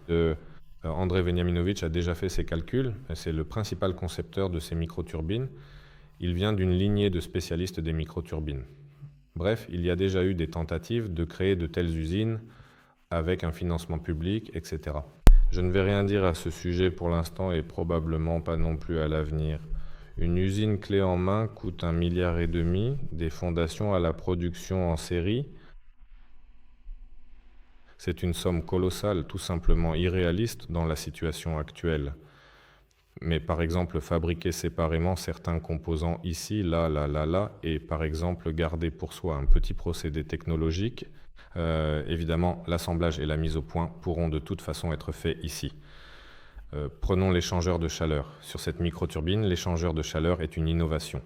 Andrei Veniaminovitch a déjà fait ses calculs, c'est le principal concepteur de ces microturbines. Il vient d'une lignée de spécialistes des microturbines. Bref, il y a déjà eu des tentatives de créer de telles usines avec un financement public, etc. Je ne vais rien dire à ce sujet pour l'instant et probablement pas non plus à l'avenir. Une usine clé en main coûte 1,5 milliard, des fondations à la production en série. C'est une somme colossale, tout simplement irréaliste dans la situation actuelle. Mais par exemple, fabriquer séparément certains composants ici, là, et par exemple garder pour soi un petit procédé technologique, évidemment, l'assemblage et la mise au point pourront de toute façon être faits ici. Prenons l'échangeur de chaleur. Sur cette microturbine, l'échangeur de chaleur est une innovation.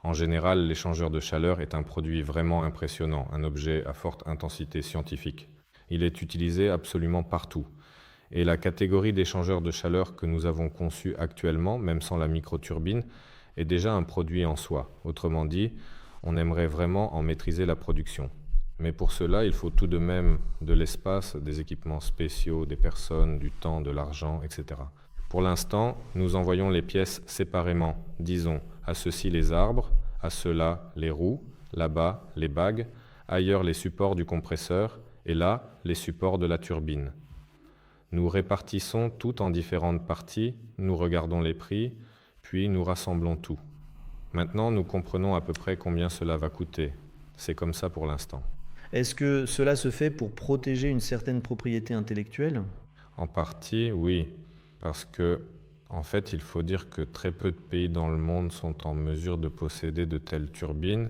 En général, l'échangeur de chaleur est un produit vraiment impressionnant, un objet à forte intensité scientifique. Il est utilisé absolument partout. Et la catégorie d'échangeurs de chaleur que nous avons conçue actuellement, même sans la microturbine, est déjà un produit en soi. Autrement dit, on aimerait vraiment en maîtriser la production. Mais pour cela, il faut tout de même de l'espace, des équipements spéciaux, des personnes, du temps, de l'argent, etc. Pour l'instant, nous envoyons les pièces séparément. Disons, à ceux-ci les arbres, à ceux-là les roues, là-bas les bagues, ailleurs les supports du compresseur, et là les supports de la turbine. Nous répartissons tout en différentes parties, nous regardons les prix, puis nous rassemblons tout. Maintenant, nous comprenons à peu près combien cela va coûter. C'est comme ça pour l'instant. Est-ce que cela se fait pour protéger une certaine propriété intellectuelle ? En partie, oui. Parce que, en fait, il faut dire que très peu de pays dans le monde sont en mesure de posséder de telles turbines.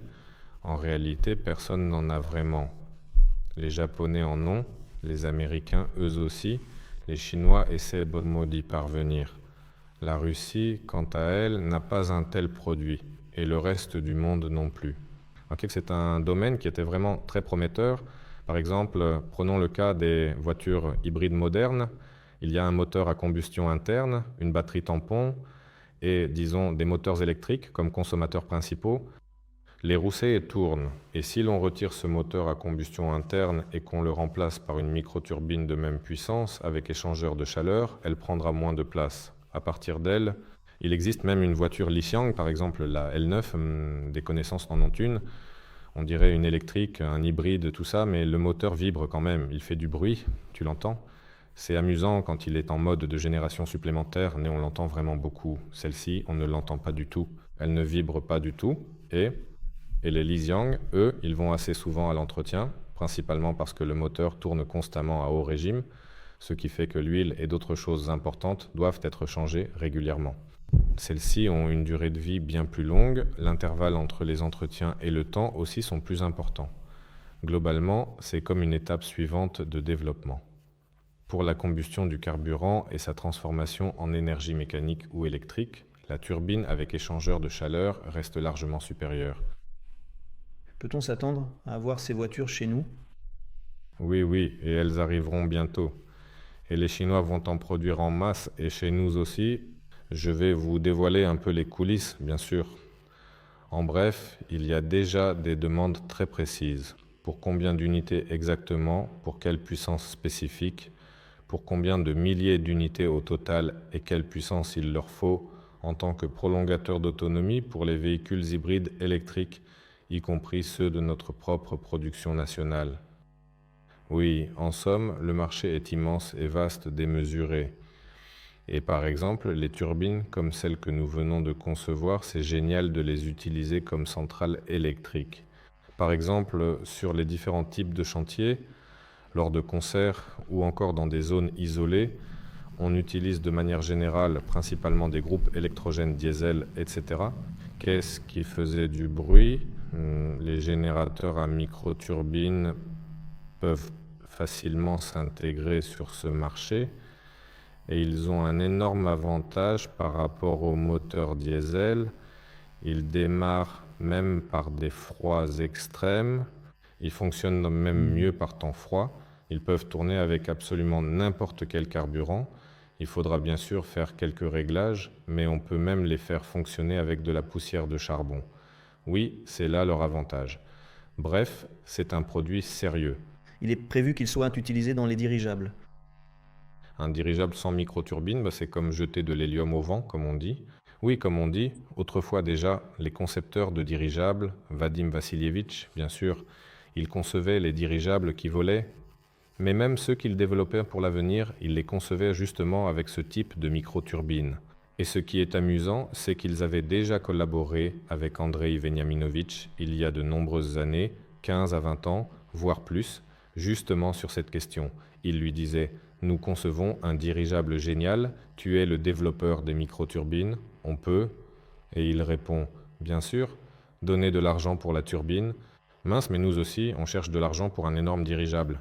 En réalité, personne n'en a vraiment. Les Japonais en ont, les Américains eux aussi, les Chinois essaient bonnement d'y parvenir. La Russie, quant à elle, n'a pas un tel produit, et le reste du monde non plus. Okay, c'est un domaine qui était vraiment très prometteur. Par exemple, prenons le cas des voitures hybrides modernes. Il y a un moteur à combustion interne, une batterie tampon et, disons, des moteurs électriques comme consommateurs principaux. Les roussées tournent, et si l'on retire ce moteur à combustion interne et qu'on le remplace par une microturbine de même puissance avec échangeur de chaleur, elle prendra moins de place. À partir d'elle, il existe même une voiture Li Xiang, par exemple la L9, des connaissances en ont une. On dirait une électrique, un hybride, tout ça, mais le moteur vibre quand même, il fait du bruit, tu l'entends ? C'est amusant quand il est en mode de génération supplémentaire, mais on l'entend vraiment beaucoup. Celle-ci, on ne l'entend pas du tout. Elle ne vibre pas du tout, et les Li Xiang, eux, ils vont assez souvent à l'entretien, principalement parce que le moteur tourne constamment à haut régime, ce qui fait que l'huile et d'autres choses importantes doivent être changées régulièrement. Celles-ci ont une durée de vie bien plus longue, l'intervalle entre les entretiens et le temps aussi sont plus importants. Globalement, c'est comme une étape suivante de développement. Pour la combustion du carburant et sa transformation en énergie mécanique ou électrique, la turbine avec échangeur de chaleur reste largement supérieure. Peut-on s'attendre à avoir ces voitures chez nous ? Oui, et elles arriveront bientôt. Et les Chinois vont en produire en masse, et chez nous aussi. Je vais vous dévoiler un peu les coulisses, bien sûr. En bref, il y a déjà des demandes très précises. Pour combien d'unités exactement, pour quelle puissance spécifique, pour combien de milliers d'unités au total et quelle puissance il leur faut en tant que prolongateur d'autonomie pour les véhicules hybrides électriques, y compris ceux de notre propre production nationale. Oui, en somme, le marché est immense et vaste, démesuré. Et par exemple, les turbines comme celles que nous venons de concevoir, c'est génial de les utiliser comme centrales électriques. Par exemple, sur les différents types de chantiers, lors de concerts ou encore dans des zones isolées, on utilise de manière générale principalement des groupes électrogènes diesel, etc. Qu'est-ce qui faisait du bruit ? Les générateurs à microturbines peuvent facilement s'intégrer sur ce marché et ils ont un énorme avantage par rapport aux moteurs diesel. Ils démarrent même par des froids extrêmes, ils fonctionnent même mieux par temps froid, ils peuvent tourner avec absolument n'importe quel carburant. Il faudra bien sûr faire quelques réglages, mais on peut même les faire fonctionner avec de la poussière de charbon. Oui, c'est là leur avantage. Bref, c'est un produit sérieux. Il est prévu qu'il soit utilisé dans les dirigeables. Un dirigeable sans microturbine, c'est comme jeter de l'hélium au vent, comme on dit. Oui, comme on dit, autrefois déjà, les concepteurs de dirigeables, Vadim Vassilievitch, bien sûr, ils concevaient les dirigeables qui volaient, Mais même ceux qu'ils développaient pour l'avenir, ils les concevaient justement avec ce type de microturbine. Et ce qui est amusant, c'est qu'ils avaient déjà collaboré avec Andreï Veniaminovitch il y a de nombreuses années, 15 à 20 ans, voire plus, justement sur cette question. Ils lui disaient « Nous concevons un dirigeable génial, tu es le développeur des microturbines, on peut ?» Et il répond « Bien sûr, donnez de l'argent pour la turbine. Mince, mais nous aussi, on cherche de l'argent pour un énorme dirigeable. »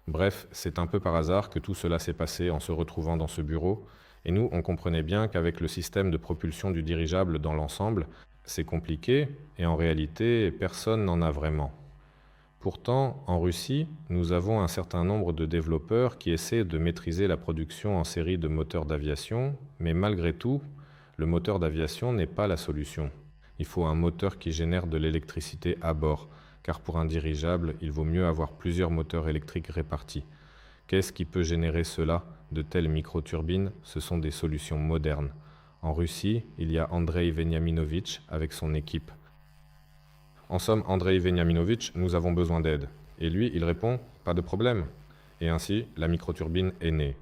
Bref, c'est un peu par hasard que tout cela s'est passé en se retrouvant dans ce bureau, et nous, on comprenait bien qu'avec le système de propulsion du dirigeable dans l'ensemble, c'est compliqué, et en réalité, personne n'en a vraiment. Pourtant, en Russie, nous avons un certain nombre de développeurs qui essaient de maîtriser la production en série de moteurs d'aviation, mais malgré tout, le moteur d'aviation n'est pas la solution. Il faut un moteur qui génère de l'électricité à bord, car pour un dirigeable, il vaut mieux avoir plusieurs moteurs électriques répartis. Qu'est-ce qui peut générer cela? De telles microturbines, ce sont des solutions modernes. En Russie, il y a Andreï Veniaminovitch avec son équipe. En somme, Andreï Veniaminovitch, nous avons besoin d'aide. Et lui, il répond, pas de problème. Et ainsi, la microturbine est née.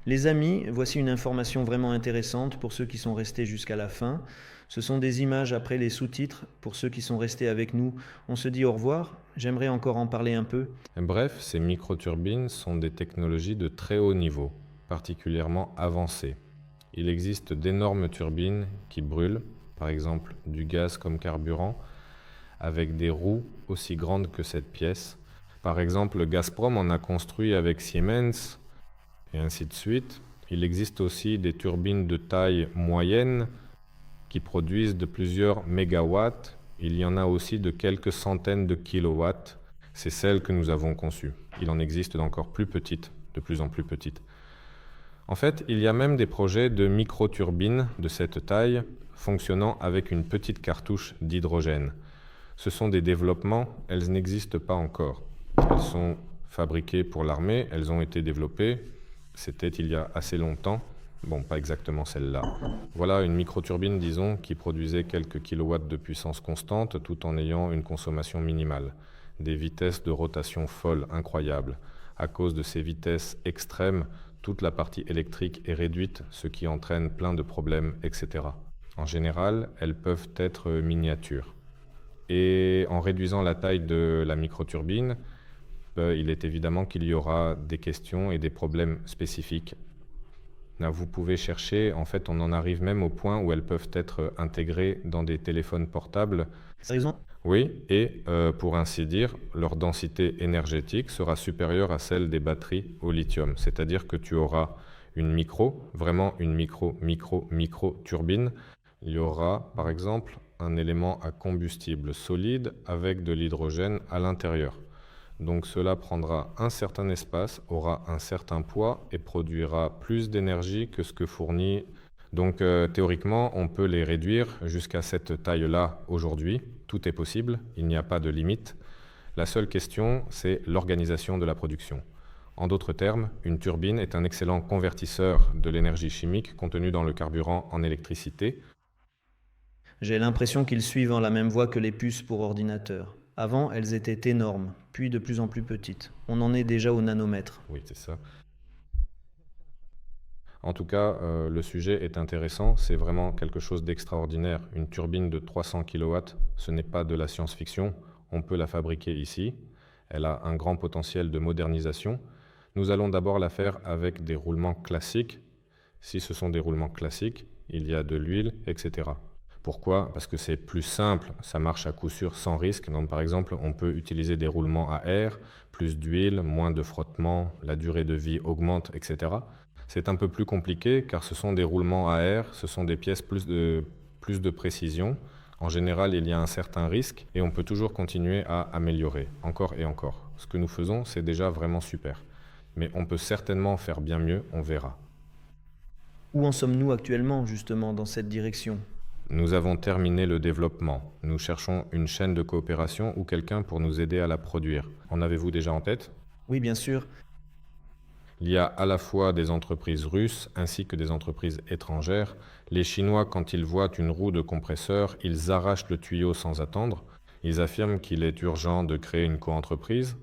Les amis, voici une information vraiment intéressante pour ceux qui sont restés jusqu'à la fin. Ce sont des images après les sous-titres. Pour ceux qui sont restés avec nous, on se dit au revoir. J'aimerais encore en parler un peu. Bref, ces microturbines sont des technologies de très haut niveau, particulièrement avancées. Il existe d'énormes turbines qui brûlent, par exemple du gaz comme carburant, avec des roues aussi grandes que cette pièce. Par exemple, Gazprom en a construit avec Siemens, et ainsi de suite. Il existe aussi des turbines de taille moyenne qui produisent de plusieurs mégawatts. Il y en a aussi de quelques centaines de kilowatts. C'est celles que nous avons conçues. Il en existe d'encore plus petites, de plus en plus petites. En fait, il y a même des projets de microturbines de cette taille fonctionnant avec une petite cartouche d'hydrogène. Ce sont des développements, elles n'existent pas encore. Elles sont fabriquées pour l'armée, elles ont été développées. C'était il y a assez longtemps. Bon, pas exactement celle-là. Voilà une microturbine, disons, qui produisait quelques kilowatts de puissance constante tout en ayant une consommation minimale. Des vitesses de rotation folles, incroyables. À cause de ces vitesses extrêmes, toute la partie électrique est réduite, ce qui entraîne plein de problèmes, etc. En général, elles peuvent être miniatures. Et en réduisant la taille de la microturbine, il est évidemment qu'il y aura des questions et des problèmes spécifiques. Là, vous pouvez chercher, en fait, on en arrive même au point où elles peuvent être intégrées dans des téléphones portables. Sérieusement ? Oui, et pour ainsi dire, leur densité énergétique sera supérieure à celle des batteries au lithium. C'est-à-dire que tu auras une vraiment une micro turbine. Il y aura, par exemple, un élément à combustible solide avec de l'hydrogène à l'intérieur. Donc cela prendra un certain espace, aura un certain poids et produira plus d'énergie que ce que fournit. Donc théoriquement, on peut les réduire jusqu'à cette taille-là aujourd'hui. Tout est possible, il n'y a pas de limite. La seule question, c'est l'organisation de la production. En d'autres termes, une turbine est un excellent convertisseur de l'énergie chimique contenue dans le carburant en électricité. J'ai l'impression qu'ils suivent en la même voie que les puces pour ordinateur. Avant, elles étaient énormes, puis de plus en plus petites. On en est déjà au nanomètre. Oui, c'est ça. En tout cas, le sujet est intéressant, c'est vraiment quelque chose d'extraordinaire. Une turbine de 300 kW, ce n'est pas de la science-fiction, on peut la fabriquer ici. Elle a un grand potentiel de modernisation. Nous allons d'abord la faire avec des roulements classiques. Si ce sont des roulements classiques, il y a de l'huile, etc. Pourquoi? Parce que c'est plus simple, ça marche à coup sûr sans risque. Donc, par exemple, on peut utiliser des roulements à air, plus d'huile, moins de frottement, la durée de vie augmente, etc. C'est un peu plus compliqué car ce sont des roulements à air, ce sont des pièces plus de précision. En général, il y a un certain risque et on peut toujours continuer à améliorer, encore et encore. Ce que nous faisons, c'est déjà vraiment super. Mais on peut certainement faire bien mieux, on verra. Où en sommes-nous actuellement, justement, dans cette direction ? Nous avons terminé le développement. Nous cherchons une chaîne de coopération ou quelqu'un pour nous aider à la produire. En avez-vous déjà en tête? Oui, bien sûr. Il y a à la fois des entreprises russes ainsi que des entreprises étrangères. Les Chinois, quand ils voient une roue de compresseur, ils arrachent le tuyau sans attendre. Ils affirment qu'il est urgent de créer une coentreprise.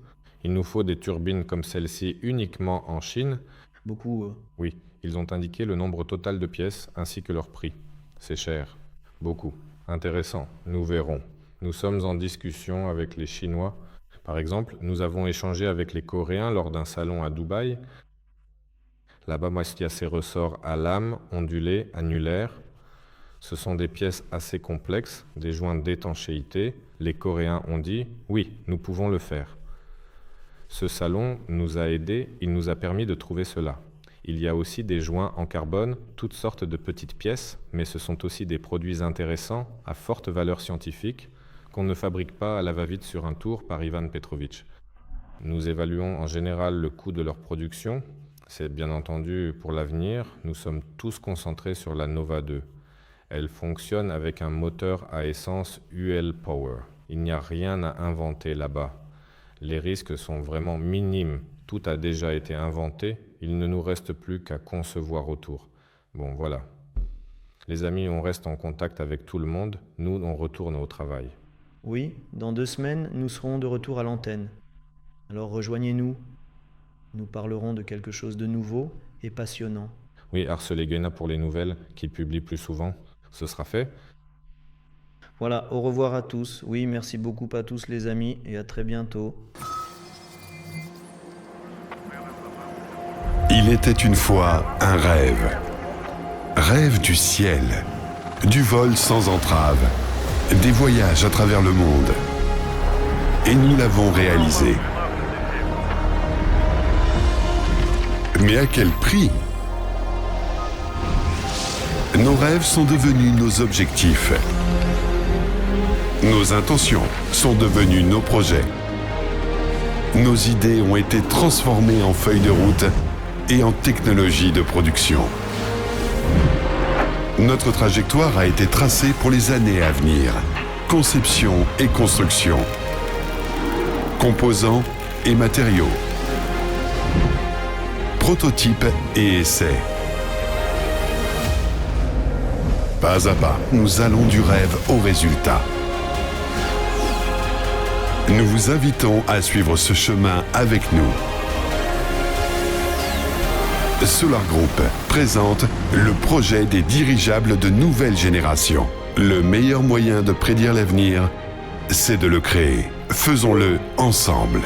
Il nous faut des turbines comme celle-ci uniquement en Chine. Beaucoup. Oui, ils ont indiqué le nombre total de pièces ainsi que leur prix. C'est cher. Beaucoup. Intéressant. Nous verrons. Nous sommes en discussion avec les Chinois. Par exemple, nous avons échangé avec les Coréens lors d'un salon à Dubaï. Là-bas, il y a ces ressorts à lame, ondulés, annulaires. Ce sont des pièces assez complexes, des joints d'étanchéité. Les Coréens ont dit « Oui, nous pouvons le faire ». Ce salon nous a aidés, il nous a permis de trouver cela. Il y a aussi des joints en carbone, toutes sortes de petites pièces, mais ce sont aussi des produits intéressants, à forte valeur scientifique, qu'on ne fabrique pas à la va-vite sur un tour par Ivan Petrovitch. Nous évaluons en général le coût de leur production. C'est bien entendu pour l'avenir. Nous sommes tous concentrés sur la Nova 2. Elle fonctionne avec un moteur à essence UL Power. Il n'y a rien à inventer là-bas. Les risques sont vraiment minimes. Tout a déjà été inventé. Il ne nous reste plus qu'à concevoir autour. Bon, voilà. Les amis, on reste en contact avec tout le monde. Nous, on retourne au travail. Oui, dans 2 semaines, nous serons de retour à l'antenne. Alors rejoignez-nous. Nous parlerons de quelque chose de nouveau et passionnant. Oui, harcelez Guéna pour les nouvelles, qu'il publie plus souvent. Ce sera fait. Voilà, au revoir à tous. Oui, merci beaucoup à tous les amis et à très bientôt. Il était une fois un rêve. Rêve du ciel, du vol sans entrave, des voyages à travers le monde. Et nous l'avons réalisé. Mais à quel prix ? Nos rêves sont devenus nos objectifs. Nos intentions sont devenues nos projets. Nos idées ont été transformées en feuilles de route et en technologie de production. Notre trajectoire a été tracée pour les années à venir. Conception et construction. Composants et matériaux. Prototypes et essais. Pas à pas, nous allons du rêve au résultat. Nous vous invitons à suivre ce chemin avec nous. Solar Group présente le projet des dirigeables de nouvelle génération. Le meilleur moyen de prédire l'avenir, c'est de le créer. Faisons-le ensemble.